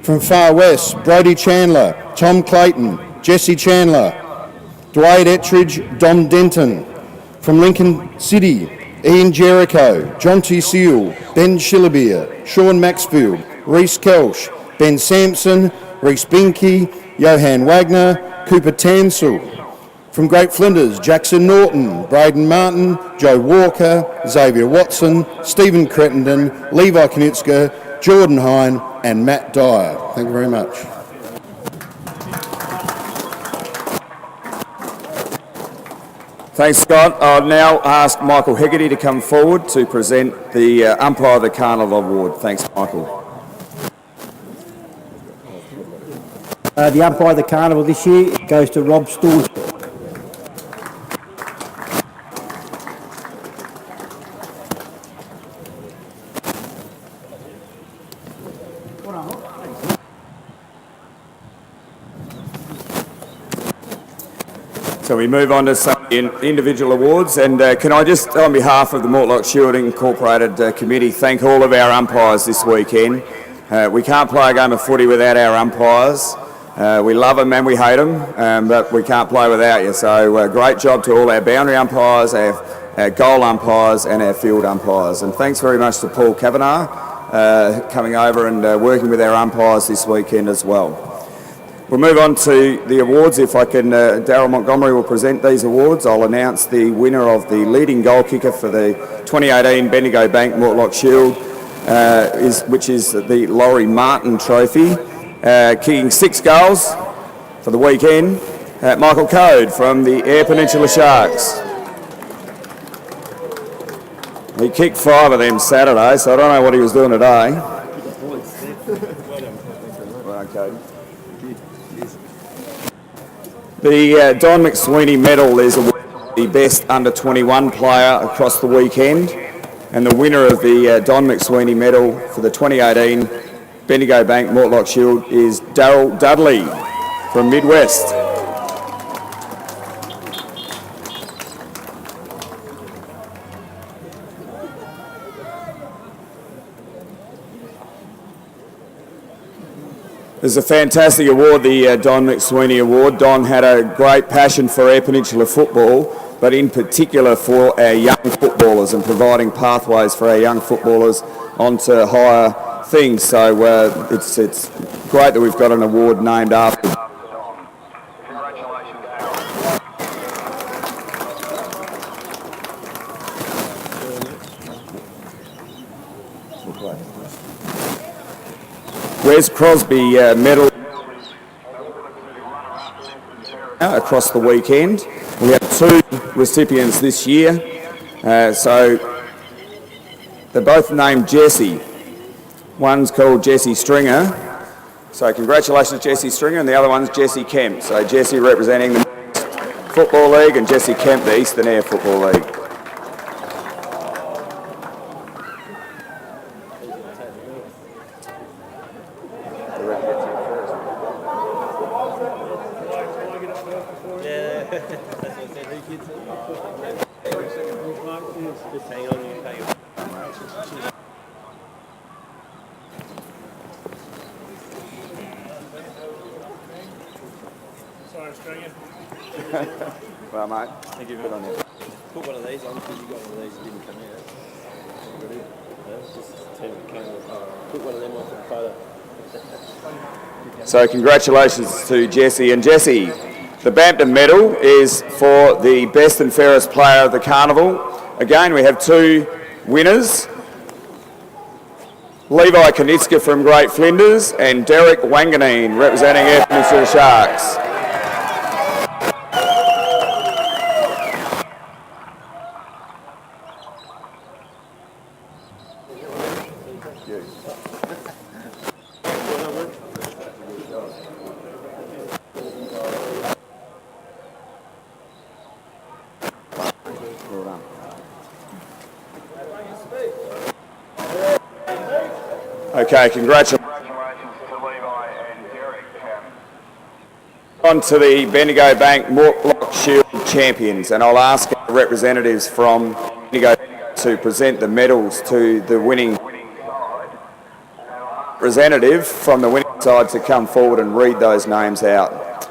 From Far West: Brody Chandler, Tom Clayton, Jesse Chandler, Dwayne Ettridge, Dom Denton. From Lincoln City: Ian Jericho, John T. Seal, Ben Shillabeer, Sean Maxfield, Reese Kelsh, Ben Sampson, Reese Binky, Johan Wagner, Cooper Tansel. From Great Flinders: Jackson Norton, Braden Martin, Joe Walker, Xavier Watson, Stephen Crittenden, Levi Knutska, Jordan Hine and Matt Dyer. Thank you very much. Thanks, Scott. I'll now ask Michael Hegarty to come forward to present the Umpire of the Carnival Award. Thanks, Michael. The Umpire of the Carnival this year goes to Rob Stools. So we move on to some individual awards, and can I just, on behalf of the Mortlock Shield Incorporated Committee, thank all of our umpires this weekend. We can't play a game of footy without our umpires. We love them and we hate them, but we can't play without you. So great job to all our boundary umpires, our goal umpires and our field umpires. And thanks very much to Paul Kavanagh coming over and working with our umpires this weekend as well. We'll move on to the awards. If I can, Daryl Montgomery will present these awards. I'll announce the winner of the leading goal kicker for the 2018 Bendigo Bank Mortlock Shield, which is the Laurie Martin Trophy, kicking 6 goals for the weekend, Michael Code from the Eyre Peninsula Sharks. He kicked 5 of them Saturday, so I don't know what he was doing today. Okay. The Don McSweeney Medal is the best under-21 player across the weekend, and the winner of the Don McSweeney Medal for the 2018 Bendigo Bank Mortlock Shield is Daryl Dudley from Midwest. It's a fantastic award, the Don McSweeney Award. Don had a great passion for Eyre Peninsula football, but in particular for our young footballers and providing pathways for our young footballers onto higher things. So it's great that we've got an award named after him. Wes Crosby medal across the weekend. We have 2 recipients this year, so they're both named Jesse. One's called Jesse Stringer, so congratulations Jesse Stringer, and the other one's Jesse Kemp. So Jesse representing the Football League and Jesse Kemp the Eastern Eyre Football League. Well, mate, thank you good on you. Put one of these on because you got one of these that didn't come out. Put one of them on for the photo. So congratulations to Jesse. And Jesse, the Bampton Medal is for the best and fairest player of the carnival. Again, we have 2 winners. Levi Knutska from Great Flinders and Derek Wanganeen representing Eyre Peninsula Sharks. Okay, congratulations to Levi and Derek. On to the Bendigo Bank Mortlock Shield Champions, and I'll ask the representatives from Bendigo to present the medals to the winning representative from the winning side to come forward and read those names out.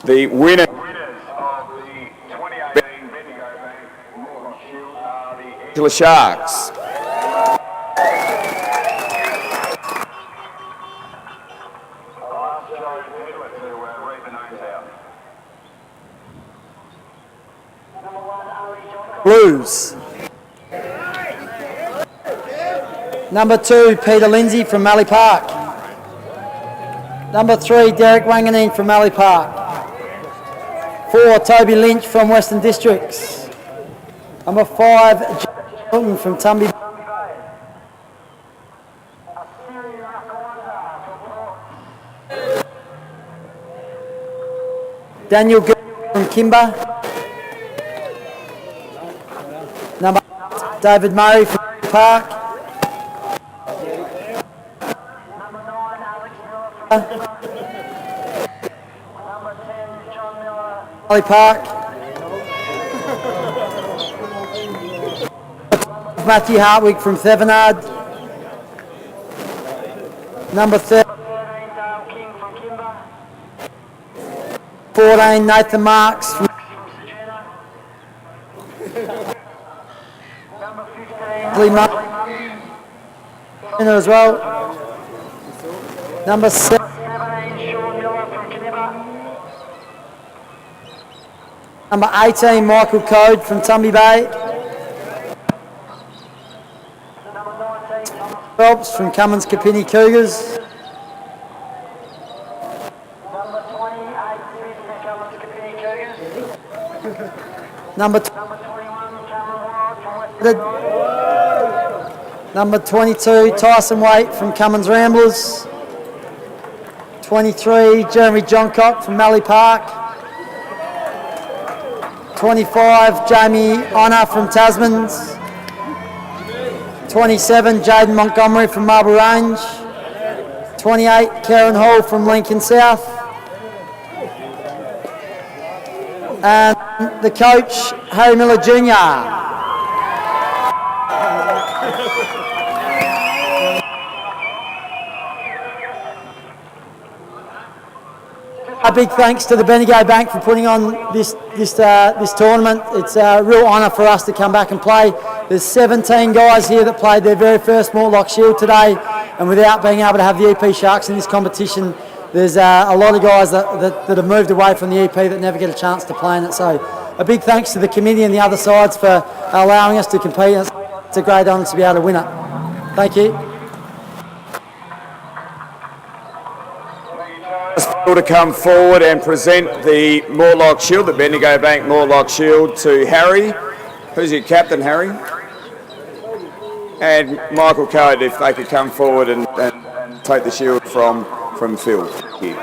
The winners of the 2018 Bendigo Bank Mortlock Shield are the Angela Sharks. Blues. Number 2, Peter Lindsay from Mallee Park. Number 3, Derek Wanganeen from Mallee Park. 4, Toby Lynch from Western Districts. Number 5, Hilton from Tumby. Daniel from Kimber. Number 8, David Murray from Park. Mallee Park. Matthew Hartwig from Thevenard. Number 13, 14, Nathan Marks from as well. Number 7, number 18, Michael Code from Tumby Bay. Phelps from Cummins Kapini Cougars. Number 22, Tyson Waite from Cummins Ramblers. 23, Jeremy Johncock from Mallee Park. 25, Jamie Honour from Tasmans. 27, Jaden Montgomery from Marble Range. 28, Karen Hall from Lincoln South. And the coach, Harry Miller Jr. A big thanks to the Bendigo Bank for putting on this tournament. It's a real honour for us to come back and play. There's 17 guys here that played their very first Mortlock Shield today, and without being able to have the EP Sharks in this competition, there's a lot of guys that have moved away from the EP that never get a chance to play in it. So a big thanks to the committee and the other sides for allowing us to compete. It's a great honour to be able to win it. Thank you. To come forward and present the Mortlock Shield, the Bendigo Bank Mortlock Shield, to Harry. Who's your captain, Harry? And Michael Code, if they could come forward and take the shield from Phil. Thank you.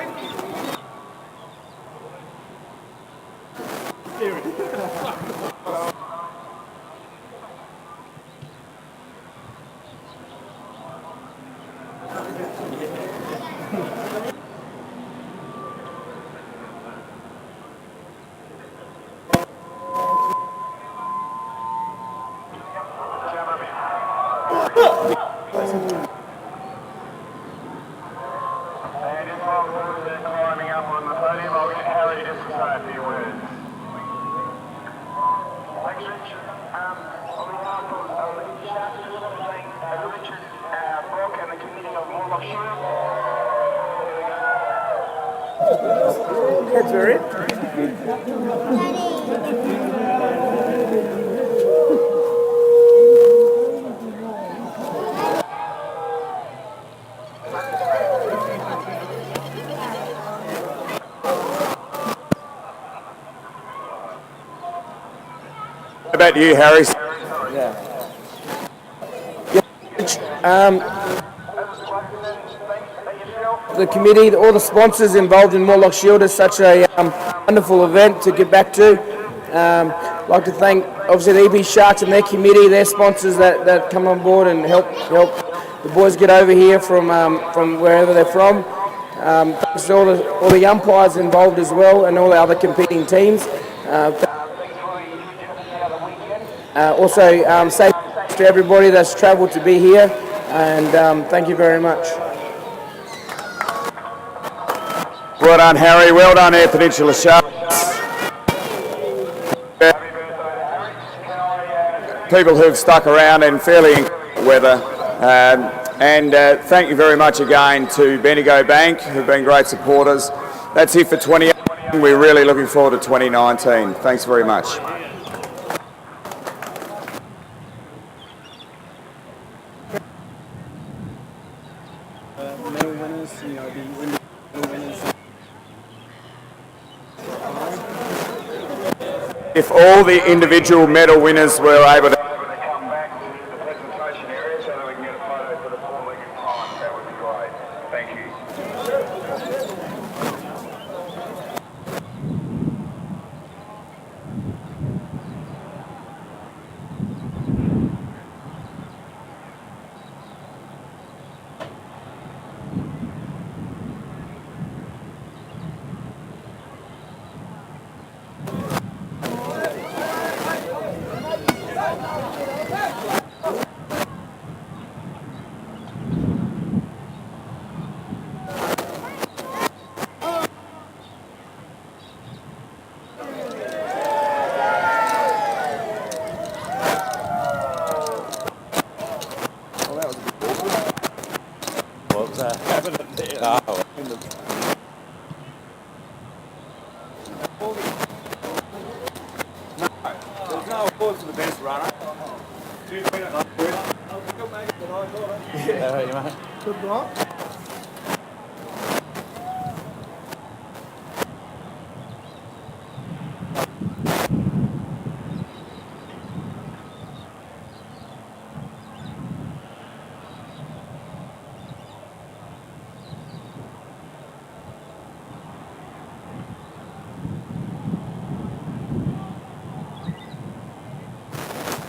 That's very How about you, Harry? Yeah. the committee, all the sponsors involved in Mortlock Shield. Is such a wonderful event to get back to. I'd like to thank obviously the EB Sharks and their committee, their sponsors that come on board and help the boys get over here from wherever they're from. Thanks to all the umpires involved as well and all the other competing teams. Also, say to everybody that's travelled to be here, and thank you very much. Well done, Harry. Well done, Eyre Peninsula Sharks. People who've stuck around in fairly inclement weather. And thank you very much again to Bendigo Bank, who've been great supporters. That's it for 2018. We're really looking forward to 2019. Thanks very much. Medal winners, you know, the medal winners. If all the individual medal winners were able to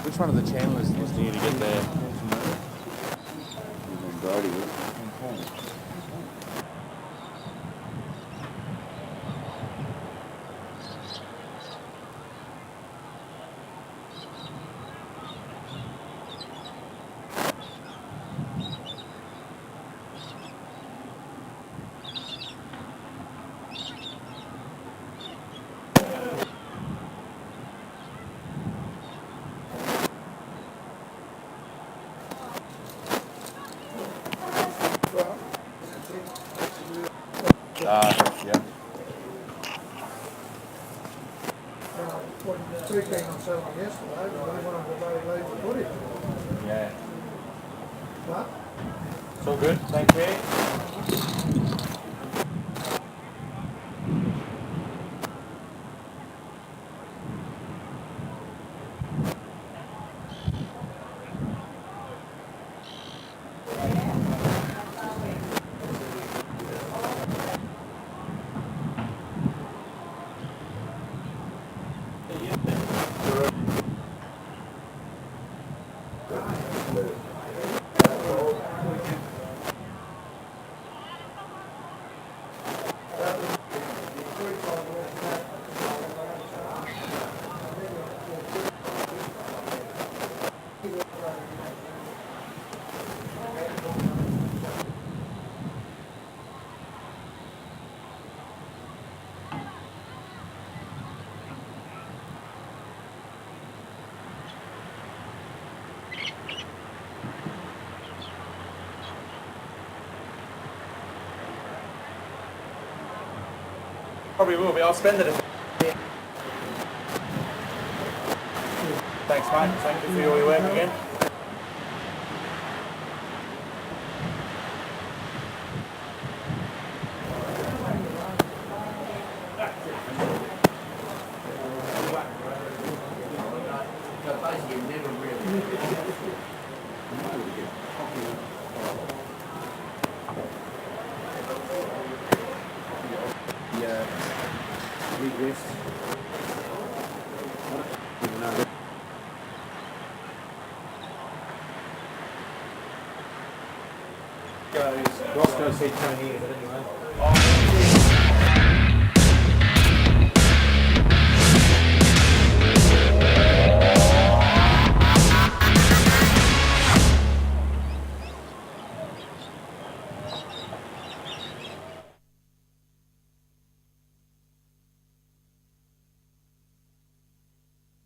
Which one of the channelers was near to get there? Yeah. Yeah. It's all good, thank you. Probably will be. I'll spend it. Thanks, mate. Thank you for all your work again. Midwest. Roscoe said Tony, but anyway.